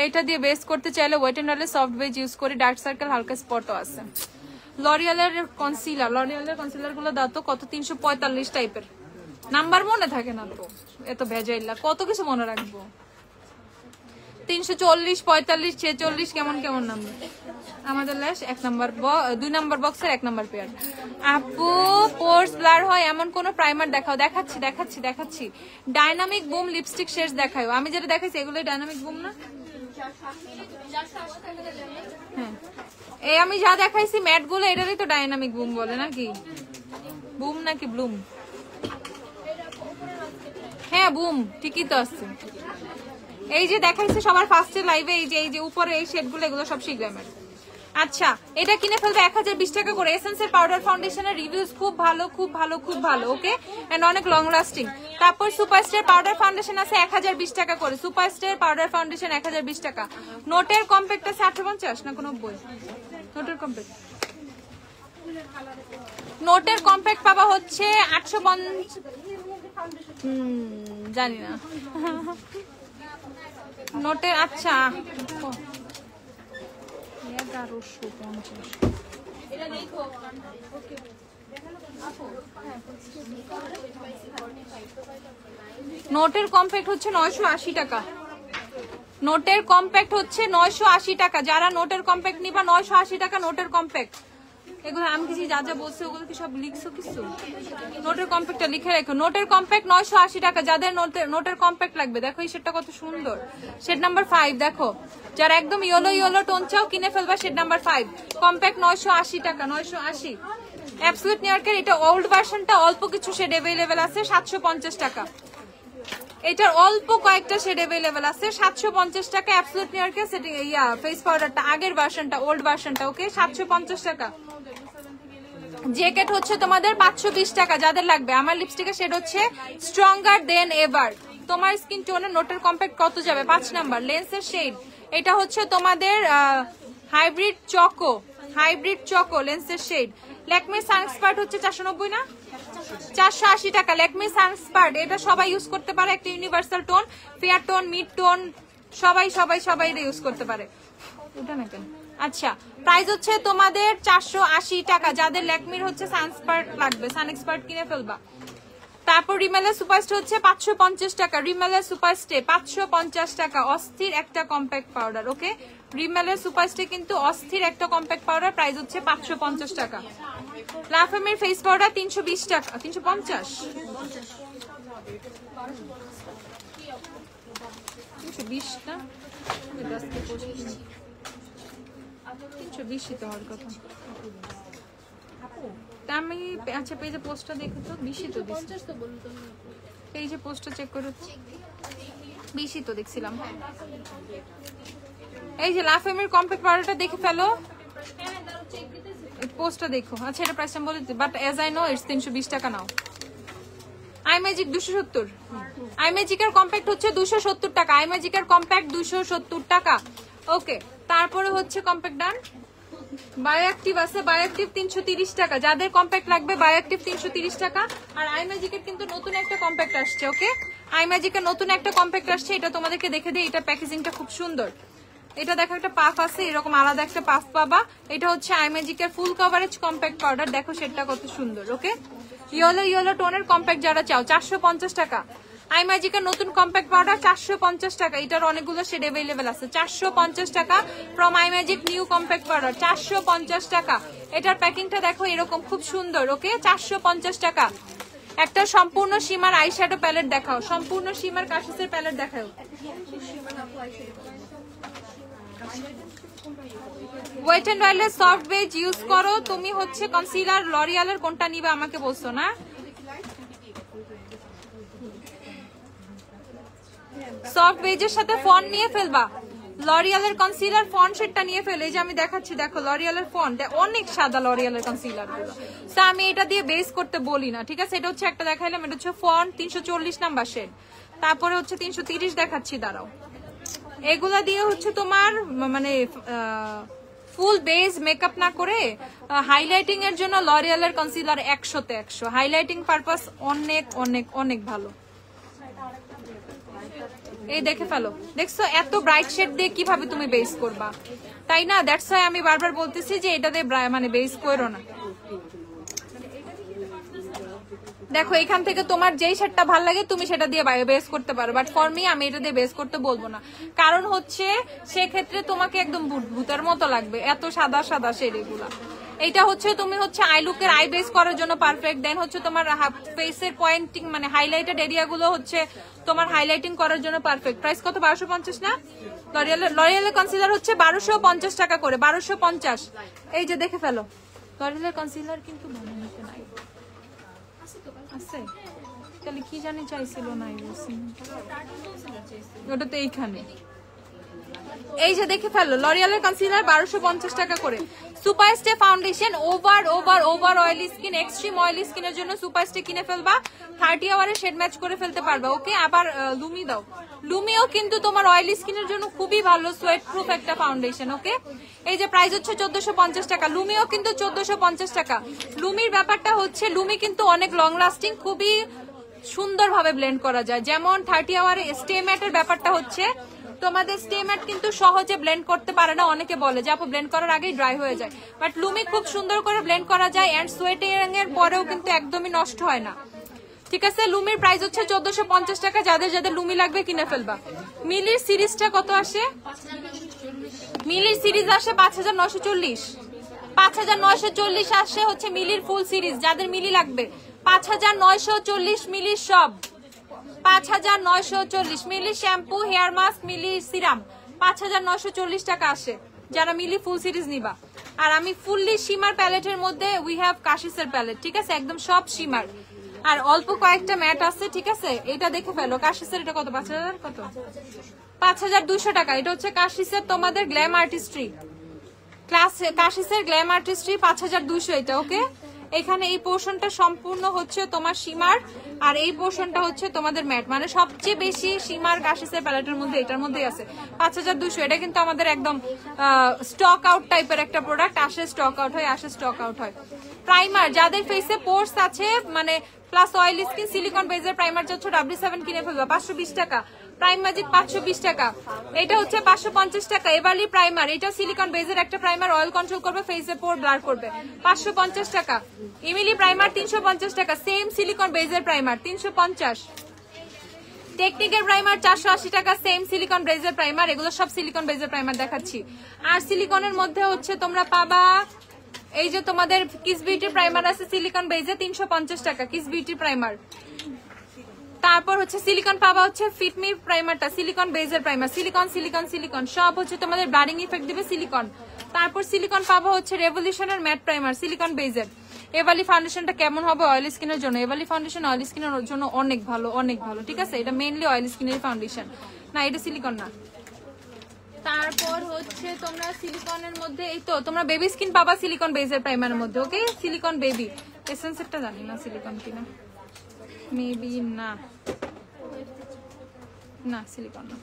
এটা দিয়ে বেস করতে চাইলে ওয়েট এন্ড অয়েলের সফট বেজ ইউজ করি, ডার্ক সার্কেল হালকা স্পটও আছে। লরিয়ালের কনসিলার গুলো দাও তো, কত? 345 টাইপের। নাম্বার মনে থাকে না তো, এত ভেজাইলা কত কিছু মনে রাখবো। 340, 45, 46 কেমন নাম্বার? আমাদের ল্যাশ 1 নাম্বার, 2 নাম্বার বক্সের 1 নাম্বার পেয়ার। আপু পোর্স ব্লার হয় এমন কোন প্রাইমার দেখাও। দেখাচ্ছি। ডাইনামিক বুম লিপস্টিক শেডস দেখাও। আমি যেটা দেখাইছি এগুলোই ডাইনামিক বুম না? হ্যাঁ, এই আমি যা দেখাইছি ম্যাট গুলো এটারই তো ডাইনামিক বুম বলে নাকি? বুম নাকি ব্লুম? হ্যাঁ বুম, ঠিকই তো আছে। এই যে দেখাইছে সবার ফার্স্টে লাইভে, এই যে উপরে এই শেডগুলো, এগুলো সব শিগ্রামের। আচ্ছা, এটা কিনে ফেলবে 1020 টাকা করে। এসেন্সের পাউডার ফাউন্ডেশনের রিভিউজ খুব ভালো। ওকে, এন্ড অনেক লং লাস্টিং। তারপর সুপারস্টার পাউডার ফাউন্ডেশন আছে 1020 টাকা করে। সুপারস্টার পাউডার ফাউন্ডেশন 1020 টাকা। নোটের কম্প্যাক্ট আছে 850 না 90? নোটের কম্প্যাক্ট পাবা হচ্ছে 850, জানি না নোটের। আচ্ছা, 1150। নোটের কম্প্যাক্ট হচ্ছে 980 টাকা। নোটের কম্প্যাক্ট হচ্ছে 980 টাকা। যারা নোটের কম্প্যাক্ট নিবা 980 টাকা নোটের কম্প্যাক্ট। এগুলো আমি কিছু যা বলছি ওগুলো কি সব লিখছো কিছু? নোটের কম্প্যাক্টটা লিখে রাখো। নোটের কম্প্যাক্ট 980 টাকা। যাদের নোটের কম্প্যাক্ট লাগবে, দেখো এই শেডটা কত সুন্দর, শেড নাম্বার 5। দেখো, যারা একদম ইয়েলো টোন চাও কিনে ফেলবা, শেড নাম্বার 5। কম্প্যাক্ট 980 টাকা, 980। অ্যাবসলিউট নিউইয়র্কের এটা ওল্ড ভার্সনটা, অল্প কিছু শেড अवेलेबल আছে 750 টাকা। এটার অল্প কয়েকটা শেড अवेलेबल আছে 750 টাকা। অ্যাবসলিউট নিউইয়র্কের সেটিং ফেস পাউডারটা, আগের ভার্সনটা, ওল্ড ভার্সনটা। ওকে, 750 টাকা। জ্যাকেট হচ্ছে তোমাদের 520 টাকা যাদের লাগবে। আমার লিপস্টিকের শেড হচ্ছে স্ট্রঙ্গার দেন এভার। তোমার স্কিন টোনের নোটের কম্প্যাক্ট কত যাবে? 5 নাম্বার। লেন্সের শেড এটা হচ্ছে তোমাদের হাইব্রিড চকো লেন্সের শেড। ল্যাকমে সানস্পার্ট হচ্ছে 490 না? 480 টাকা ল্যাকমি সানস্পার্ট, এটা সবাই ইউজ করতে পারে, একটা universal tone, fair tone, mid tone, সবাই সবাই সবাই এটা ইউজ করতে পারে। ওটা না কেন? আচ্ছা, প্রাইস হচ্ছে তোমাদের 480 টাকা। যাদের ল্যাকমির হচ্ছে সানস্পার্ট লাগবে, সান এক্সপার্ট কিনে ফেলবা। তারপর রিমেলের সুপারস্টে হচ্ছে 550 টাকা, রিমেলের সুপারস্টে 550 টাকা, অস্থির একটা কম্প্যাক্ট পাউডার। ওকে, রিমেলের সুপারস্টে কিন্তু অস্থির একটা কম্প্যাক্ট পাউডার, প্রাইস হচ্ছে 550 টাকা। লাফামের ফেস পাউডার 320 টাকা, 350 320 না, 320 তো হওয়ার কথা। আমি আচ্ছা পেজে পোস্টটা দেখো তো, 20 তো পেজে পোস্টটা চেক করো, 20 তো দেখছিলাম। এই যে লাফামের কম্প্যাক্ট পাউডারটা দেখে ফেলো, পোস্টটা দেখো। আচ্ছা এটা প্রাইসটা বলে দিই, but age I know it's 320 টাকা নাও। আই ম্যাজিক 270, আই ম্যাজিকের কম্প্যাক্ট হচ্ছে 270 টাকা, আই ম্যাজিকের কম্প্যাক্ট 270 টাকা। ওকে, তারপরে হচ্ছে কম্প্যাক্ট ডান। বায়োঅ্যাক্টিভ আছে, বায়োঅ্যাক্টিভ 330 টাকা, যাদের কম্প্যাক্ট লাগবে বায়োঅ্যাক্টিভ 330 টাকা। আর আই ম্যাজিকের কিন্তু নতুন একটা কম্প্যাক্ট আসছে। ওকে, আই ম্যাজিকের নতুন একটা কম্প্যাক্ট আসছে, এটা তোমাদেরকে দেখে দিই। এটা প্যাকেজিংটা খুব সুন্দর, এটা দেখো একটা পাফ আছে, এরকম আলাদা একটা পাফ পাবা। এটা হচ্ছে আই ম্যাজিকের ফুল কভারেজ কম্প্যাক্ট পাউডার, দেখো সেটা কত সুন্দর। ওকে, ইয়েলো ইয়েলো টোনের কম্প্যাক্ট যারা চাও 450 টাকা। আই ম্যাজিকের নতুন কম্প্যাক্ট পাউডার 450 টাকা, এটার অনেকগুলো শেড অ্যাভেলেবেল আছে। 450 টাকা from I magic new compact powder, 450 টাকা। এটার প্যাকিংটা দেখো এরকম খুব সুন্দর। ওকে, 450 টাকা। একটা সম্পূর্ণ সীমার আইশ্যাডো প্যালেট দেখাও, সম্পূর্ণ সীমার কাশিসের প্যালেট দেখাও। ওয়েট এন্ড ওয়াইল্ডের সফট বেজ ইউজ করো তুমি, হচ্ছে কনসিলার লরিয়ালের কোনটা নিবে আমাকে বলছো না? সফট বেজের সাথে ফন্ট নিয়ে ফেলবা, লরিয়ালের কনসিলার ফন্ট সেটটা নিয়ে ফেলে। এই যে আমি দেখাচ্ছি, দেখো লরিয়ালের ফন্ট অনেক সাদা, লরিয়ালের কনসিলার গুলো। সো আমি এটা দিয়ে বেস করতে বলি না, ঠিক আছে? এটা হচ্ছে একটা দেখাইলাম, এটা হচ্ছে ফন্ট 340 নাম্বার শেড, তারপরে হচ্ছে 330 দেখাচ্ছি, দাঁড়াও। এগুলা দিয়ে হচ্ছে তোমার মানে ফুল বেস মেকআপ না করে হাইলাইটিং এর জন্য লরিয়ালের কনসিলার 100-তে 100, হাইলাইটিং পারপাস অনেক অনেক অনেক ভালো। এই দেখে ফেলো, দেখছো এত ব্রাইট শেড দিয়ে কিভাবে তুমি বেস করবা, তাই না? দ্যাটস ওয়াই আমি বারবার বলতেছি যে এটা দিয়ে মানে বেস করো না। দেখো এখান থেকে তোমার যেই শেডটা ভালো লাগে তুমি সেটা দিয়ে বেস করতে পারো, বাট ফর মি আমি এটা দিয়ে বেস করতে বলবো না, কারণ হচ্ছে সেক্ষেত্রে তোমাকে একদম ভূতের মতো লাগবে, এত সাদা সাদা শেড এগুলা। এইটা হচ্ছে তুমি হচ্ছে আই লুকের আই বেস করার জন্য পারফেক্ট। দেন হচ্ছে তোমার ফেসের পয়েন্টিং মানে হাইলাইটেড এরিয়া গুলো হচ্ছে তোমার হাইলাইটিং করার জন্য পারফেক্ট। প্রাইস কত? 1250 না? লরিয়ালের কনসিলার হচ্ছে 1250 টাকা করে, 1250। এই যে দেখে ফেলো, লরিয়ালের কনসিলার কিন্তু বানাইতে নাই আছে, তাহলে কি জানি চাইছিল নাই বলছি, ওটা তো এইখানে। এই যে দেখে ফেলো, লরিয়ালের কনসিলার 1250 টাকা করে। Super stay foundation over over over oily skin, extreme oily স্কিনের জন্য সুপার স্টে কিনে ফেলবা, 30 আওয়ারে শেড ম্যাচ করে ফেলতে পারবা। ওকে, আবার লুমি দাও, লুমিও কিন্তু তোমার অয়েলি স্কিনের জন্য খুবই ভালো সোয়েট প্রুফ একটা ফাউন্ডেশন। ওকে, এই যে প্রাইস হচ্ছে 1450 টাকা, লুমিও কিন্তু 1450 টাকা। লুমির ব্যাপারটা হচ্ছে লুমি কিন্তু অনেক লং লাস্টিং, খুবই সুন্দরভাবে ব্লেন্ড করা যায়। যেমন 30 আওয়ারে স্টে ম্যাটের ব্যাপারটা হচ্ছে তোমাদের স্টে ম্যাট কিন্তু সহজে ব্লেন্ড করতে পারে না, অনেকে বলে যে আপু ব্লেন্ড করার আগেই ড্রাই হয়ে যায়, বাট লুমি খুব সুন্দর করে ব্লেন্ড করা যায় এন্ড সোয়েটিং এর পরেও কিন্তু একদমই নষ্ট হয় না। ঠিক আছে, লুমির প্রাইস হচ্ছে 1450 টাকা। যাদের যাদের লুমি লাগবে কিনে ফেলবা। মিলির সিরিজটা কত আসে? মিলির সিরিজ আসে 5940, 5940 আসে হচ্ছে মিলির ফুল সিরিজ। যাদের মিলি লাগবে 5940 মিলির সব, 5940 মিলি শ্যাম্পু, হেয়ার মাস্ক, মিলি সিরাম 5940 টাকা আসে যারা মিলি ফুল সিরিজ নিবা। আর আমি ফুললি শিমার প্যালেটের মধ্যে উই হ্যাভ কাশিসের প্যালেট, ঠিক আছে, একদম সব শিমার, আর অল্প কয়েকটা ম্যাট আছে, ঠিক আছে। এটা দেখে ফেলো, কাশিসের এটা কত? 5000 কত? 5200 টাকা। এটা হচ্ছে কাশিসের তোমাদের গ্ল্যাম আর্টিস্ট্রি, কাশিসের গ্ল্যাম আর্টিস্ট্রি 5200 এটা। ওকে, এখানে এই পোর্শনটা সম্পূর্ণ হচ্ছে তোমার শিমার, আর এই পোর্শনটা হচ্ছে তোমাদের ম্যাট, মানে সবচেয়ে বেশি শিমার কাশিসের প্যালেটের মধ্যে এটার মধ্যেই আছে 5200। এটা কিন্তু আমাদের একদম স্টক আউট টাইপের একটা প্রোডাক্ট, আসে স্টক আউট হয়, আসে স্টক আউট হয়। প্রাইমার যাদের ফেসে পোর্স আছে মানে প্লাস অয়েলি স্কিন, সিলিকন বেজের প্রাইমার চাচ্ছ W7 কিনে ফেলবা 520 টাকা। প্রাইম ম্যাজিক 520 টাকা, এটা হচ্ছে 550 টাকা। এভারলি প্রাইমার, এটা সিলিকন বেজের একটা প্রাইমার, অয়েল কন্ট্রোল করবে, ফেসে পোর ব্লার করবে 550 টাকা। ইমিলি প্রাইমার 350 টাকা, সেম সিলিকন বেজের প্রাইমার 350। টেকনিকের প্রাইমার 480 টাকা, সেম সিলিকন বেজের প্রাইমার, এগুলো সব সিলিকন বেজের প্রাইমার দেখাচ্ছি। আর সিলিকনের মধ্যে হচ্ছে তোমরা পাবা এই যে তোমাদের কিস বিউটি প্রাইমার আছে সিলিকন বেজে 350 টাকা, কিস বিউটি প্রাইমার। তারপর হচ্ছে সিলিকন পাবা হচ্ছে ফিটমি প্রাইমারটা, সিলিকন বেজের প্রাইমার, সিলিকন সিলিকন সিলিকন সব হচ্ছে তোমাদের ব্লাডিং ইফেক্ট দিবে সিলিকন। তারপর সিলিকন পাবা হচ্ছে রেভলিউশনের ম্যাট প্রাইমার, সিলিকন বেজের। এভালি ফাউন্ডেশনটা কেমন হবে অয়েলি স্কিনের জন্য? এভালি ফাউন্ডেশন অয়েলি স্কিনের জন্য অনেক ভালো, অনেক ভালো, ঠিক আছে? এটা মেইনলি অয়েলি স্কিনের ফাউন্ডেশন, না এটা সিলিকন না। তারপর হচ্ছে তোমরা সিলিকনের মধ্যে এই তো তোমরা বেবি স্কিন পাবা সিলিকন বেজের প্রাইমারের মধ্যে, ওকে? সিলিকন বেবি এসেন্সেরটা জানি না সিলিকন কিনা, মেবি না, না সিলিকন না।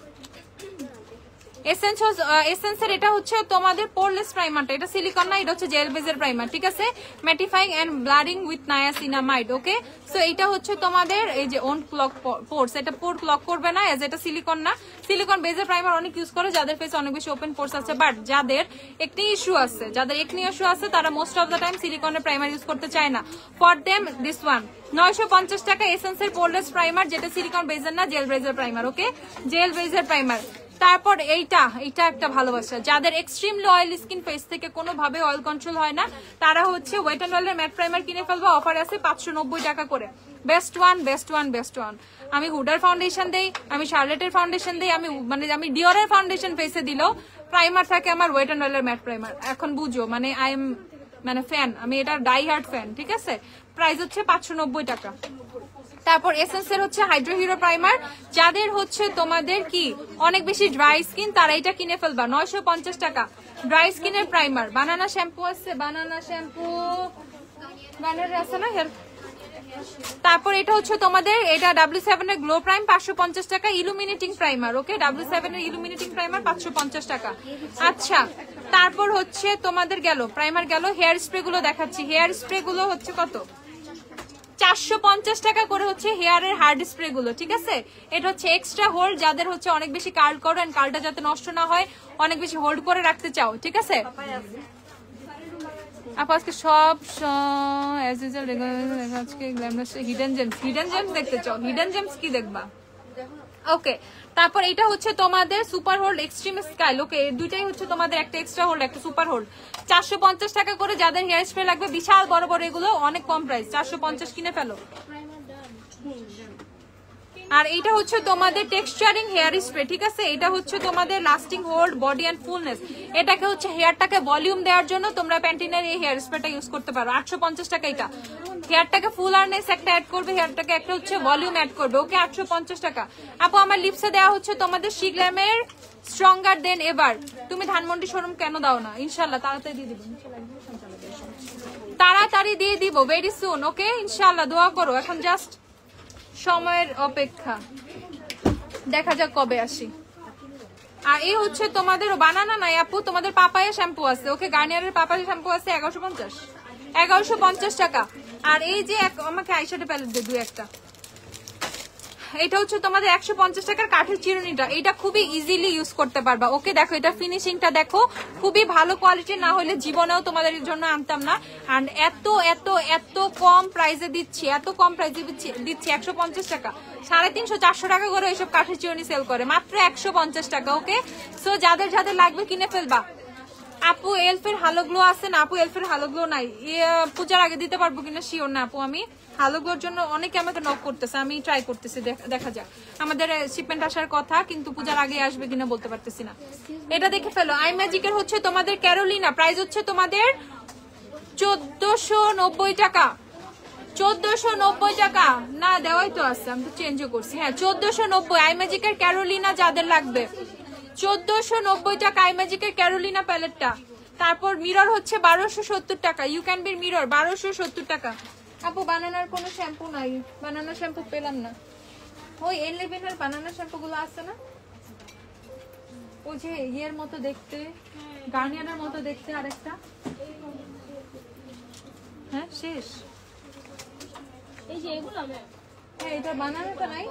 এসেন্সের এটা হচ্ছে তোমাদের পোরলেস প্রাইমারটা, এটা সিলিকন না, এটা হচ্ছে জেল বেজের প্রাইমার, ঠিক আছে? Mattifying and blurring with niacinamide, okay? So এটা হচ্ছে তোমাদের এই যে ওন ক্লক পোরস, এটা পোর ক্লক করবে না, এজ এটা সিলিকন না। সিলিকন বেজের প্রাইমার অনেক ইউজ করে যাদের ফেসে অনেক বেশি ওপেন পোরস আছে, বাট যাদের একনি ইস্যু আছে, যাদের একনি ইস্যু আছে তারা মোস্ট অফ দ্য টাইম সিলিকনের প্রাইমার ইউজ করতে চায় না। ফর দেম দিস ওয়ান 950 টাকা এসেন্সের পোরলেস প্রাইমার, যেটা সিলিকন বেজের না, জেল বেজের প্রাইমার, ওকে? জেল বেজের প্রাইমার। তারপর এইটা একটা ভালোবাসা, যাদের এক্সট্রিমলি অয়েল স্কিন, ফেস থেকে কোনোভাবে অয়েল কন্ট্রোল হয় না, তারা হচ্ছে ওয়েট অ্যান্ড ওয়েলের ম্যাট প্রাইমার কিনে ফেলবো, অফার আছে 590 টাকা করে। Best one, best one, best one. আমি হুডার ফাউন্ডেশন দেই, আমি শার্লেটের ফাউন্ডেশন দেই, আমি ডিওরের ফাউন্ডেশন ফেসে দিলেও প্রাইমার থাকে আমার ওয়েট অ্যান্ড ওয়েলের ম্যাট প্রাইমার। এখন বুঝো মানে আই এম ফ্যান, আমি এটার ডাই হার্ড ফ্যান, ঠিক আছে? প্রাইস হচ্ছে 590 টাকা। তারপর এসেন্সের হচ্ছে হাইড্রো হিরো প্রাইমার, যাদের হচ্ছে তোমাদের কি অনেক বেশি ড্রাই স্কিন তারা এটা কিনে ফেলবা 950 টাকা। ড্রাই স্কিনের প্রাইমার, বানানা শ্যাম্পু আছে, বানানা শ্যাম্পু বানানা আছে না হেয়ার। তারপর এটা হচ্ছে তোমাদের এটা W7 এর গ্লো প্রাইম 550 টাকা, ইলুমিনেটিং প্রাইমার, ওকে? W7 এর ইলুমিনেটিং প্রাইমার 550 টাকা। আচ্ছা, তারপর হচ্ছে তোমাদের গেল প্রাইমার, গেল হেয়ার স্প্রে গুলো দেখাচ্ছি। হেয়ার স্প্রে গুলো হচ্ছে কত? 450 টাকা করে হচ্ছে হেয়ারের হার্ড স্প্রে গুলো, ঠিক আছে? এটা হচ্ছে এক্সট্রা হোল্ড, যাদের হচ্ছে অনেক বেশি কার্ল করো, কার্লটা যাতে নষ্ট না হয়, অনেক বেশি হোল্ড করে রাখতে চাও, ঠিক আছে? আপু আজকে সব অ্যাজ ইউজুয়াল আজকে গ্ল্যামারাস হিডেন জেমস দেখতে চাও? হিডেন জেমস কি দেখবা? ওকে, তারপর এটা হচ্ছে তোমাদের সুপার হোল্ড এক্সট্রিম স্টাইল, ওকে? দুইটাই হচ্ছে তোমাদের, একটা এক্সট্রা হোল্ড, একটা সুপার হোল্ড। 450 টাকা করে, যাদের হেয়ার স্প্রে লাগবে বিশাল বড় বড়, এগুলো অনেক কম প্রাইস, 450 কিনে ফেলো। আর এইটা হচ্ছে তোমাদের টেক্সচারিং হেয়ার স্প্রে, ঠিক আছে? এটা হচ্ছে তোমাদের lasting hold, body and fullness. এটাকে হচ্ছে হেয়ারটাকে ভলিউম দেওয়ার জন্য তোমরা প্যান্টিনের এই হেয়ার স্প্রেটা ইউজ করতে পারো। 850 টাকা এটা। হেয়ারটাকে ফুলারনেস একটা অ্যাড করবে, হেয়ারটাকে একটা হচ্ছে ভলিউম অ্যাড করবে, ওকে? 850 টাকা। আপু আমার লিপসে দেওয়া হচ্ছে তোমাদের শিগ্ল্যামের স্ট্রঙ্গার দেন এভার। তুমি ধানমন্ডি শোরুম কেন দাও না? ইনশাল্লাহ তাড়াতাড়ি দিয়ে দিব, তাড়াতাড়ি দিয়ে দিব, ভেরি সুন, ওকে? ইনশাল্লাহ দোয়া করো, এখন জাস্ট সময়ের অপেক্ষা, দেখা যাক কবে আসি। আর এই হচ্ছে তোমাদের বানানা নাই আপু, তোমাদের পাপায়া শ্যাম্পু আছে, ওকে? গার্নিয়ারের পাপায়া শ্যাম্পু আছে 1150 টাকা। আর এই যে আমাকে আইশ্যাডো প্যালেট দে, দুই একটা। এটা হচ্ছে তোমাদের 150 টাকার কাঠের চিরুনিটা, এটা খুবই ইজিলি ইউজ করতে পারবা, ওকে? দেখো এটা ফিনিশিংটা দেখো, খুবই ভালো কোয়ালিটি, না হলে জীবনেও তোমাদের জন্য আনতাম না। আর এত এত এত কম প্রাইসে দিচ্ছি, এত কম প্রাইসে দিচ্ছি 150 টাকা। 350-400 টাকা করে এইসব কাঠের চিরুনি সেল করে, মাত্র 150 টাকা, ওকে? সো যাদের যাদের লাগবে কিনে ফেলবা। আপু এলফের হালো গ্লো আছে না? আপু এলফের হালো গ্লো নাই, পূজার আগে দিতে পারবো কিনা শিওর না আপু। আমি হালো গ্লোর জন্য অনেকে আমাকে নক করতেছে, আমি ট্রাই করতেছি, দেখা যাক। আমাদের শিপমেন্ট আসার কথা, কিন্তু পূজার আগে আসবে কিনা বলতে পারতেছি না। এটা দেখে ফেলো, আই ম্যাজিকের হচ্ছে তোমাদের ক্যারোলিনা, প্রাইস হচ্ছে তোমাদের 1490 টাকা। 1490 টাকা না, দেওয়াই তো আছে, আমি তো চেঞ্জও করছি। হ্যাঁ 1490 আই ম্যাজিকের ক্যারোলিনা, যাদের লাগবে 1490 টাকা আই ম্যাজিকের ক্যারোলিনা প্যালেটটা। তারপর মিরর হচ্ছে 1270 টাকা, ইউ ক্যান বি মিরর 1270 টাকা। আপু বানানার কোনো শ্যাম্পু নাই, বানানা শ্যাম্পু পেলাম না। ওই এর বানানা শ্যাম্পু গুলো আছে না, ওই যে ইয়ের মতো দেখতে, গার্নিয়ারের মতো দেখতে আরেকটা। হ্যাঁ শেষ, এই যে এগুলো এটা বানানোটা নাই।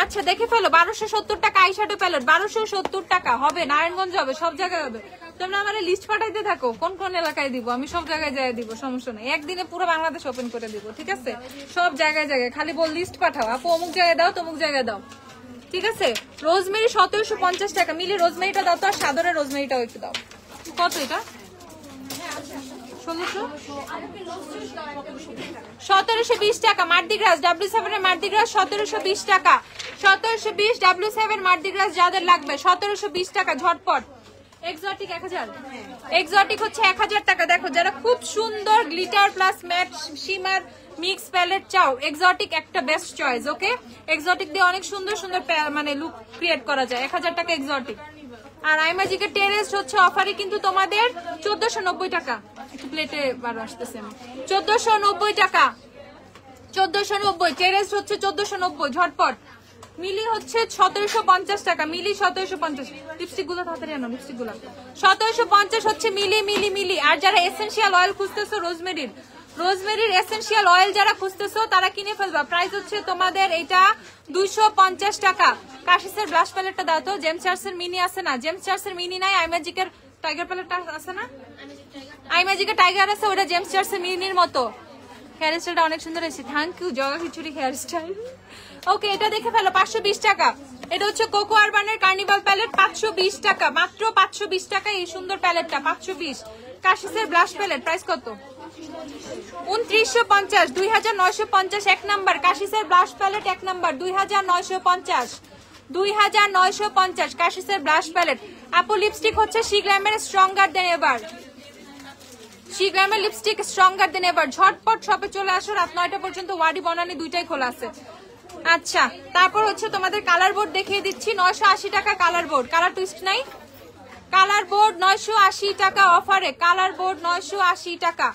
আচ্ছা দেখে ফেলো, 1270 টাকা আইশ্যাডো প্যালেট, 1270 টাকা হবে, নারায়ণগঞ্জ হবে, সব জায়গায় হবে। তোমরা আমার লিস্ট পাঠাইতে থাকো কোন কোন এলাকায় দিব, আমি সব জায়গায় যাই দিব, সমস্যা নেই। একদিনে পুরো বাংলাদেশ ওপেন করে দিব, ঠিক আছে? সব জায়গায় জায়গায় খালি বল লিস্ট পাঠাও, আপু অমুক জায়গায় দাও, তমুক জায়গায় দাও, ঠিক আছে? রোজমেরি 1750 টাকা। মিলি রোজমেরিটা দাও তো, আর সাদরের রোজমেরিটাও একটু দাও। কত এটা? 1720 টাকা। মার্দিগ্রাস W7 এর মার্দিগ্রাস 1720 টাকা, 1720 W7 মার্দিগ্রাস যাদের লাগবে 1720 টাকা ঝটপট। এক্সোটিক 1000, এক্সোটিক হচ্ছে 1000 টাকা। দেখো যারা খুব সুন্দর glitter plus matte shimmer mix palette চাও, এক্সোটিক একটা বেস্ট চয়েস। ওকে, এক্সোটিক দিয়ে অনেক সুন্দর সুন্দর মানে লুক ক্রিয়েট করা যায়। 1000 টাকা এক্সোটিক। আর আইম্যাজিকের টেরেস্ট হচ্ছে অফারে কিন্তু তোমাদের 1490 টাকা। একটু প্লেটে বার আসতেছে, 1490 টাকা, 1490। টেরেস্ট হচ্ছে 1490 ঝটপট। মিলি হচ্ছে 1750 টাকা, মিলি 1750। লিপস্টিক গুলো তাড়াতাড়ি আনো, লিপস্টিক গুলো 1750 হচ্ছে মিলি মিলি মিলি। আর যারা এসেনশিয়াল অয়েল খুঁজতেছো, রোজমেরির এসেনশিয়াল অয়েল যারা খুঁজতেছো তারা কিনে ফেলবা। প্রাইস হচ্ছে তোমাদের এটা 250 টাকা। কাশিসের ব্লাশ প্যালেটটা দাও তো, জেমস চার্লসের মিনি আছে না? জেমস চার্লসের মিনি নাই, আইম্যাজিকের টাইগার প্যালেটটা আছে না? আইম্যাজিকের টাইগার আছে, ওটা জেমস চার্লসের মিনির মতো। হেয়ার স্টাইলটা অনেক সুন্দর হয়েছে, থ্যাংক ইউ জগা খিচুড়ি হেয়ার স্টাইল। ওকে, এটা দেখে ফেলো 520 টাকা। এটা হচ্ছে কোকো আরবানের কার্নিভাল প্যালেট, 520 টাকা, মাত্র 520 টাকা এই সুন্দর প্যালেটটা, 520। কাশিসের ব্লাশ প্যালেট প্রাইস কত? 2950, 2950 এক নাম্বার। কাশিসের ব্লাশ প্যালেট এক নাম্বার, 2950, 2950 কাশিসের ব্লাশ প্যালেট। আপু লিপস্টিক হচ্ছে শি গ্ল্যামের স্ট্রঙ্গার দেন এবার, শি গ্ল্যামের লিপস্টিক স্ট্রঙ্গার দেন এবার। ঝটপট শপে চলে আসো, রাত 9টা পর্যন্ত ওয়াডি বনানি দুইটাই খোলা আছে। আচ্ছা, তারপর হচ্ছে তোমাদের কালার বোর্ড দেখিয়ে দিচ্ছি, 980 টাকা কালার বোর্ড। কালার টুইস্ট নাই, কালার বোর্ড 980 টাকা অফারে, কালার বোর্ড 980 টাকা।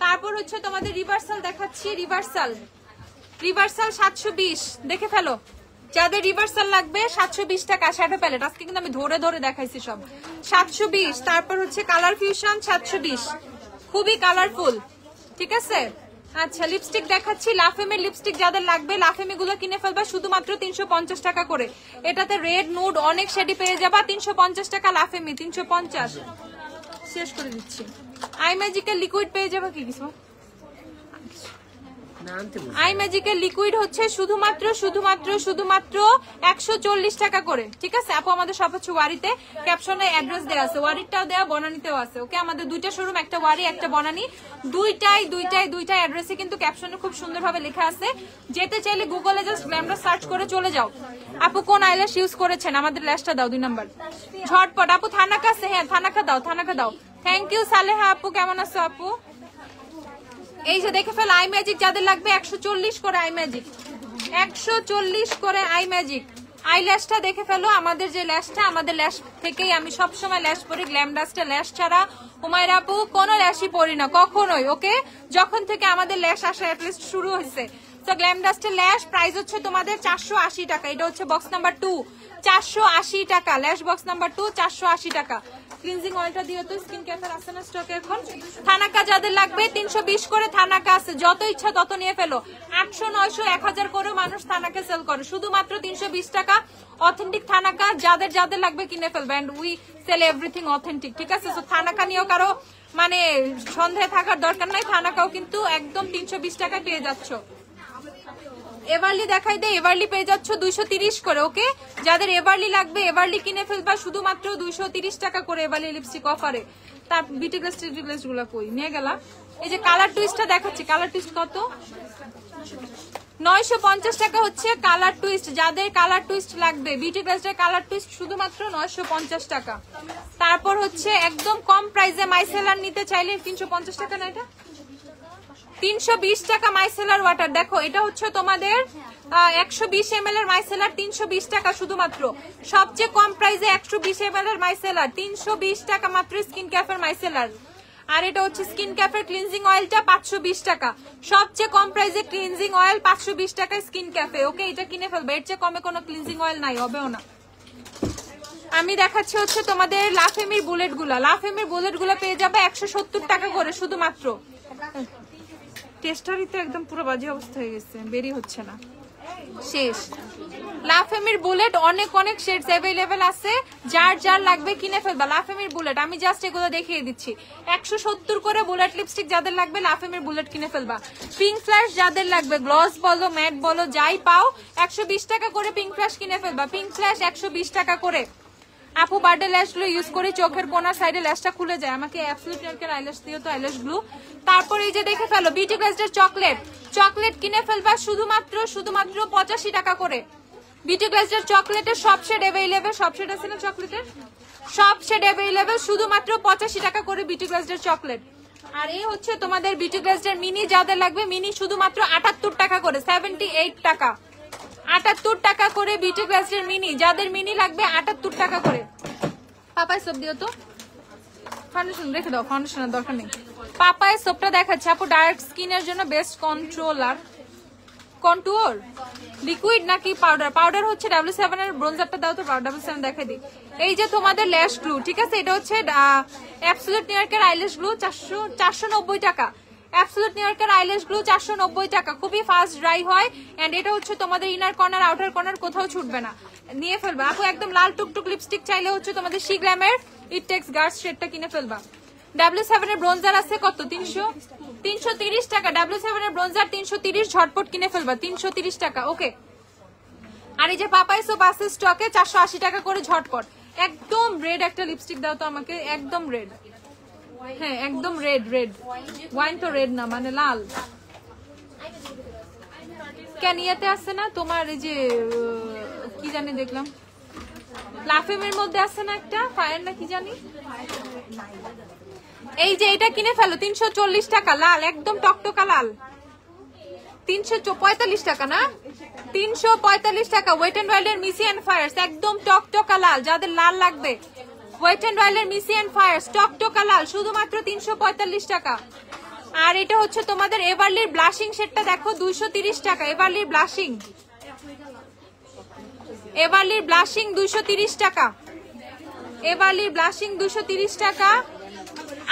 তারপর হচ্ছে তোমাদের রিভার্সাল দেখাচ্ছি, রিভার্সাল 720 দেখে ফেলো, যাদের রিভার্সাল লাগবে 720 টাকা শ্যাডো প্যালেট। আজকে কিন্তু আমি ধরে ধরে দেখাইছি সব, 720। তারপর হচ্ছে কালার ফিউশন 720, খুবই কালারফুল, ঠিক আছে? আচ্ছা, লিপস্টিক দেখাচ্ছি, লাফেমের লিপস্টিক যাদের লাগবে লাফেমি গুলো কিনে ফেলবা শুধুমাত্র 350 টাকা করে। এটাতে রেড নুড অনেক শেডি পেয়ে যাবা, 350 টাকা লাফেমি, 350। শেষ করে দিচ্ছি। আইম্যাজিকের লিকুইড পেয়ে যাবে কি কিছু? আইম্যাজিকের লিকুইড হচ্ছে শুধুমাত্র 140 টাকা করে, ঠিক আছে? আপু আমাদের সব হচ্ছে ওয়ারিতে, ক্যাপশনে অ্যাড্রেস দেওয়া আছে, ওয়ারিটাও দেওয়া, বনানীতেও আছে। ওকে, আমাদের দুইটা শোরুম, একটা ওয়ারি একটা বনানী, দুইটাই অ্যাড্রেসে কিন্তু ক্যাপশনে খুব সুন্দরভাবে লেখা আছে। যেতে চাইলে গুগলে জাস্ট গ্ল্যামডাস সার্চ করে চলে যাও। আপু কোন আইল্যাশ ইউজ করেছেন? আমাদের ল্যাশটা দাও 2 নাম্বার ঝটপট। আপু থানাকা আছে, হ্যাঁ থানাকা দাও, থানাকা দাও। থ্যাংক ইউ সালেহা আপু, কেমন আছো আপু? এই যে দেখে ফেল, আইম্যাজিক যাদের লাগবে 140 করে আইম্যাজিক, 140 করে আইম্যাজিক। আইল্যাশটা দেখে ফেলো, আমাদের যে ল্যাশটা, আমাদের ল্যাশ থেকেই আমি সবসময় ল্যাশ পরি। গ্ল্যামডাস্টে ল্যাশ ছাড়া হুমায়রা আপু কোনো ল্যাশই পরি না কখনোই। ওকে, যখন থেকে আমাদের ল্যাশ আসা অ্যাটলিস্ট শুরু হয়েছে। তো গ্ল্যামডাস্টের ল্যাশ প্রাইস হচ্ছে তোমাদের 480 টাকা। এটা হচ্ছে বক্স নাম্বার 2, 480 টাকা। ল্যাশ বক্স নাম্বার 2, 480 টাকা। ক্লিনজিং অয়েলটা দিও তো, স্কিন কেয়ার আছে না স্টকে এখন? থানাকা যাদের লাগবে 320 করে থানাকা আছে, যত ইচ্ছা তত নিয়ে ফেলো। 800, 900, 1000 করে মানুষ থানাকে সেল করে, শুধুমাত্র 320 টাকা অথেন্টিক থানাকা। যাদের যাদের লাগবে কিনে ফেলবে, and we sell everything authentic, ঠিক আছে? তো থানাকা নিয়েও কারো মানে সন্দেহে থাকার দরকার নাই, থানাকাও কিন্তু একদম 320 টাকা পেয়ে যাচ্ছ। এভারলি দেখাই দেয়, এভারলি পেয়ে যাচ্ছ 230 করে। ওকে, যাদের এভারলি লাগবে এভারলি কিনে ফেলবা শুধুমাত্র 230 টাকা করে এভারলি লিপস্টিক অফারে। তার বিউটি গ্লাস গুলা কই নিয়ে গেলা? এই যে কালার টুইস্টটা দেখাচ্ছি, কালার টুইস্ট কত? 950 টাকা হচ্ছে কালার টুইস্ট। যাদের কালার টুইস্ট লাগবে, বিউটি গ্লাসের কালার টুইস্ট শুধুমাত্র 950 টাকা। তারপর হচ্ছে একদম কম প্রাইসে মাইসেলার নিতে চাইলে 350 টাকা, না এটা 320 টাকা মাইসেলার ওয়াটার। দেখো এটা হচ্ছে তোমাদের 120 ml এর মাইসেলার 320 টাকা শুধুমাত্র, সবচেয়ে কম প্রাইসে 120 ml এর মাইসেলার 320 টাকা মাত্র স্কিন ক্যাফের মাইসেলার। আর এটা হচ্ছে স্কিন ক্যাফের ক্লিনজিং অয়েলটা 520 টাকা, সবচেয়ে কম প্রাইসে ক্লিনজিং অয়েল 520 টাকা স্কিন ক্যাফে। ওকে, এটা কিনে ফেলবে, এর চেয়ে কমে কোনো ক্লিনজিং অয়েল নাই, হবেও না। আমি দেখাচ্ছি হচ্ছে তোমাদের লাফেমির বুলেট গুলা, লাফেমির বুলেট গুলা পেয়ে যাবে 170 টাকা করে শুধুমাত্র। টেস্টারই তো একদম পুরো বাজে অবস্থা হয়ে গেছে, বেরি হচ্ছে না, শেষ। লাফেমির বুলেট অনেক অনেক শেডস अवेलेबल আছে, যার যার লাগবে কিনে ফেলবা। লাফেমির বুলেট আমি জাস্ট এগুলো দেখিয়ে দিচ্ছি, 170 করে বুলেট লিপস্টিক যাদের লাগবে লাফেমির বুলেট কিনে ফেলবা। পিঙ্ক ফ্ল্যাশ যাদের লাগবে, গ্লস বলো ম্যাট বলো যাই পাও 120 টাকা করে পিঙ্ক ফ্ল্যাশ কিনে ফেলবা। পিঙ্ক ফ্ল্যাশ 120 টাকা করে। আপু বার্থডে ল্যাশ গ্লু ইউজ করি, চোখের কোনা সাইডে ল্যাশটা খুলে যায়, আমাকে অ্যাবসলিউট নেলকের আইল্যাশ দিও তো আইল্যাশ গ্লু। তারপর এই যে দেখে ফেলো বিউটি গ্লাসের চকলেট, চকলেট কিনে ফেলবা শুধুমাত্র 85 টাকা করে। বিউটি গ্লাসের চকলেটের সব শেড अवेलेबल, সব শেড আছে না চকলেটের, সব শেড अवेलेबल শুধুমাত্র 85 টাকা করে বিউটি গ্লাসের চকলেট। আর এই হচ্ছে তোমাদের বিউটি গ্লাসের মিনি, যাদের লাগবে মিনি শুধুমাত্র 78 টাকা করে, 78 টাকা, 78 টাকা করে বিউটি গ্লাসের মিনি, যাদের মিনি লাগবে 78 টাকা করে। পাপায় সোপ দিও তো, ফাউন্ডেশন রেখে দাও, ফাউন্ডেশনের দরকার নেই। পাপায় সোপটা দেখাচ্ছে আপু, ডার্ক স্কিনের জন্য বেস্ট কন্ট্রোলার, কন্টুর লিকুইড নাকি পাউডার? পাউডার হচ্ছে W7 এর ব্রোঞ্জারটা দাও তো, W7 দেখাই দিই। এই যে তোমাদের ল্যাশ গ্লু, ঠিক আছে, এটা হচ্ছে অ্যাবসলিউট নিউইয়র্কের আইল্যাশ গ্লু 490 টাকা, অ্যাবসলিউট নিউইয়র্কের আইল্যাশ গ্লু 490 টাকা, খুবই ফাস্ট ড্রাই হয়। এন্ড এটা হচ্ছে তোমাদের ইনার কর্নার আউটার কর্নার কোথাও ছুটবে না, নিয়ে ফেলবা আপু। একদম লাল টুকটুক লিপস্টিক চাইলে হচ্ছে তোমাদের শি গ্ল্যামের ইট টেক্স গার্স শেডটা কিনে ফেলবা। W7 এর ব্রোঞ্জার আছে কত, 330 টাকা, W7 এর ব্রোঞ্জার 330, ঝটপট কিনে ফেলবা 330 টাকা। ওকে, আর এই যে পাপাই সোপ আছে স্টকে 480 টাকা করে, ঝটপট। একদম রেড একটা লিপস্টিক দাও তো আমাকে, একদম রেড, হ্যাঁ একদম রেড, রেড ওয়াইন তো রেড না, মানে লাল। কেন ইয়াতে আছে না তোমার, এই যে কি জানি দেখলাম লাফেমের মধ্যে আছে না একটা ফায়ার না কি জানি, এই যে এটা কিনে ফেলো 340 টাকা, লাল একদম টকটকা লাল, 345 টাকা না, 345 টাকা। ওয়েট এন্ড ওয়াইল্ড এর মিসি এন্ড ফায়ার্স একদম টকটকা লাল, যাদের লাল লাগবে ওয়েট এন্ড ওয়াইল্ড এর মিসি এন্ড ফায়ার্স টকটকা লাল শুধুমাত্র 345 টাকা। আর এটা হচ্ছে তোমাদের এভারলির ব্লাশিং শেডটা দেখো 230 টাকা, এভারলির ব্লাশিং, এভারলির ব্লাশিং 230 টাকা, এভারলির ব্লাশিং 230 টাকা।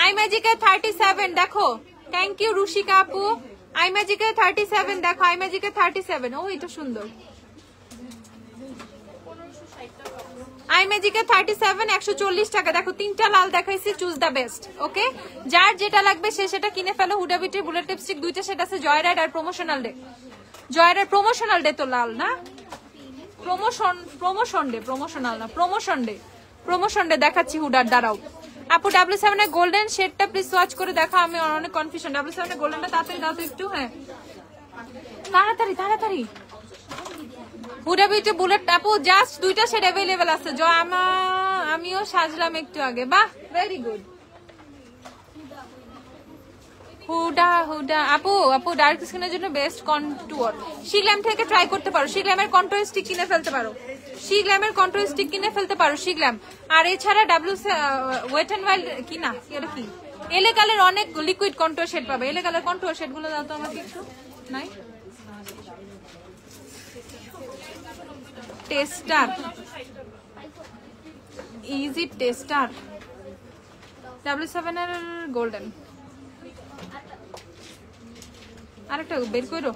আই ম্যাজিকের 37 দেখো, থ্যাংক ইউ রুশিকা আপু। আই ম্যাজিকের 37 দেখো, আই ম্যাজিকের 37, ও এটা সুন্দর। আই ম্যাজিকের 37 140 টাকা, দেখো তিনটা লাল দেখাইছি, চুজ দা বেস্ট। ওকে, যার যেটা লাগবে সে সেটা কিনে ফেলো। হুডা বিউটির বুলেট লিপস্টিক দুইটা সেট আছে, জয়রাইড আর promotional day. Joyride promotional day তো লাল না, প্রমোশন ডে, প্রমোশনাল না, প্রমোশন ডে দেখাচ্ছি হুডার, দাঁড়াও আপু। W7 এর গোল্ডেন শেডটা প্লিজ সোয়াচ করে দেখো, আমি অনেক কনফিউশন। W7 এর গোল্ডেনটা তাড়াতাড়ি দাও তো একটু, হ্যাঁ তাড়াতাড়ি তাড়াতাড়ি। হুডা বিউটি বুলেট আপু জাস্ট দুইটা শেড अवेलेबल আছে, আমিও সাজলাম একটু আগে, বাহ ভেরি গুড। হুডা হুডা আপু, আপু ডার্ক স্কিনের জন্য বেস্ট কন্টুর, শি গ্ল্যাম থেকে ট্রাই করতে পারো, শি গ্ল্যামের কন্টুর স্টিক কিনে ফেলতে পারো, শি গ্ল্যামের কন্টুর স্টিক কিনে ফেলতে পারো, শি গ্ল্যাম। আর এছাড়া ওয়েট এন্ড ওয়াইল্ড কি না, এটা কি এলে কালের অনেক লিকুইড কন্টুর শেড পাবে, এলে কালের কন্টুর শেড গুলো দাও তো আমাকে একটু, নাই টেস্টার, ইজি টেস্টার, W7 এর গোল্ডেন। আরেকটা বের করো,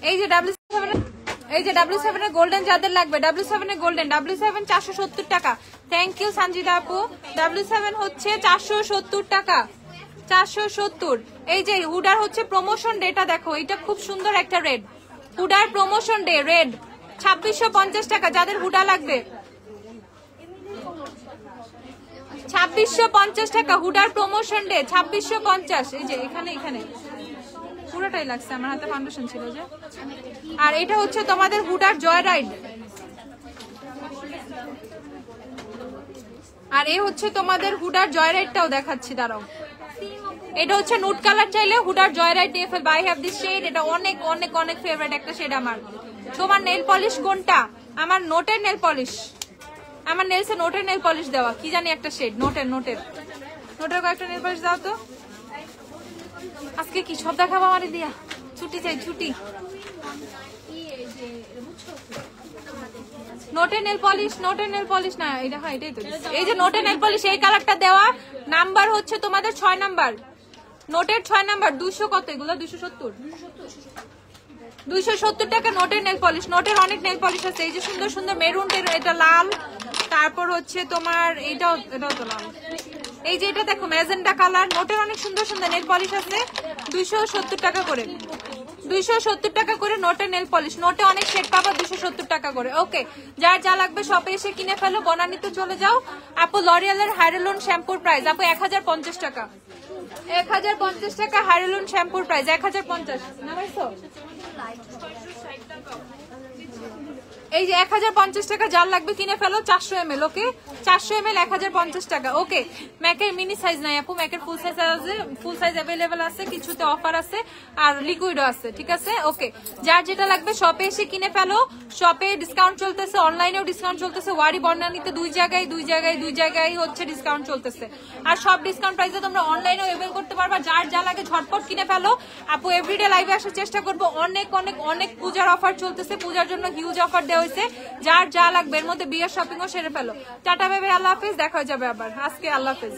এই যে W7 এর গোল্ডেন যাদের লাগবে, W7 এর গোল্ডেন, W7 470 টাকা। থ্যাংক ইউ সঞ্জিদা আপু। W7 হচ্ছে 470 টাকা, 470। এই যে হুডার হচ্ছে প্রমোশন ডেটা দেখো, এটা খুব সুন্দর একটা রেড, হুডার প্রমোশন ডে রেড 2650 টাকা, যাদের হুডা লাগবে 2650 টাকা, হুডার প্রমোশন ডে 2650। এই যে এখানে এখানে পুরোটাই লাগছে, আমার হাতে ফাউন্ডেশন ছিল যে। আর এটা হচ্ছে তোমাদের হুডার জয় রাইড, আর এই হচ্ছে তোমাদের হুডার জয়রাইডটাও দেখাচ্ছি, দাঁড়াও। এটা হচ্ছে নুট কালার, চাইলে হুডার জয়রাইড নিয়ে ফেলবে। আই হ্যাভ দিস শেড, এটা অনেক অনেক অনেক ফেভারিট একটা শেড আমার। তোমার নেল পলিশ কোনটা? আমার নোটের নেল পলিশ, আমার নেলসে নোটের নেল পলিশ দেওয়া, কি জানি একটা শেড, নোটের কয়েকটা নেল পলিশ দাও তো। আজকে কি সব দেখাবো আমারে দিয়া? ছুটি চাই, ছুটি। নোটের নেল পলিশ না, এটা হয়, এটাই তো। এই যে নোটের নেল পলিশ, এই কালারটা দেওয়া, নাম্বার হচ্ছে তোমাদের 6 নাম্বার, নোটের 6 নাম্বার। 200 কত এগুলো? 270 টাকা নোটের নেল পলিশ। নোটের অনেক নেল পলিশ আছে, এই যে সুন্দর সুন্দর মেরুন, এটা লাল, তারপর হচ্ছে তোমার এটাও তো লাল। এই যে এটা দেখো ম্যাজেন্ডা কালার। নোটের অনেক সুন্দর সুন্দর নেল পলিশ আছে, 270 টাকা করে। 270 টাকা করে নোটের নেল পলিশ। নোটে অনেক শেড পাবা, 270 টাকা করে। ওকে, যার যা লাগবে শপে এসে কিনে ফেলো, বনানীতে চলে যাও। আপু লরিয়ালের হাইড্রোলন শ্যাম্পুর প্রাইস আপু 1050 টাকা। 1050 টাকা হাইড্রোলন শ্যাম্পুর প্রাইস, 1050। এই যে 1050 টাকা, যার লাগবে কিনে ফেলো। 400 ml, ওকে 400 ml 1050 টাকা। ওকে, ম্যাকের মিনি সাইজ নাই আপু, ম্যাকের ফুল সাইজ আছে, ফুল সাইজ অ্যাভেলেবেল আছে, কিছুতে অফার আছে আর লিকুইডও আছে, ঠিক আছে। ওকে, যার যেটা লাগবে শপে এসে কিনে ফেলো। শপে ডিসকাউন্ট চলতেছে, অনলাইনেও ডিসকাউন্ট চলতেছে। ওয়ারি বর্ণানীতে দুই জায়গায় হচ্ছে ডিসকাউন্ট চলতেছে। আর সব ডিসকাউন্ট প্রাইসে তোমরা অনলাইনেও এভেল করতে পারবা। যার যা লাগে ঝটপট কিনে ফেলো। আপু এভরিডে লাইভে আসার চেষ্টা করবো। অনেক অনেক অনেক পূজার অফার চলতেছে, পূজার জন্য হিউজ অফার দেওয়া হয়েছে। যার যা লাগবে এর মধ্যে বিয়ের শপিংও সেরে ফেলো। টাটা বেবি, আল্লাহ হাফেজ, দেখা হয়ে যাবে আবার। আজকে আল্লাহ হাফেজ।